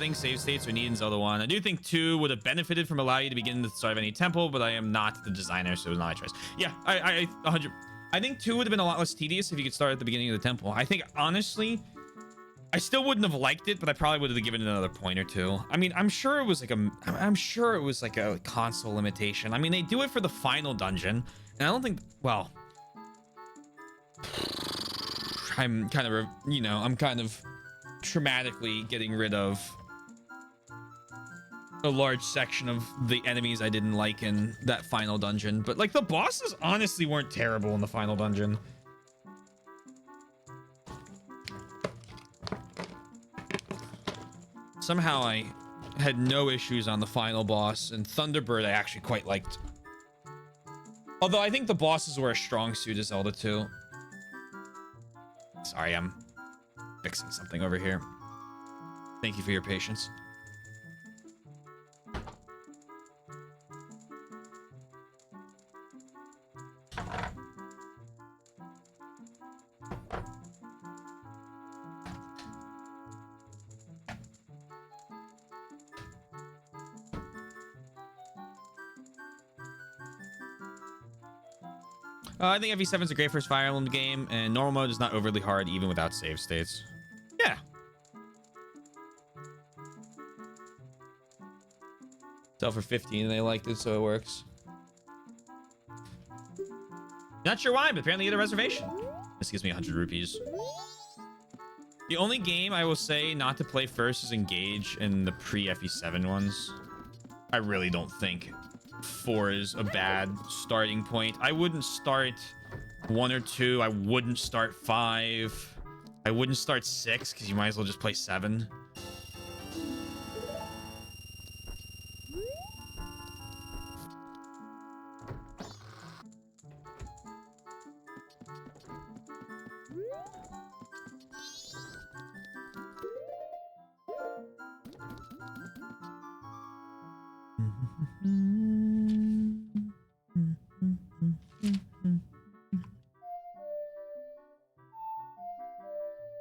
think save states are needed in Zelda 1. I do think 2 would have benefited from allowing you to begin at the start of any temple, but I am not the designer, so it was not my choice. Yeah, I 100. I think 2 would have been a lot less tedious if you could start at the beginning of the temple. I think, honestly, I still wouldn't have liked it, but I probably would have given it another point or two. I mean, I'm sure it was like a console limitation. I mean, they do it for the final dungeon, and I don't think, well, I'm kind of, you know, I'm kind of traumatically getting rid of a large section of the enemies I didn't like in that final dungeon. But like the bosses honestly weren't terrible in the final dungeon. Somehow I had no issues on the final boss, and Thunderbird I actually quite liked. Although I think the bosses were a strong suit of Zelda 2. Sorry, I'm fixing something over here. Thank you for your patience. I think FE7 is a great first Fire Emblem game, and normal mode is not overly hard even without save states. Yeah. Sell for 15 and they liked it, so it works. Not sure why, but apparently you get a reservation. This gives me 100 rupees. The only game I will say not to play first is Engage in the pre-FE7 ones. I really don't think 4 is a bad starting point. I wouldn't start 1 or 2. I wouldn't start 5. I wouldn't start 6 because you might as well just play 7.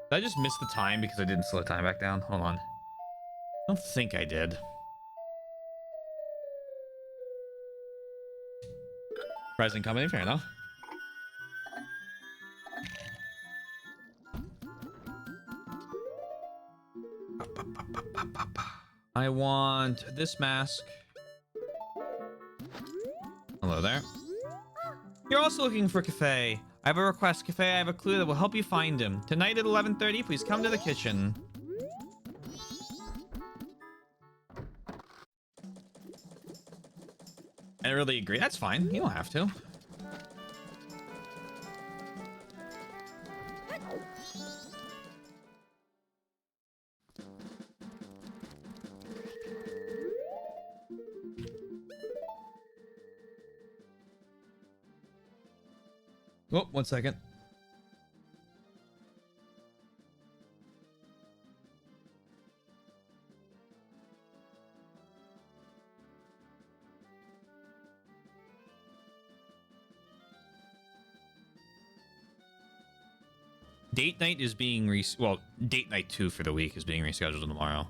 Did I just miss the time because I didn't slow time back down? Hold on. I don't think I did. Present company, fair enough. I want this mask. Hello there. You're also looking for Cafe. I have a request, Cafe. I have a clue that will help you find him. Tonight at 11:30, please come to the kitchen. I really agree. That's fine. You don't have to. Oh, 1 second. Date night is being well, date night 2 for the week is being rescheduled tomorrow.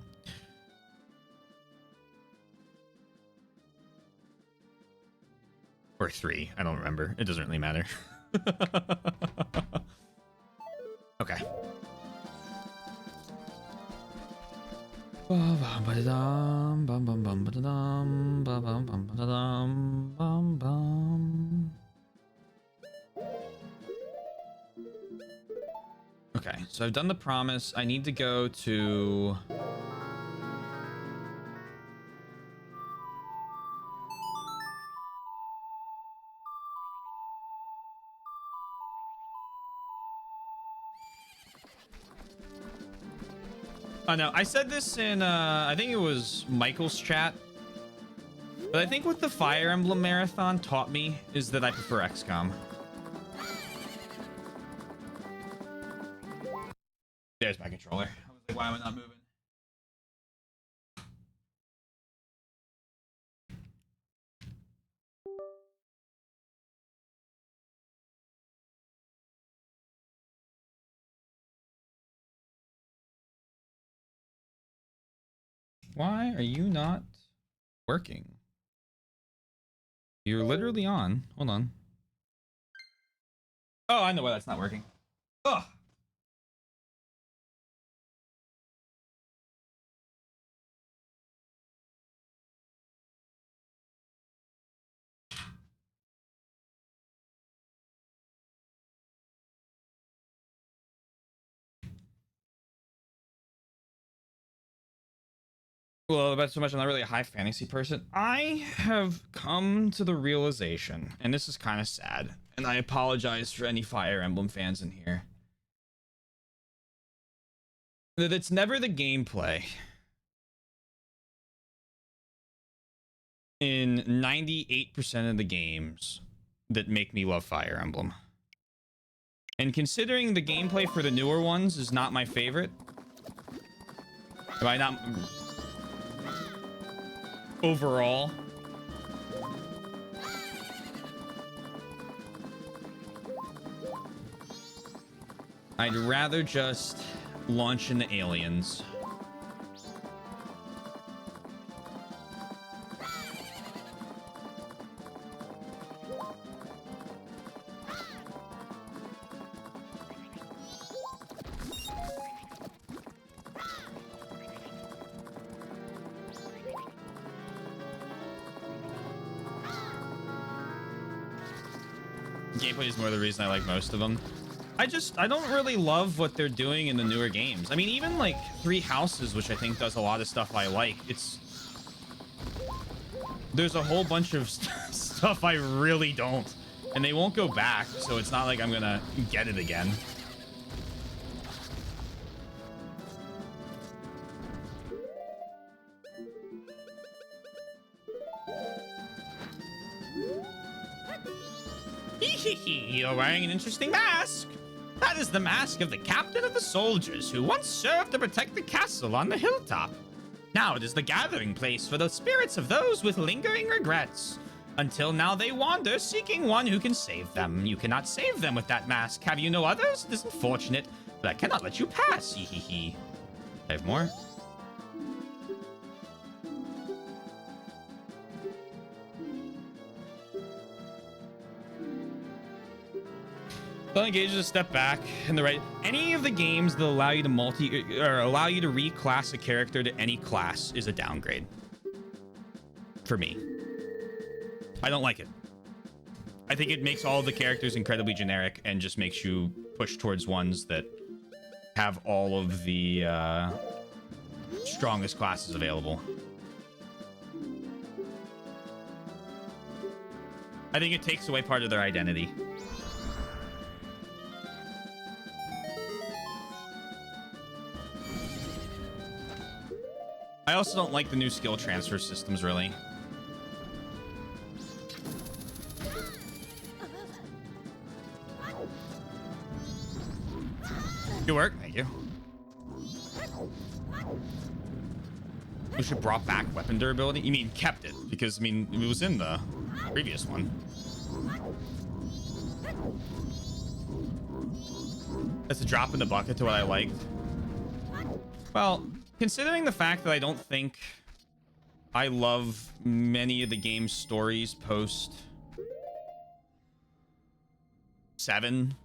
Or 3. I don't remember. It doesn't really matter. Okay. Okay, so I've done the promise. I need to go to Oh no, I said this in I think it was Michael's chat. But I think what the Fire Emblem Marathon taught me is that I prefer XCOM. There's my controller. I was like, why am I not moving? Why are you not working? You're literally on. Hold on. Oh, I know why that's not working. Ugh. Well, about so much, I'm not really a high fantasy person. I have come to the realization, and this is kind of sad, and I apologize for any Fire Emblem fans in here, that it's never the gameplay in 98% of the games that make me love Fire Emblem. And considering the gameplay for the newer ones is not my favorite, am I not overall? I'd rather just launch into aliens. Gameplay is more the reason I like most of them. I don't really love what they're doing in the newer games. I mean, even like Three Houses, which I think does a lot of stuff I like, there's a whole bunch of stuff I really don't, and they won't go back, so it's not like I'm gonna get it again. You're wearing an interesting mask. That is the mask of the captain of the soldiers who once served to protect the castle on the hilltop. Now it is the gathering place for the spirits of those with lingering regrets. Until now they wander, seeking one who can save them. You cannot save them with that mask. Have you no others? It is unfortunate, but I cannot let you pass. Hehehe. I have more. Engage is a step back in the right. Any of the games that allow you to allow you to reclass a character to any class is a downgrade. For me. I don't like it. I think it makes all of the characters incredibly generic and just makes you push towards ones that have all of the strongest classes available. I think it takes away part of their identity. I also don't like the new skill transfer systems, really. Good work. Thank you. We should brought back weapon durability? You mean kept it? Because, I mean, it was in the previous one. That's a drop in the bucket to what I liked. Well, considering the fact that I don't think I love many of the game's stories post 7.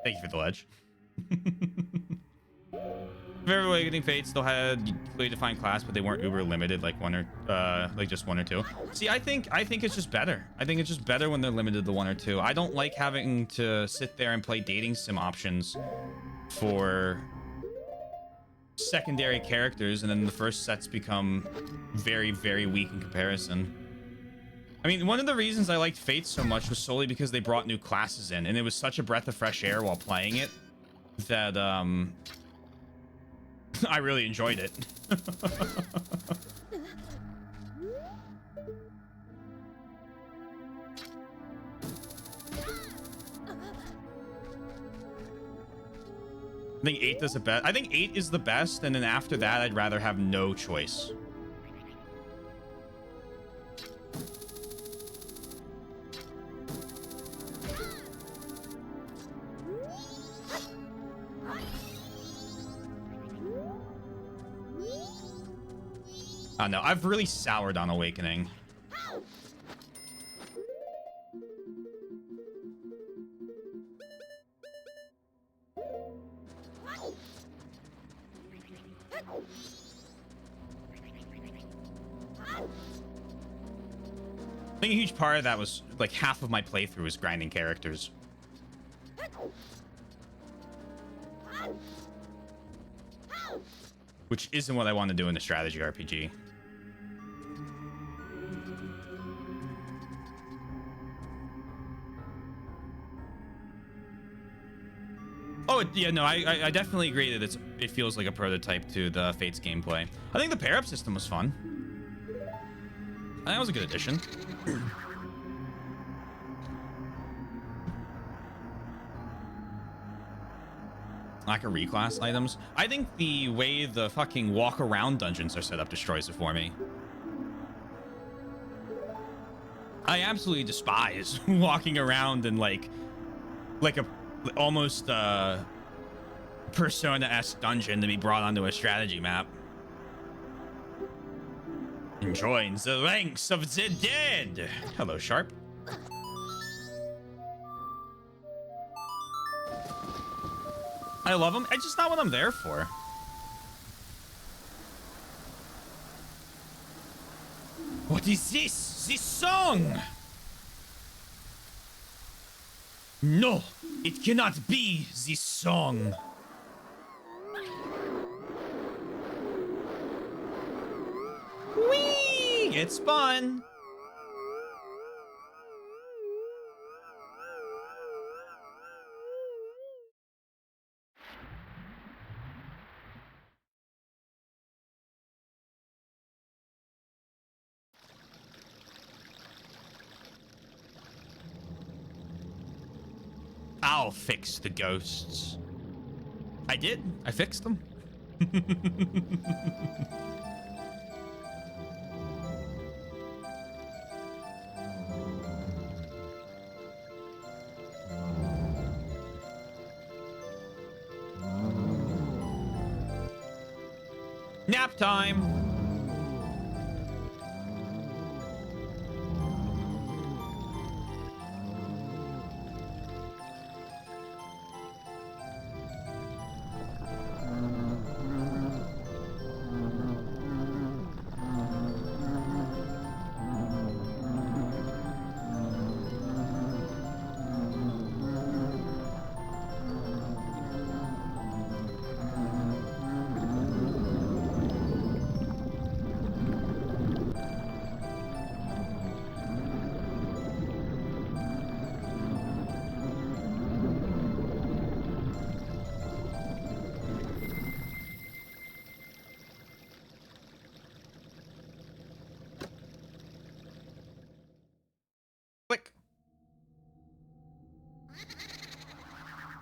Thank you for the ledge. Very Awakening Fate still had clearly defined class, but they weren't uber limited like just one or two. See, I think it's just better. I think it's just better when they're limited to one or two. I don't like having to sit there and play dating sim options for secondary characters, and then the first sets become very, very weak in comparison. I mean, one of the reasons I liked Fate so much was solely because they brought new classes in, and it was such a breath of fresh air while playing it that I really enjoyed it. I think 8 does the best. I think 8 is the best, and then after that, I'd rather have no choice. Oh no, I've really soured on Awakening. I think a huge part of that was like half of my playthrough was grinding characters. Which isn't what I want to do in a strategy RPG. Oh, yeah, no, I definitely agree that it feels like a prototype to the Fates gameplay. I think the pair-up system was fun. I think that was a good addition. Lack of reclass items. I think the way the fucking walk-around dungeons are set up destroys it for me. I absolutely despise walking around in like a almost Persona-esque dungeon to be brought onto a strategy map. Join the ranks of the dead. Hello, Sharp. I love them. It's just not what I'm there for. What is this? This song? No, it cannot be this song. Whee! It's fun. I'll fix the ghosts. I did. I fixed them. Nap time. Click.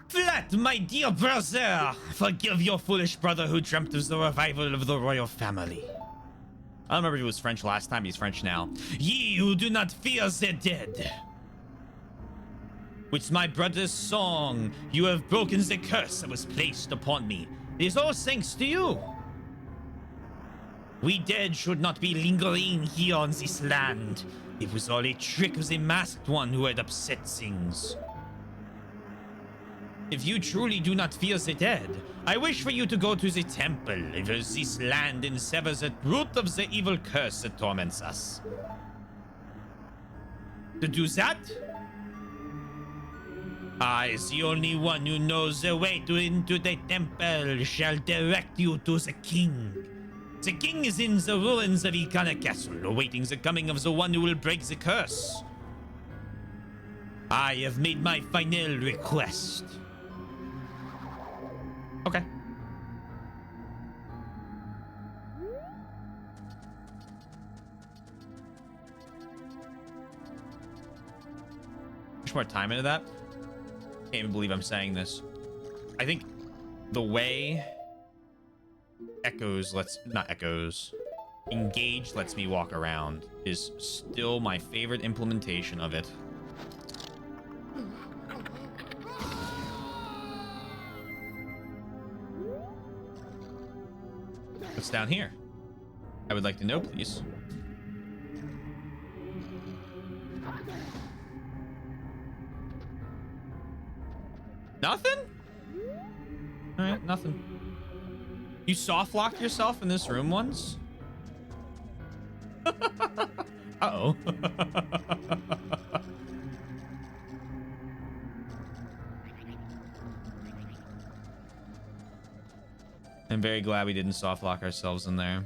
Flat, my dear brother, forgive your foolish brother who dreamt of the revival of the royal family. I don't remember if he was French last time. He's French now. Ye who do not fear the dead. With my brother's song, you have broken the curse that was placed upon me. It is all thanks to you. We dead should not be lingering here on this land. It was all a trick of the masked one who had upset things. If you truly do not fear the dead, I wish for you to go to the temple of this land and sever the root of the evil curse that torments us. To do that, I, the only one who knows the way into the temple, shall direct you to the king. The king is in the ruins of Ikana Castle, awaiting the coming of the one who will break the curse. I have made my final request. Okay. Much more time into that. Can't even believe I'm saying this. I think the way Engage lets me walk around is still my favorite implementation of it. What's down here? I would like to know, please. Nothing? All right, nothing. You soft locked yourself in this room once? Uh-oh. I'm very glad we didn't soft lock ourselves in there.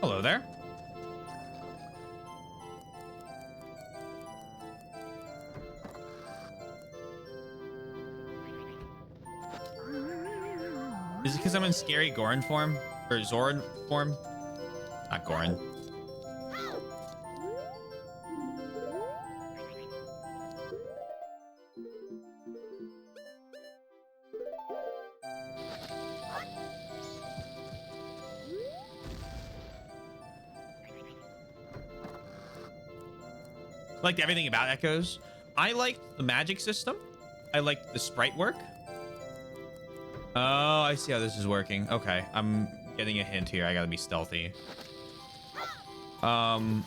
Hello there. Is it because I'm in scary Gorin form? Or Zoran form? Not Gorin. Liked everything about Echoes. I liked the magic system. I liked the sprite work. Oh, I see how this is working. Okay, I'm getting a hint here. I gotta be stealthy. Oh.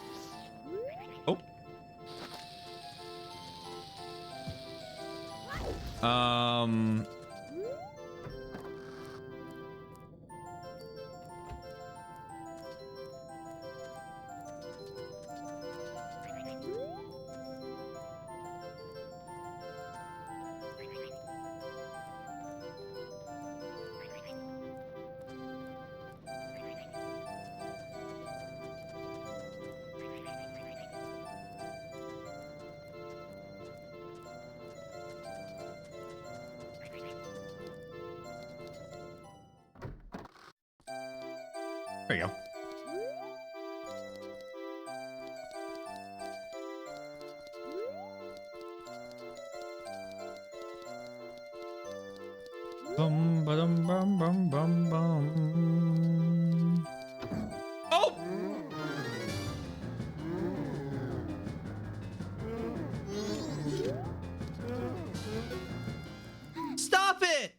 There you go. Bum ba-dum bum bum bum bum. Oh! Stop it!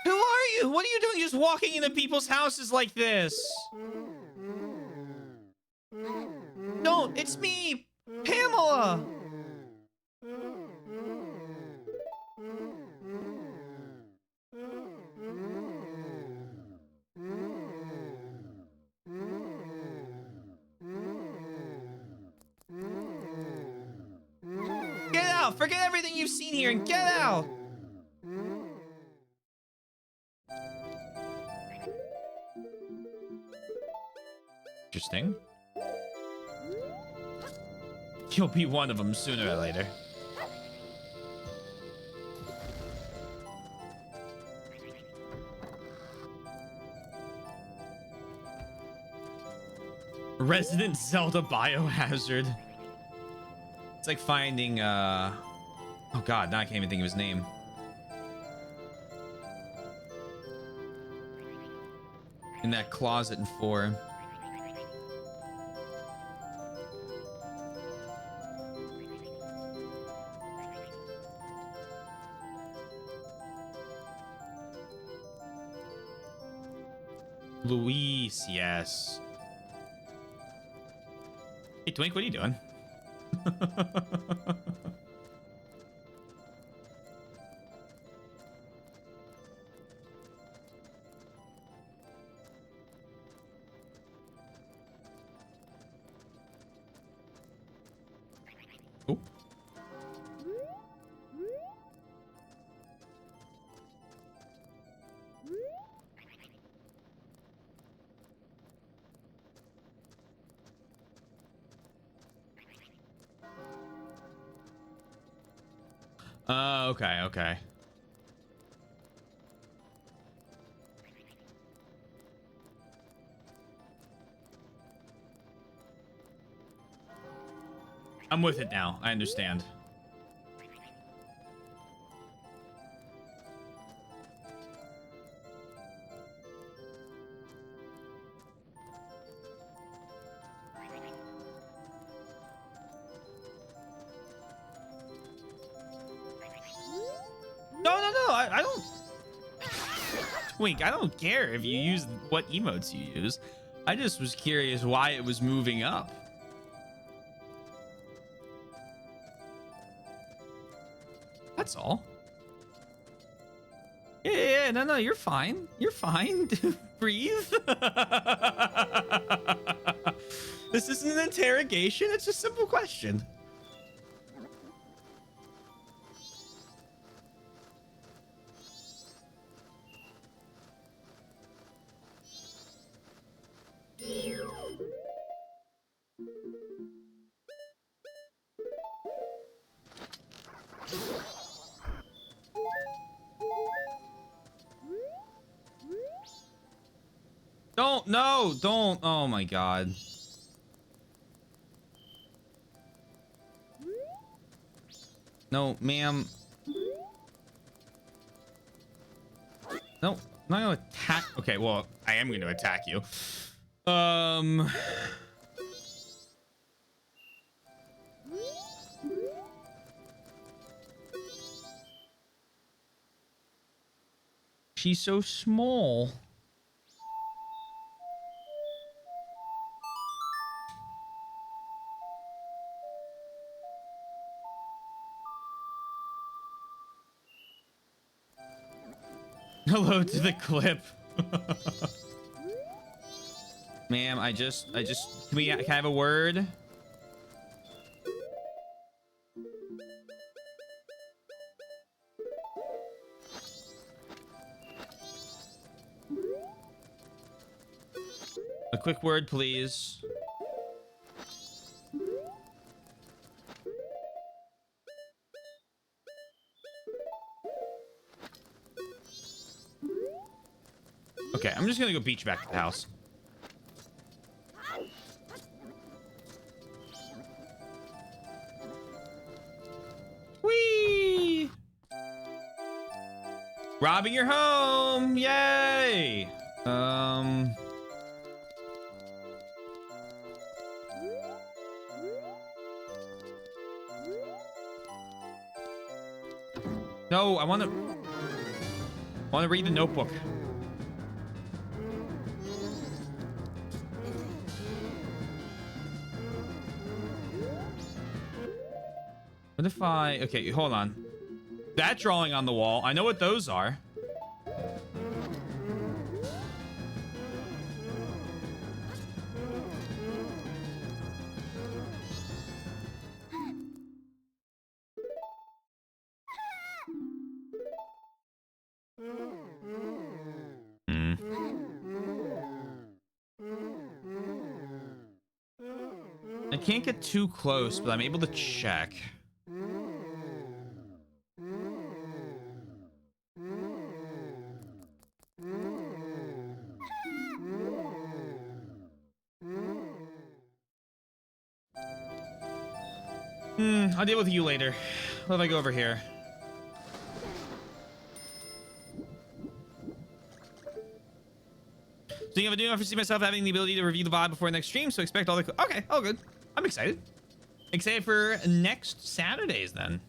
Who are you? What are you doing just walking into people's houses like this? Don't! It's me! Pamela! Get out! Forget everything you've seen here and get out! Interesting. You'll be one of them sooner or later. Resident Zelda biohazard. It's like finding oh god, now I can't even think of his name. In that closet in 4. Luis, yes. Hey, Twink, what are you doing? Oh. Okay, okay. I'm with it now. I understand. No, no, no. I don't. Twink, I don't care if you use what emotes you use. I just was curious why it was moving up. That's all. Yeah, no, you're fine. You're fine. Breathe. This isn't an interrogation. It's a simple question. Don't. Oh my God. No, ma'am. No, I'm not gonna attack. Okay, well, I am going to attack you. She's so small. Hello to the clip. Ma'am, can I have a word? A quick word, please. Okay, I'm just gonna go beach back to the house. Whee! Robbing your home! Yay! No, I want to read the notebook. What if I... Okay, hold on. That drawing on the wall, I know what those are. I can't get too close, but I'm able to check. I'll deal with you later. What if I go over here? So I do foresee myself having the ability to review the VOD before next stream, so expect all the... Okay, all good. I'm excited. Excited for next Saturdays, then.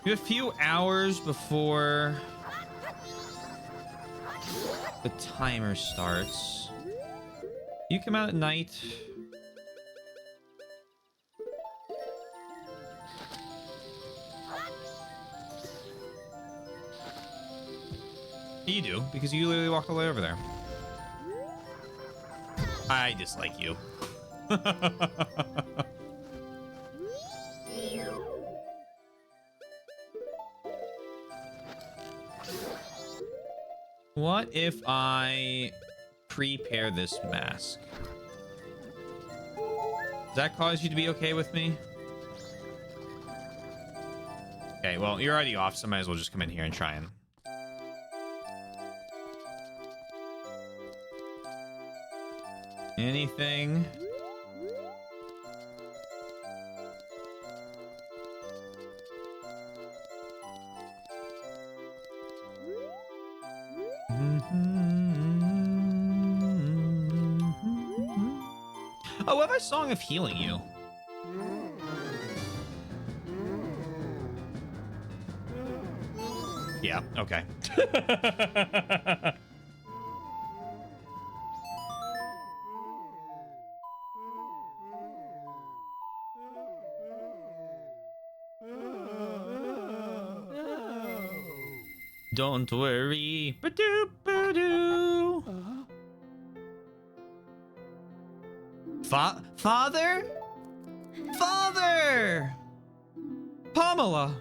We have a few hours before the timer starts. You come out at night. You do, because you literally walked all the way over there. I dislike you. What if I prepare this mask? Does that cause you to be okay with me? Okay, well, you're already off, so I might as well just come in here and try and... Anything? Oh, what have I Song of Healing You? Yeah, okay. Don't worry. Ba-doo, ba-doo. Father? Father! Pamela!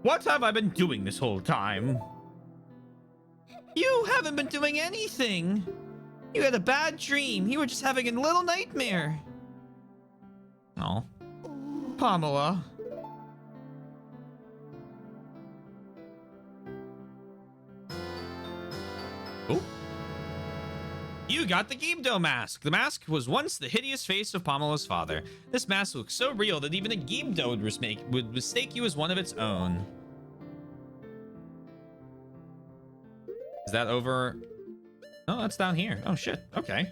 What have I been doing this whole time? You haven't been doing anything. You had a bad dream. You were just having a little nightmare. Oh. Pamela. Oh. You got the Gibdo mask. The mask was once the hideous face of Pamela's father. This mask looks so real that even a Gibdo would mistake you as one of its own. Is that over? Oh, that's down here. Oh, shit. Okay.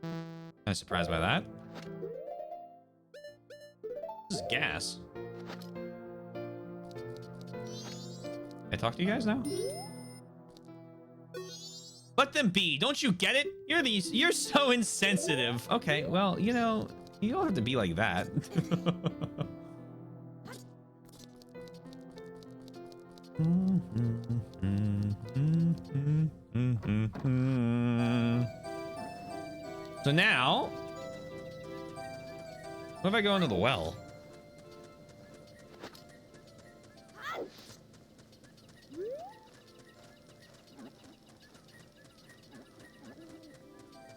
I'm surprised by that. This is gas. Can I talk to you guys now? Let them be. Don't you get it? You're so insensitive. Okay, well, you know, you don't have to be like that. So now, what if I go into the well?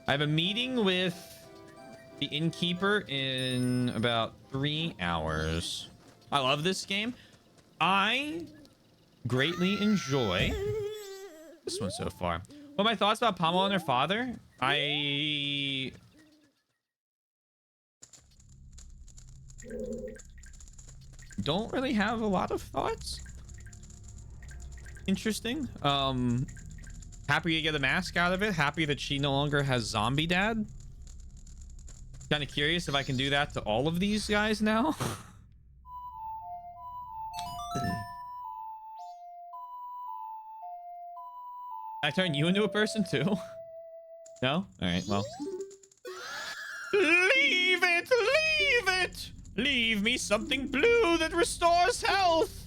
I have a meeting with the innkeeper in about 3 hours. I love this game. I greatly enjoy this one so far. What are my thoughts about Pamela and her father? I don't really have a lot of thoughts. Interesting. Happy to get a mask out of it. Happy that she no longer has zombie dad. Kind of curious if I can do that to all of these guys now. I turn you into a person too? No? All right, well. Leave it! Leave it! Leave me something blue that restores health!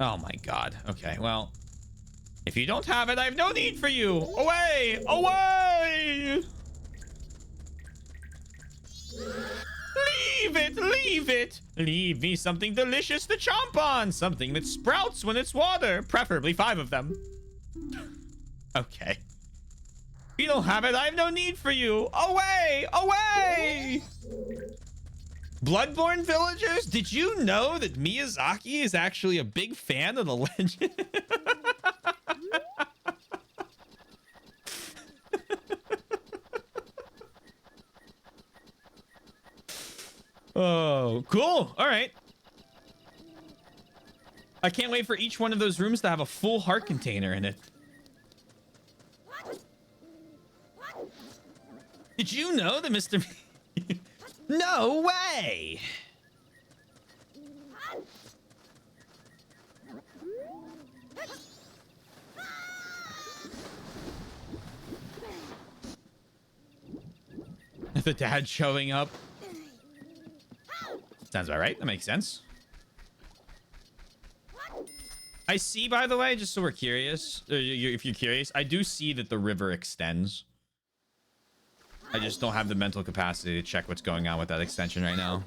Oh my god. Okay, well. If you don't have it, I have no need for you! Away! Away! Leave it! Leave it! Leave me something delicious to chomp on! Something that sprouts when it's water! Preferably 5 of them. Okay. If you don't have it, I have no need for you! Away! Away! Bloodborne villagers, did you know that Miyazaki is actually a big fan of the legend? Oh, cool. All right. I can't wait for each one of those rooms to have a full heart container in it. Did you know that Mr. No way! The dad showing up. Sounds about right. That makes sense. I see, by the way, just so we're curious, if you're curious, I do see that the river extends. I just don't have the mental capacity to check what's going on with that extension right now.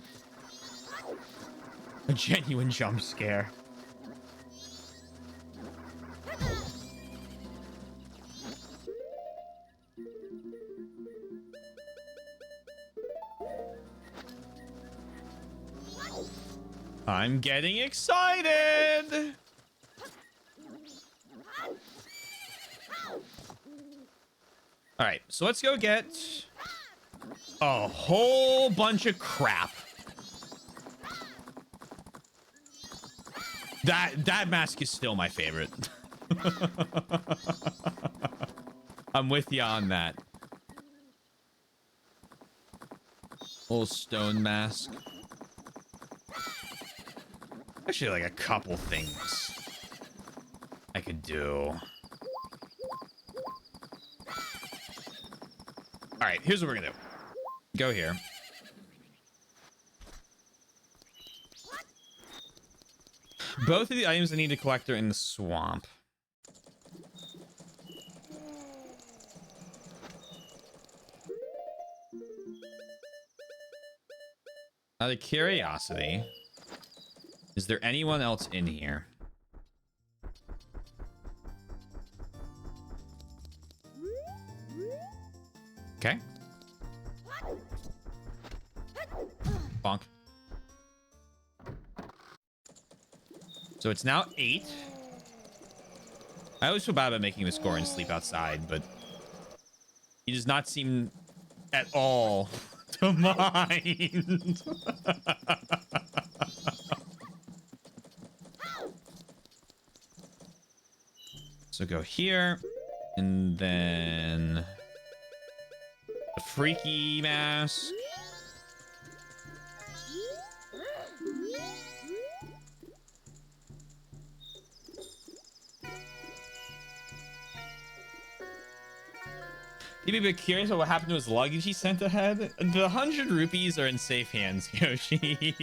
A genuine jump scare. I'm getting excited. All right, so let's go get a whole bunch of crap. That mask is still my favorite. I'm with you on that. Little stone mask. Actually, like a couple things I could do. All right, here's what we're gonna do. Go here. Both of the items I need to collect are in the swamp. Out of curiosity, is there anyone else in here? Okay. Bonk. So it's now 8. I always feel bad about making the score and sleep outside, but he does not seem at all to mind. So go here, and then the freaky mask. You'd be a bit curious about what happened to his luggage he sent ahead. The 100 rupees are in safe hands, Yoshi.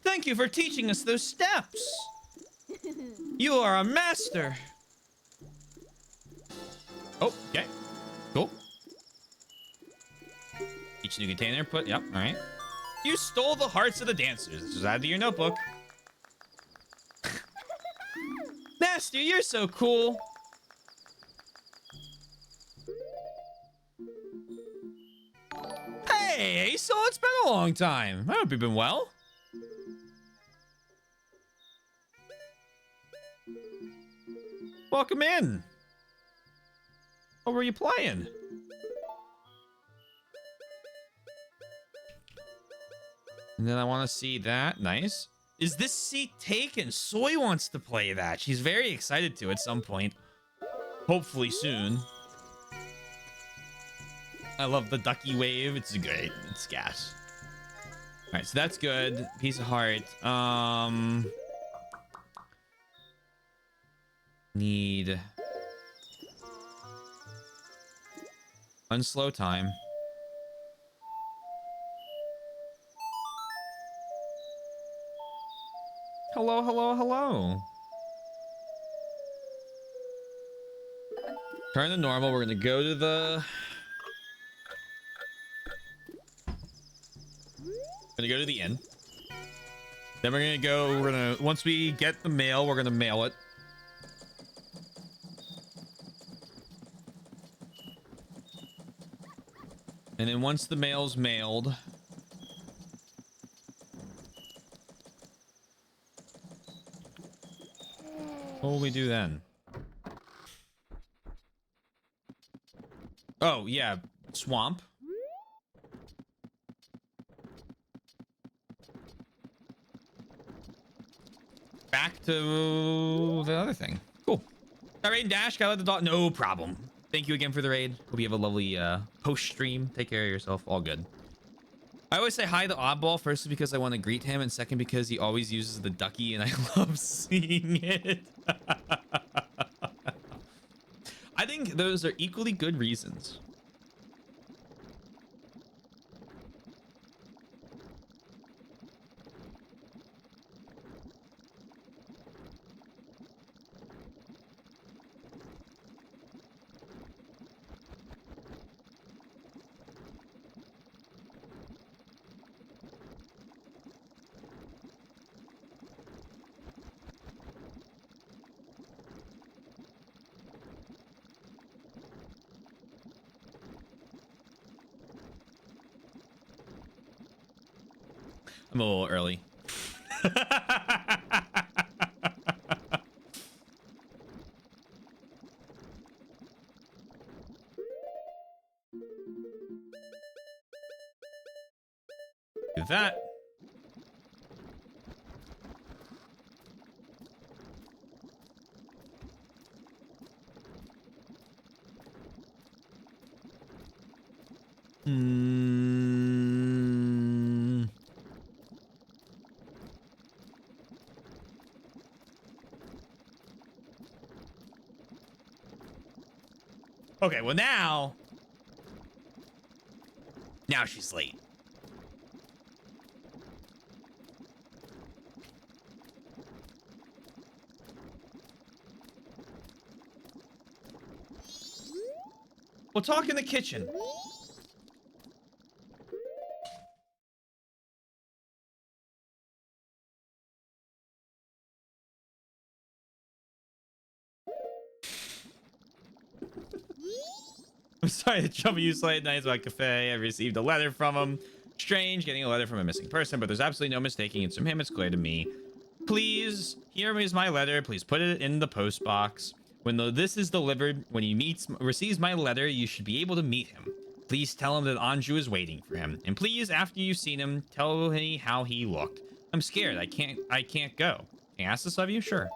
Thank you for teaching us those steps. You are a master. Oh, okay. Cool. Each new container put, yep, all right. You stole the hearts of the dancers. This was out of your notebook. Master, you're so cool. Hey, so it's been a long time. I hope you've been well. Welcome in. What were you playing? And then I want to see that. Nice. Is this seat taken? Soy wants to play that. She's very excited to at some point. Hopefully soon. I love the ducky wave. It's great. It's gas. All right, so that's good. Piece of heart. Need unslow time. Hello, hello, hello. Turn to normal. We're gonna go to the. Gonna go to the inn. Then we're gonna go. We're gonna once we get the mail, we're gonna mail it. And then once the mail's mailed, what will we do then? Oh, yeah. Swamp. Back to the other thing. Cool. Got raid and dash. Gotta let the dog. No problem. Thank you again for the raid. Hope you have a lovely post stream. Take care of yourself. All good. I always say hi to Oddball, firstly because I want to greet him, and second because he always uses the ducky, and I love seeing it. I think those are equally good reasons. I'm a little early. Do that. Okay, well now she's late. We'll talk in the kitchen. I'm sorry to trouble you late nights about Cafe. I received a letter from him. Strange getting a letter from a missing person, but there's absolutely no mistaking it's from him. It's clear to me. Please, here is my letter. Please put it in the post box. When this is delivered, when he receives my letter, you should be able to meet him. Please tell him that Anju is waiting for him. And please, after you've seen him, tell me how he looked. I'm scared. I can't go. Can I ask this of you? Sure.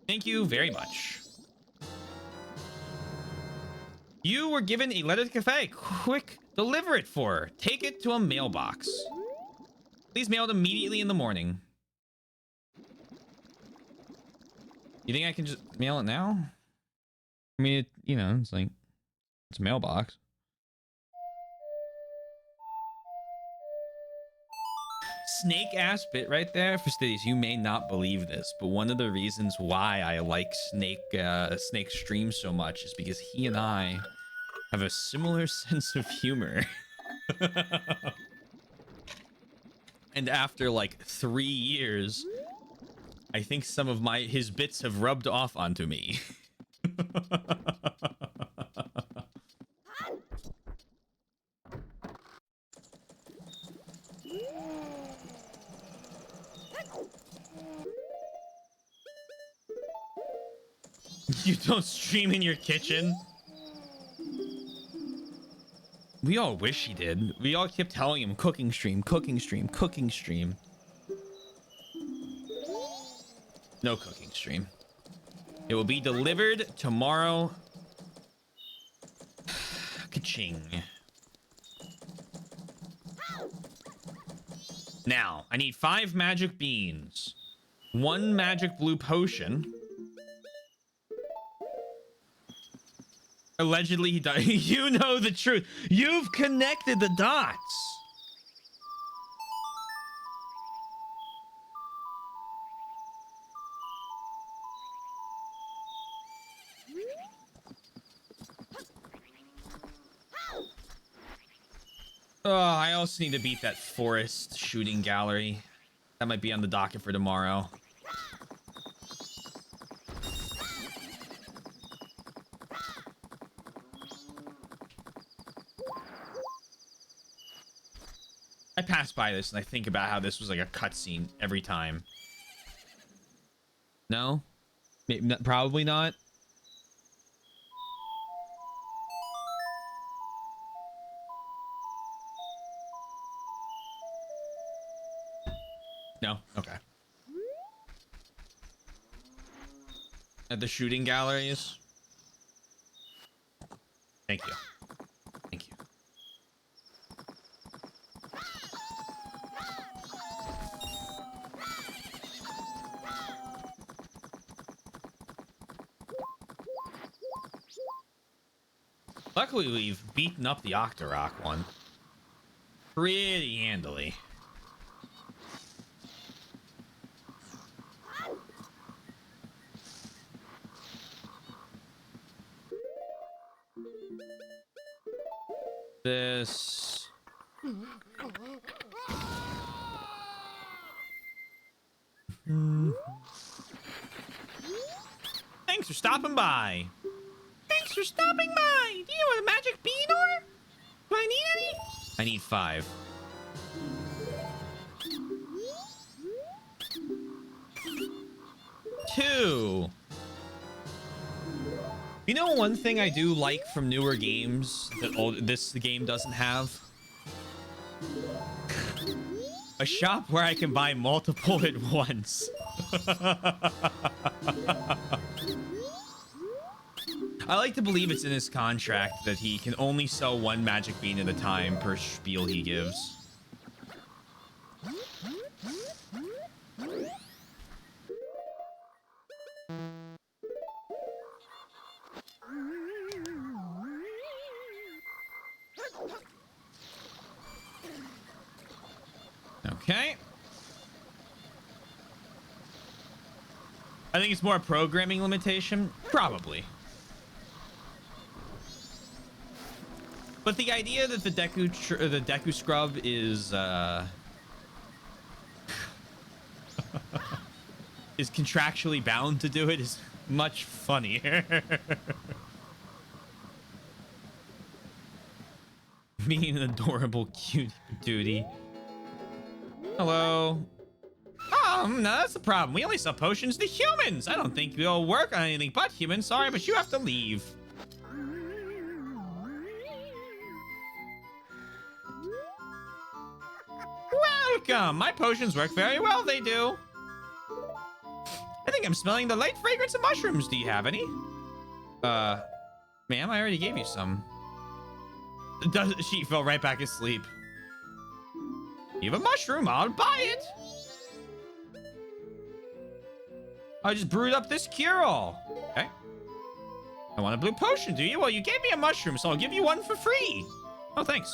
Thank you very much. You were given a letter to Cafe. Quick, deliver it for her. Take it to a mailbox. Please mail it immediately in the morning. You think I can just mail it now? I mean, it's like, it's a mailbox. Snake ass bit right there. Fastidious, you may not believe this, but one of the reasons why I like Snake stream so much is because he and I have a similar sense of humor. And after like 3 years, I think some of his bits have rubbed off onto me. You don't stream in your kitchen? We all wish he did. We all kept telling him cooking stream, cooking stream, cooking stream. No cooking stream. It will be delivered tomorrow. Ka-ching. Now, I need 5 magic beans, 1 magic blue potion. Allegedly, he died. You know the truth. You've connected the dots. Oh, I also need to beat that forest shooting gallery. That might be on the docket for tomorrow. I pass by this and I think about how this was like a cutscene every time. No? Maybe not, probably not. No? Okay. At the shooting galleries? Thank you. Thank you. Luckily, we've beaten up the Octorok one pretty handily. This... Thanks for stopping by. Thanks for stopping by. Do you know what a magic bean are? Do I need any? I need 5. 2. You know one thing I do like from newer games that this game doesn't have? A shop where I can buy multiple at once. I like to believe it's in his contract that he can only sell 1 magic bean at a time per spiel he gives. Okay. I think it's more a programming limitation. Probably. But the idea that the Deku Scrub is is contractually bound to do it is much funnier. Being an adorable cute duty. Hello. No, that's the problem. We only sell potions to humans. I don't think we'll work on anything but humans. Sorry, but you have to leave. Welcome. My potions work very well. They do. I think I'm smelling the light fragrance of mushrooms. Do you have any? Ma'am, I already gave you some. She fell right back asleep. You have a mushroom. I'll buy it. I just brewed up this cure-all. Okay. I want a blue potion, do you? Well, you gave me a mushroom, so I'll give you one for free. Oh, thanks.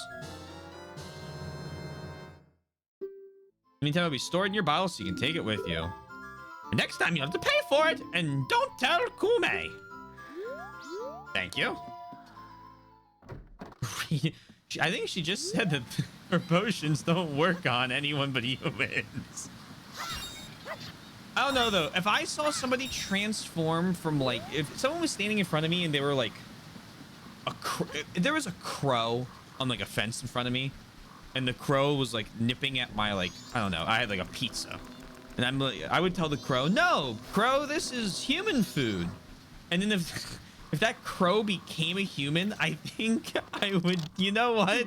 Meantime, it'll be stored in your bottle so you can take it with you. And next time, you'll have to pay for it. And don't tell Kume. Thank you. I think she just said that her potions don't work on anyone but humans. I don't know, though. If I saw somebody transform from, like... If someone was standing in front of me and they were, like... There was a crow on, like, a fence in front of me. And the crow was, like, nipping at my, like... I don't know. I had, like, a pizza. And I'm like... I would tell the crow, no, crow, this is human food. And then if that crow became a human, I think I would... You know what?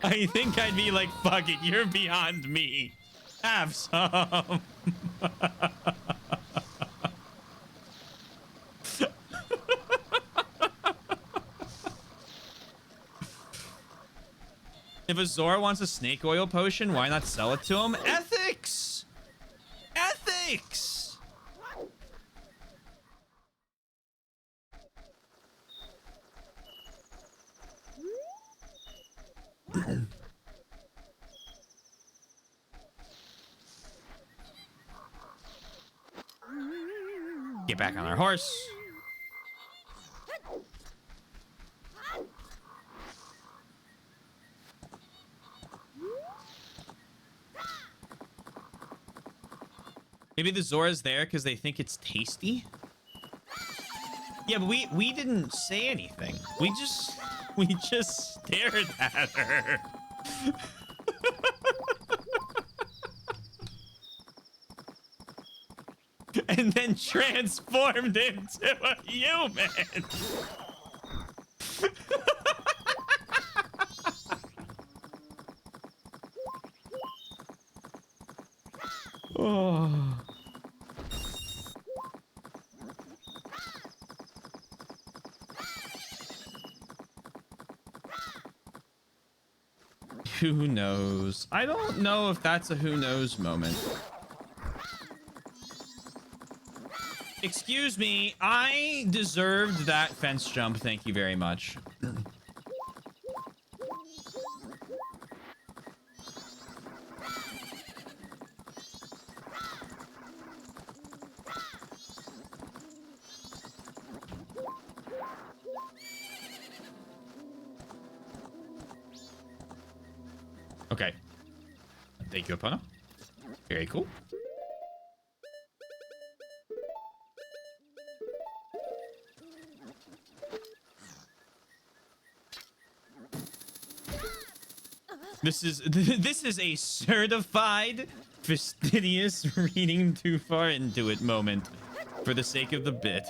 I think I'd be like, fuck it, you're beyond me. Have some. If a Zora wants a snake oil potion, why not sell it to him? Ethics! Ethics! Get back on our horse. Maybe the Zora's there because they think it's tasty. Yeah, but we didn't say anything. We just stared at her. And then transformed into a human. Oh. Who knows? I don't know if that's a who knows moment. Excuse me, I deserved that fence jump. Thank you very much. Okay. Thank you, Apana. Very cool. This is a certified fastidious reading too far into it moment for the sake of the bit.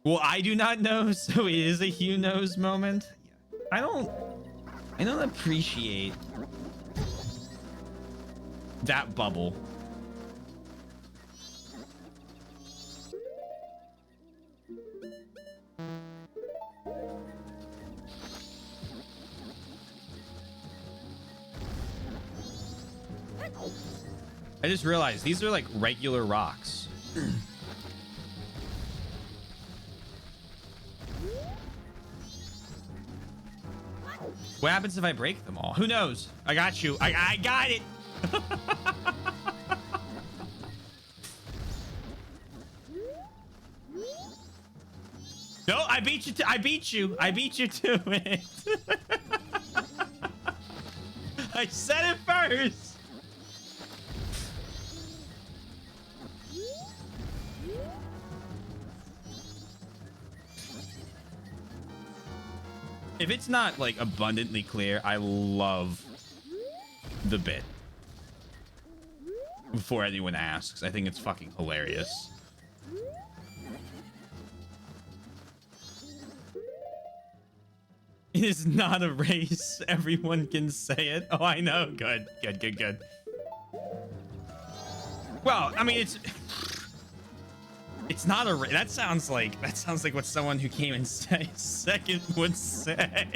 Well, I do not know, so it is a who knows moment. I don't appreciate that bubble. I just realized these are like regular rocks. What happens if I break them all? Who knows? I got you. I got it. No, I beat you. I beat you. I beat you to it. I said it first. If it's not like abundantly clear, I love the bit. Before anyone asks, I think it's fucking hilarious. It is not a race. Everyone can say it. Oh, I know. Good, good, good, good. Well, I mean, it's not a race. That sounds like what someone who came in second would say.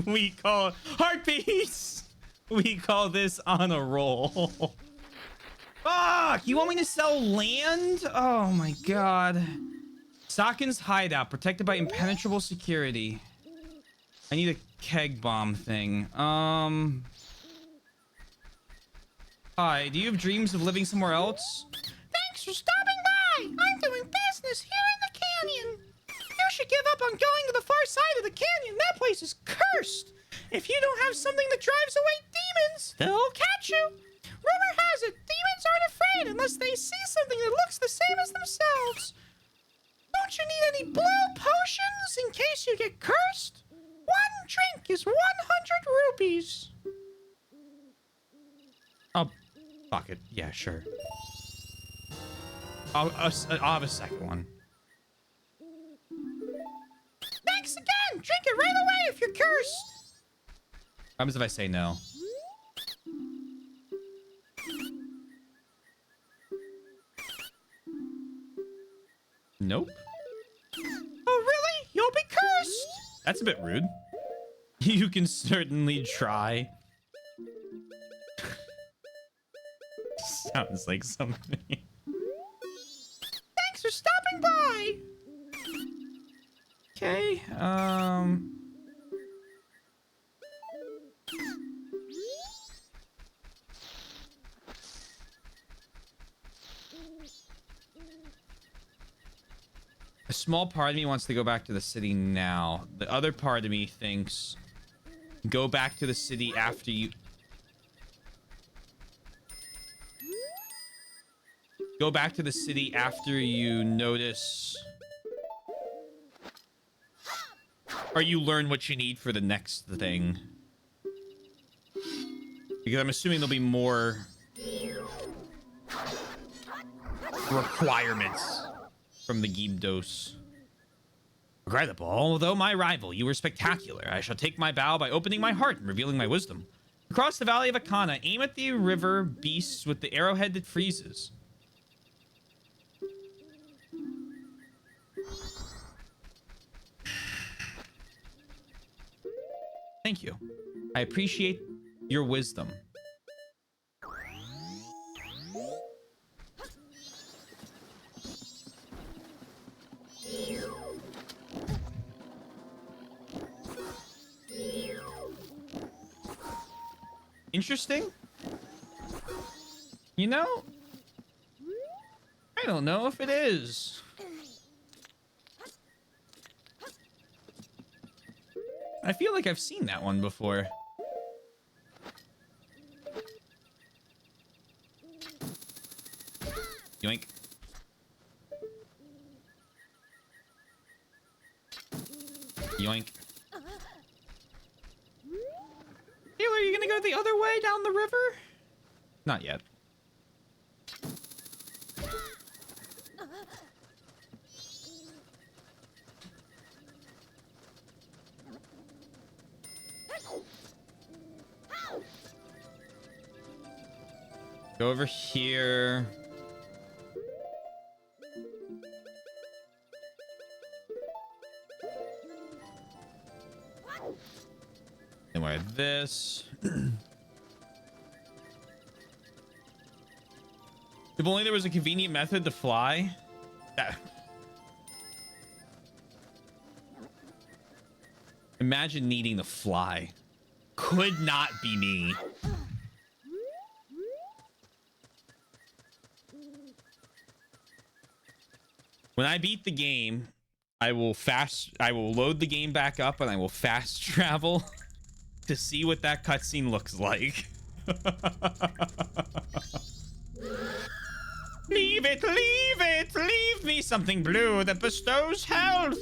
we call heartbeats. We call this on a roll. Fuck! You want me to sell land? Oh my god. Sokken's hideout, protected by impenetrable security. I need a keg bomb thing. Hi, do you have dreams of living somewhere else? Thanks for stopping by. I'm doing business here in the canyon. You should give up on going to the far side of the canyon. That place is cursed. If you don't have something that drives away demons, they'll catch you. Rumor has it, demons aren't afraid unless they see something that looks the same as themselves. Don't you need any blue potions in case you get cursed? One drink is 100 rupees. Oh, fuck it. Yeah, sure. I'll have a second one. Thanks again. Drink it right away if you're cursed. What happens if I say no? Nope. Oh, really? You'll be cursed. That's a bit rude. You can certainly try. Sounds like something. Thanks for stopping by. Okay. A small part of me wants to go back to the city now. The other part of me thinks go back to the city after you... go back to the city after you notice, or you learn what you need for the next thing. Because I'm assuming there'll be more requirements from the Gibdos. Regrettable, although my rival, you were spectacular. I shall take my bow by opening my heart and revealing my wisdom. Across the valley of Akana, aim at the river beasts with the arrowhead that freezes. Thank you. I appreciate your wisdom. Interesting. You know, I don't know if it is. I feel like I've seen that one before. Yoink. Yoink. Taylor, are you gonna go the other way down the river? Not yet. Go over here. And wear this. If only there was a convenient method to fly. Imagine needing to fly. Could not be me. When I beat the game, I will load the game back up and I will fast travel to see what that cutscene looks like. Leave it, leave it, leave me something blue that bestows health.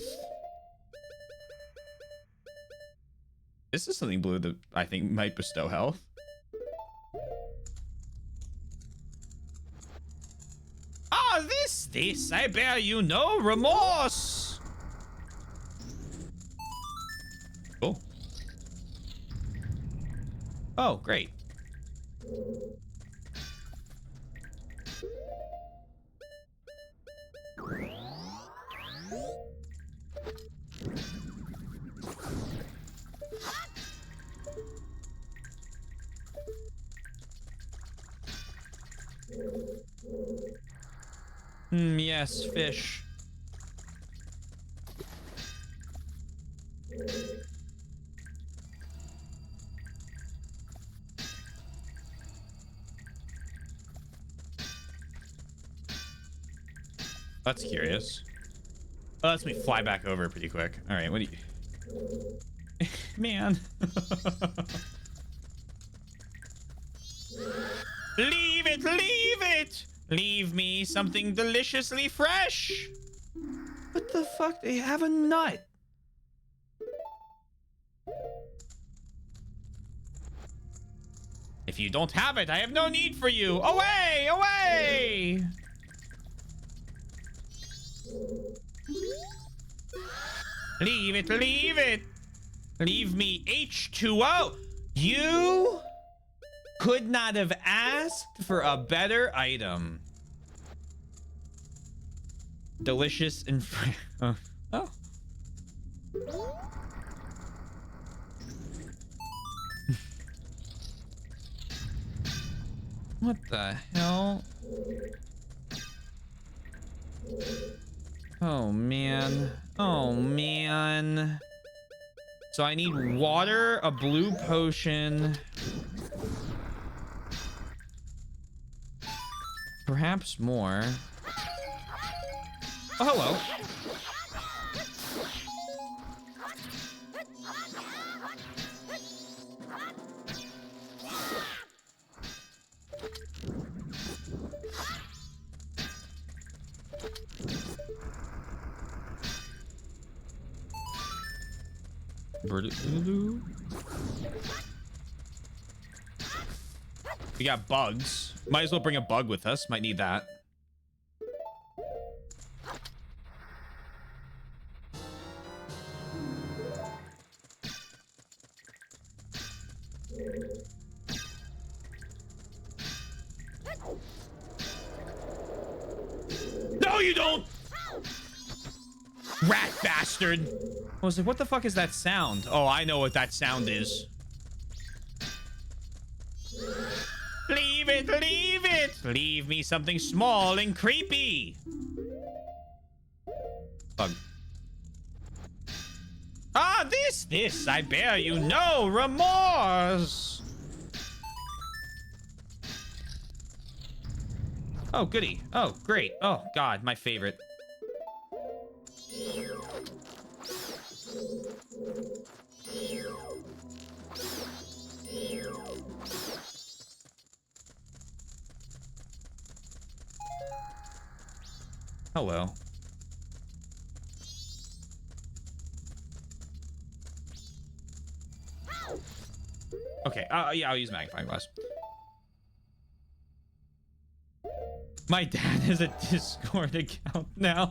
This is something blue that I think might bestow health. Ah, this, I bear you no remorse. Cool. Oh, great. Yes, fish. That's curious. Oh, lets me fly back over pretty quick. All right, what do you... Man. Leave it, leave it! Leave me something deliciously fresh! What the fuck? They have a nut. If you don't have it, I have no need for you. Away, away! Leave it, leave it. Leave me H2O. You could not have asked for a better item. Delicious and oh. What the hell? Oh man. Oh man. So I need water, a blue potion. Perhaps more. Oh, hello. We got bugs. Might as well bring a bug with us. Might need that. No, you don't! Rat bastard! I was like, what the fuck is that sound? Oh, I know what that sound is. Leave it, leave it! Leave me something small and creepy! Bug. Ah, this, I bear you no remorse! Oh, goody. Oh, great. Oh, God, my favorite. Hello. Okay, yeah, I'll use magnifying glass. My dad has a Discord account now.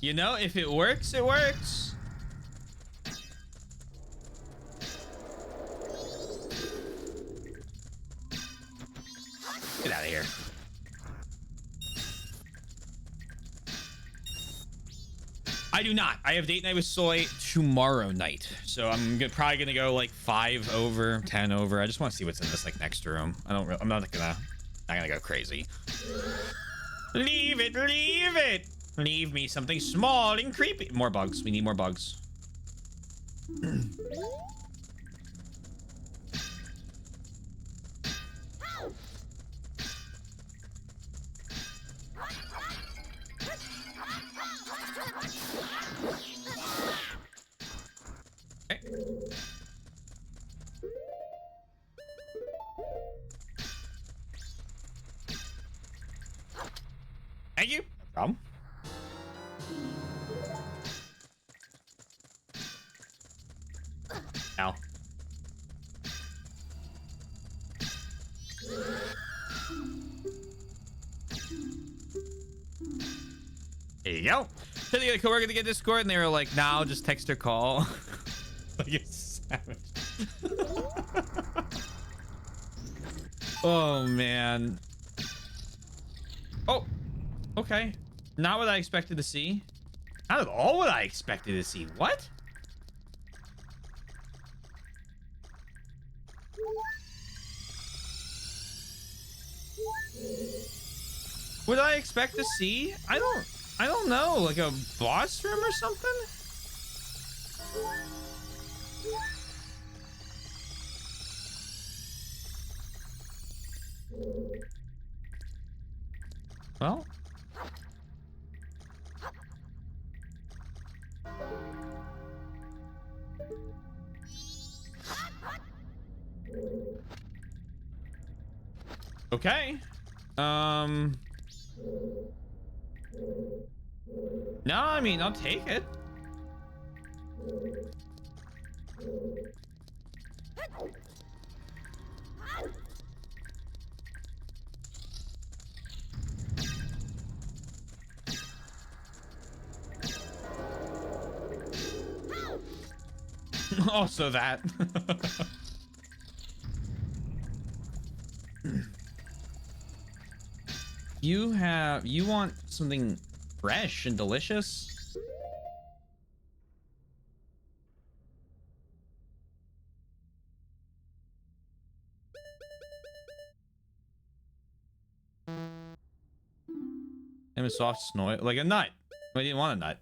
You know, if it works, it works. Get out of here. I do not. I have date night with Soy tomorrow night. So I'm probably going to go like 5 over, 10 over. I just want to see what's in this like next room. I'm not gonna go crazy. Leave it, leave it. Leave me something small and creepy. More bugs. We need more bugs. Thank you. No problem. Ow. There you go. So the coworker to get Discord, and they were like, "Nah, I'll just text or call." Like a savage. Oh man. Oh. Okay. Not what I expected to see. Not at all what I expected to see. What? What did I expect to see? I don't know. Like a boss room or something? Well. Okay. No, I mean, I'll take it. Also that. You want something fresh and delicious? And a soft snort, like a nut. I didn't want a nut.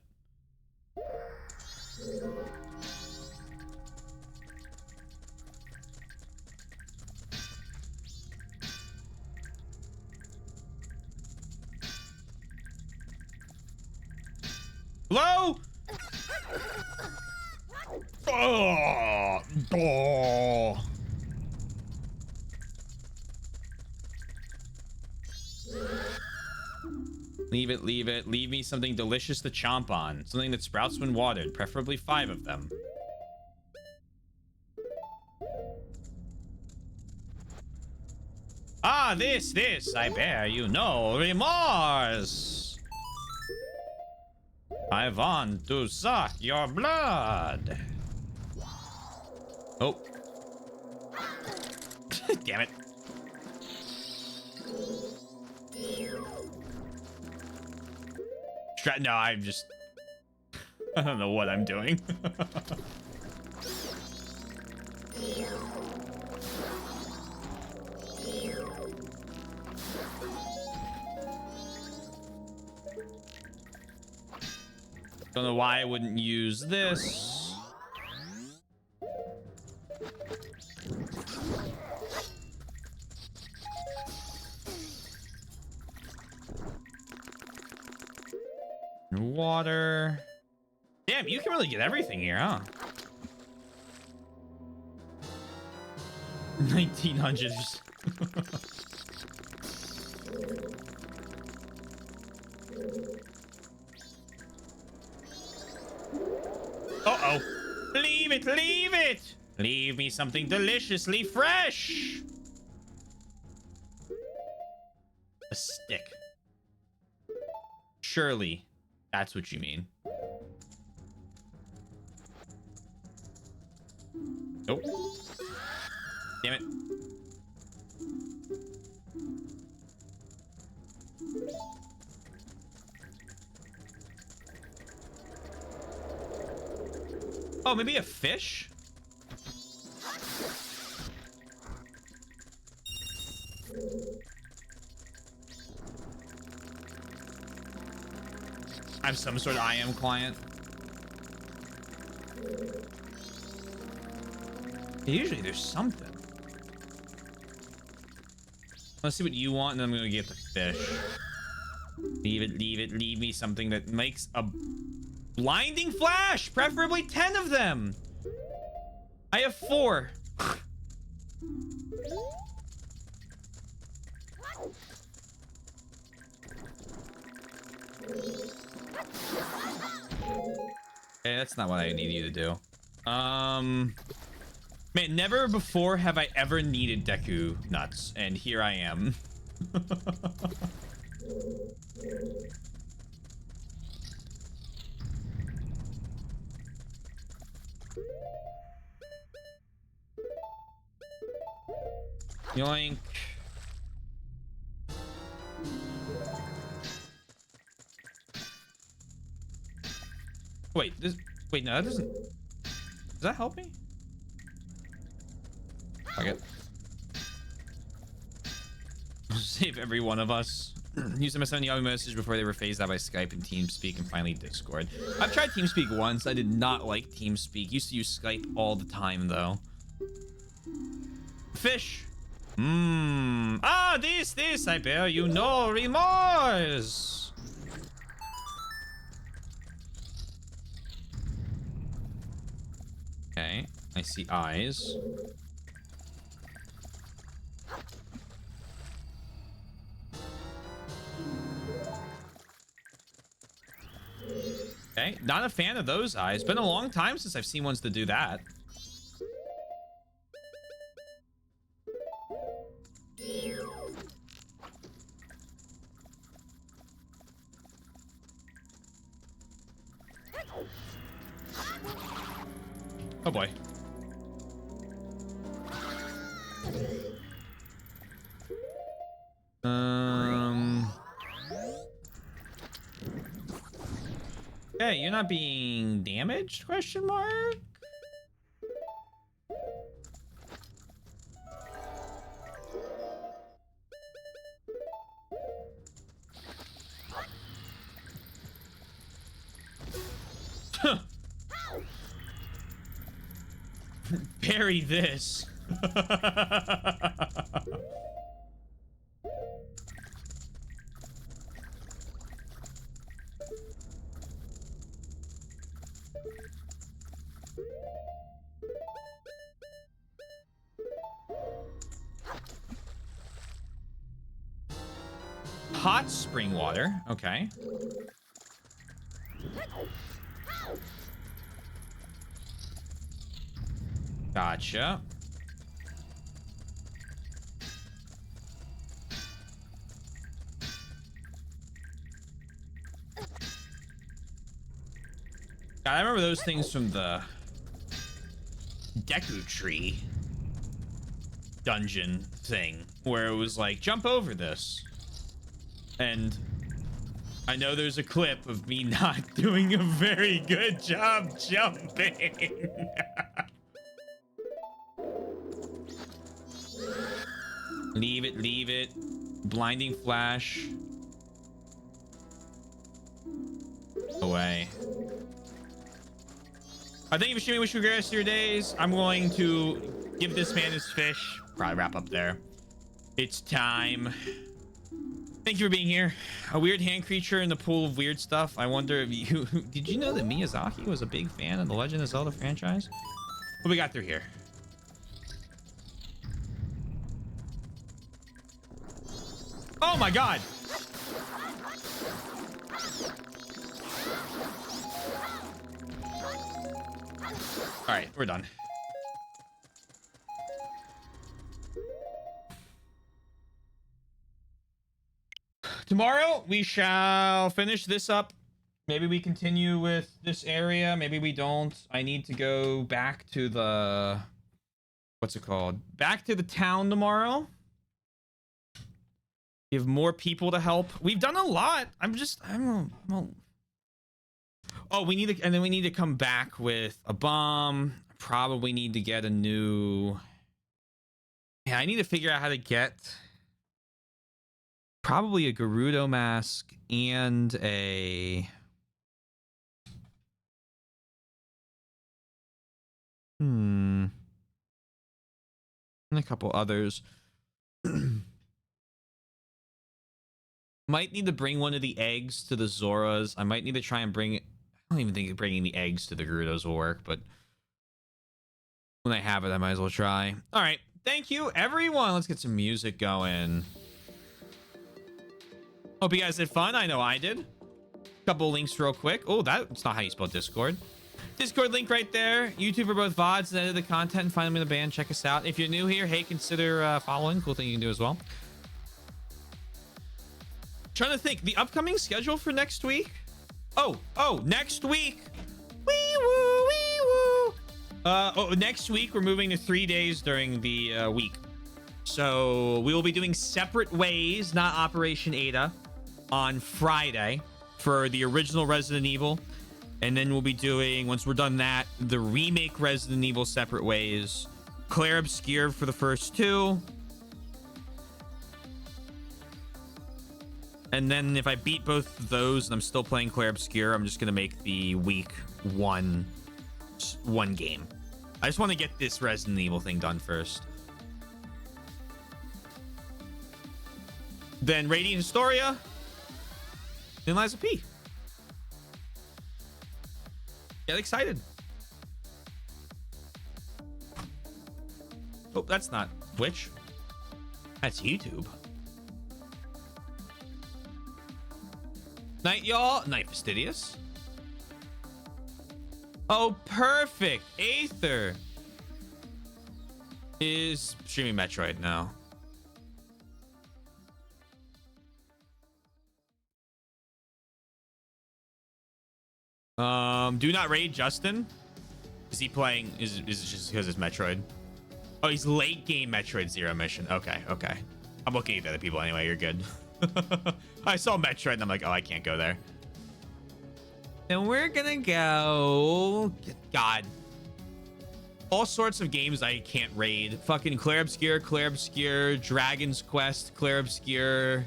Hello? Oh, oh. Leave it, leave it. Leave me something delicious to chomp on. Something that sprouts when watered, preferably 5 of them. Ah, this, I bear you no remorse. I want to suck your blood. Oh. Damn it. No, I'm just... I don't know what I'm doing. Don't know why I wouldn't use this. Water. Damn, you can really get everything here, huh? 1900s. Uh-oh. Leave it, leave it. Leave me something deliciously fresh. A stick. Surely. That's what you mean. Nope. Damn it. Oh, maybe a fish? I'm some sort of IM client. Usually there's something. Let's see what you want, and then I'm gonna get the fish. Leave it, leave it, leave me something that makes a blinding flash, preferably 10 of them. I have 4. Okay, that's not what I need you to do. Man, never before have I ever needed Deku nuts, and here I am. Yoink. Wait, this... Wait, no, that doesn't... Does that help me? Fuck it. Save every one of us. Use them as any other message before they were phased out by Skype and TeamSpeak and finally Discord. I've tried TeamSpeak once. I did not like TeamSpeak. Used to use Skype all the time, though. Fish. Ah, this, I bear you no remorse. Okay, I see eyes. Okay, not a fan of those eyes. Been a long time since I've seen ones that do that. Oh boy. Hey, you're not being damaged? Question mark? Bury this. hot spring water. Okay. Gotcha. God, I remember those things from the Deku Tree dungeon thing, where it was like, jump over this. And I know there's a clip of me not doing a very good job jumping. Leave it, leave it. Blinding flash. Away. I thank you for streaming. Wish you a great rest of your days. I'm going to give this man his fish. Probably wrap up there. It's time. Thank you for being here. A weird hand creature in the pool of weird stuff. I wonder if you... Did you know that Miyazaki was a big fan of the Legend of Zelda franchise? What we got through here? Oh my god! All right, we're done. Tomorrow we shall finish this up. Maybe we continue with this area. Maybe we don't. I need to go back to the... What's it called? Back to the town tomorrow. We have more people to help. We've done a lot. I don't know. Oh, we need to, and then we need to come back with a bomb. Probably need to get a new... Yeah, I need to figure out how to get probably a Gerudo mask and a... And a couple others. Might need to bring one of the eggs to the Zoras. I might need to try and bring... I don't even think bringing the eggs to the Gerudos will work, but when I have it, I might as well try. All right. Thank you, everyone. Let's get some music going. Hope you guys had fun. I know I did. Couple links real quick. Oh, that's not how you spell Discord. Discord link right there. YouTube for both VODs and edit the content and find them in the band. Check us out. If you're new here, hey, consider following. Cool thing you can do as well. Trying to think. The upcoming schedule for next week? Oh, next week. Wee woo, wee woo. Next week we're moving to 3 days during the week. So we will be doing Separate Ways, not Operation Ada, on Friday for the original Resident Evil. And then we'll be doing, once we're done that, the remake Resident Evil Separate Ways. Claire Obscure for the first two. And then if I beat both of those and I'm still playing Claire Obscure, I'm just going to make the week one game. I just want to get this Resident Evil thing done first. Then Radiant Historia. Then Liza P. Get excited. Oh, that's not Twitch. That's YouTube. Night, y'all. Night, Fastidious. Oh, perfect. Aether is streaming Metroid now. Do not raid Justin. Is he playing? Is it just because it's Metroid? Oh, he's late game Metroid Zero mission. Okay. I'm looking at the other people anyway. You're good. I saw Metroid and I'm like, oh, I can't go there. And we're gonna go... God. All sorts of games I can't raid. Fucking Claire Obscure, Dragon's Quest, Claire Obscure.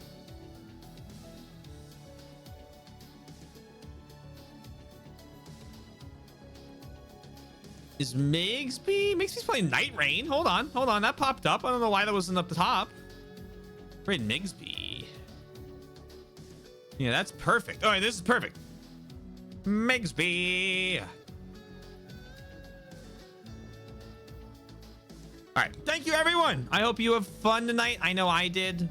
Is Migsby? Migsby's playing Night Rain. Hold on. That popped up. I don't know why that wasn't up the top. Raid Migsby. Yeah, that's perfect. All right, this is perfect. Migsby. All right, thank you, everyone. I hope you have fun tonight. I know I did.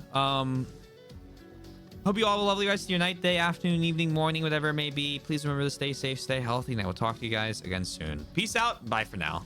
Hope you all have a lovely rest of your night, day, afternoon, evening, morning, whatever it may be. Please remember to stay safe, stay healthy, and I will talk to you guys again soon. Peace out. Bye for now.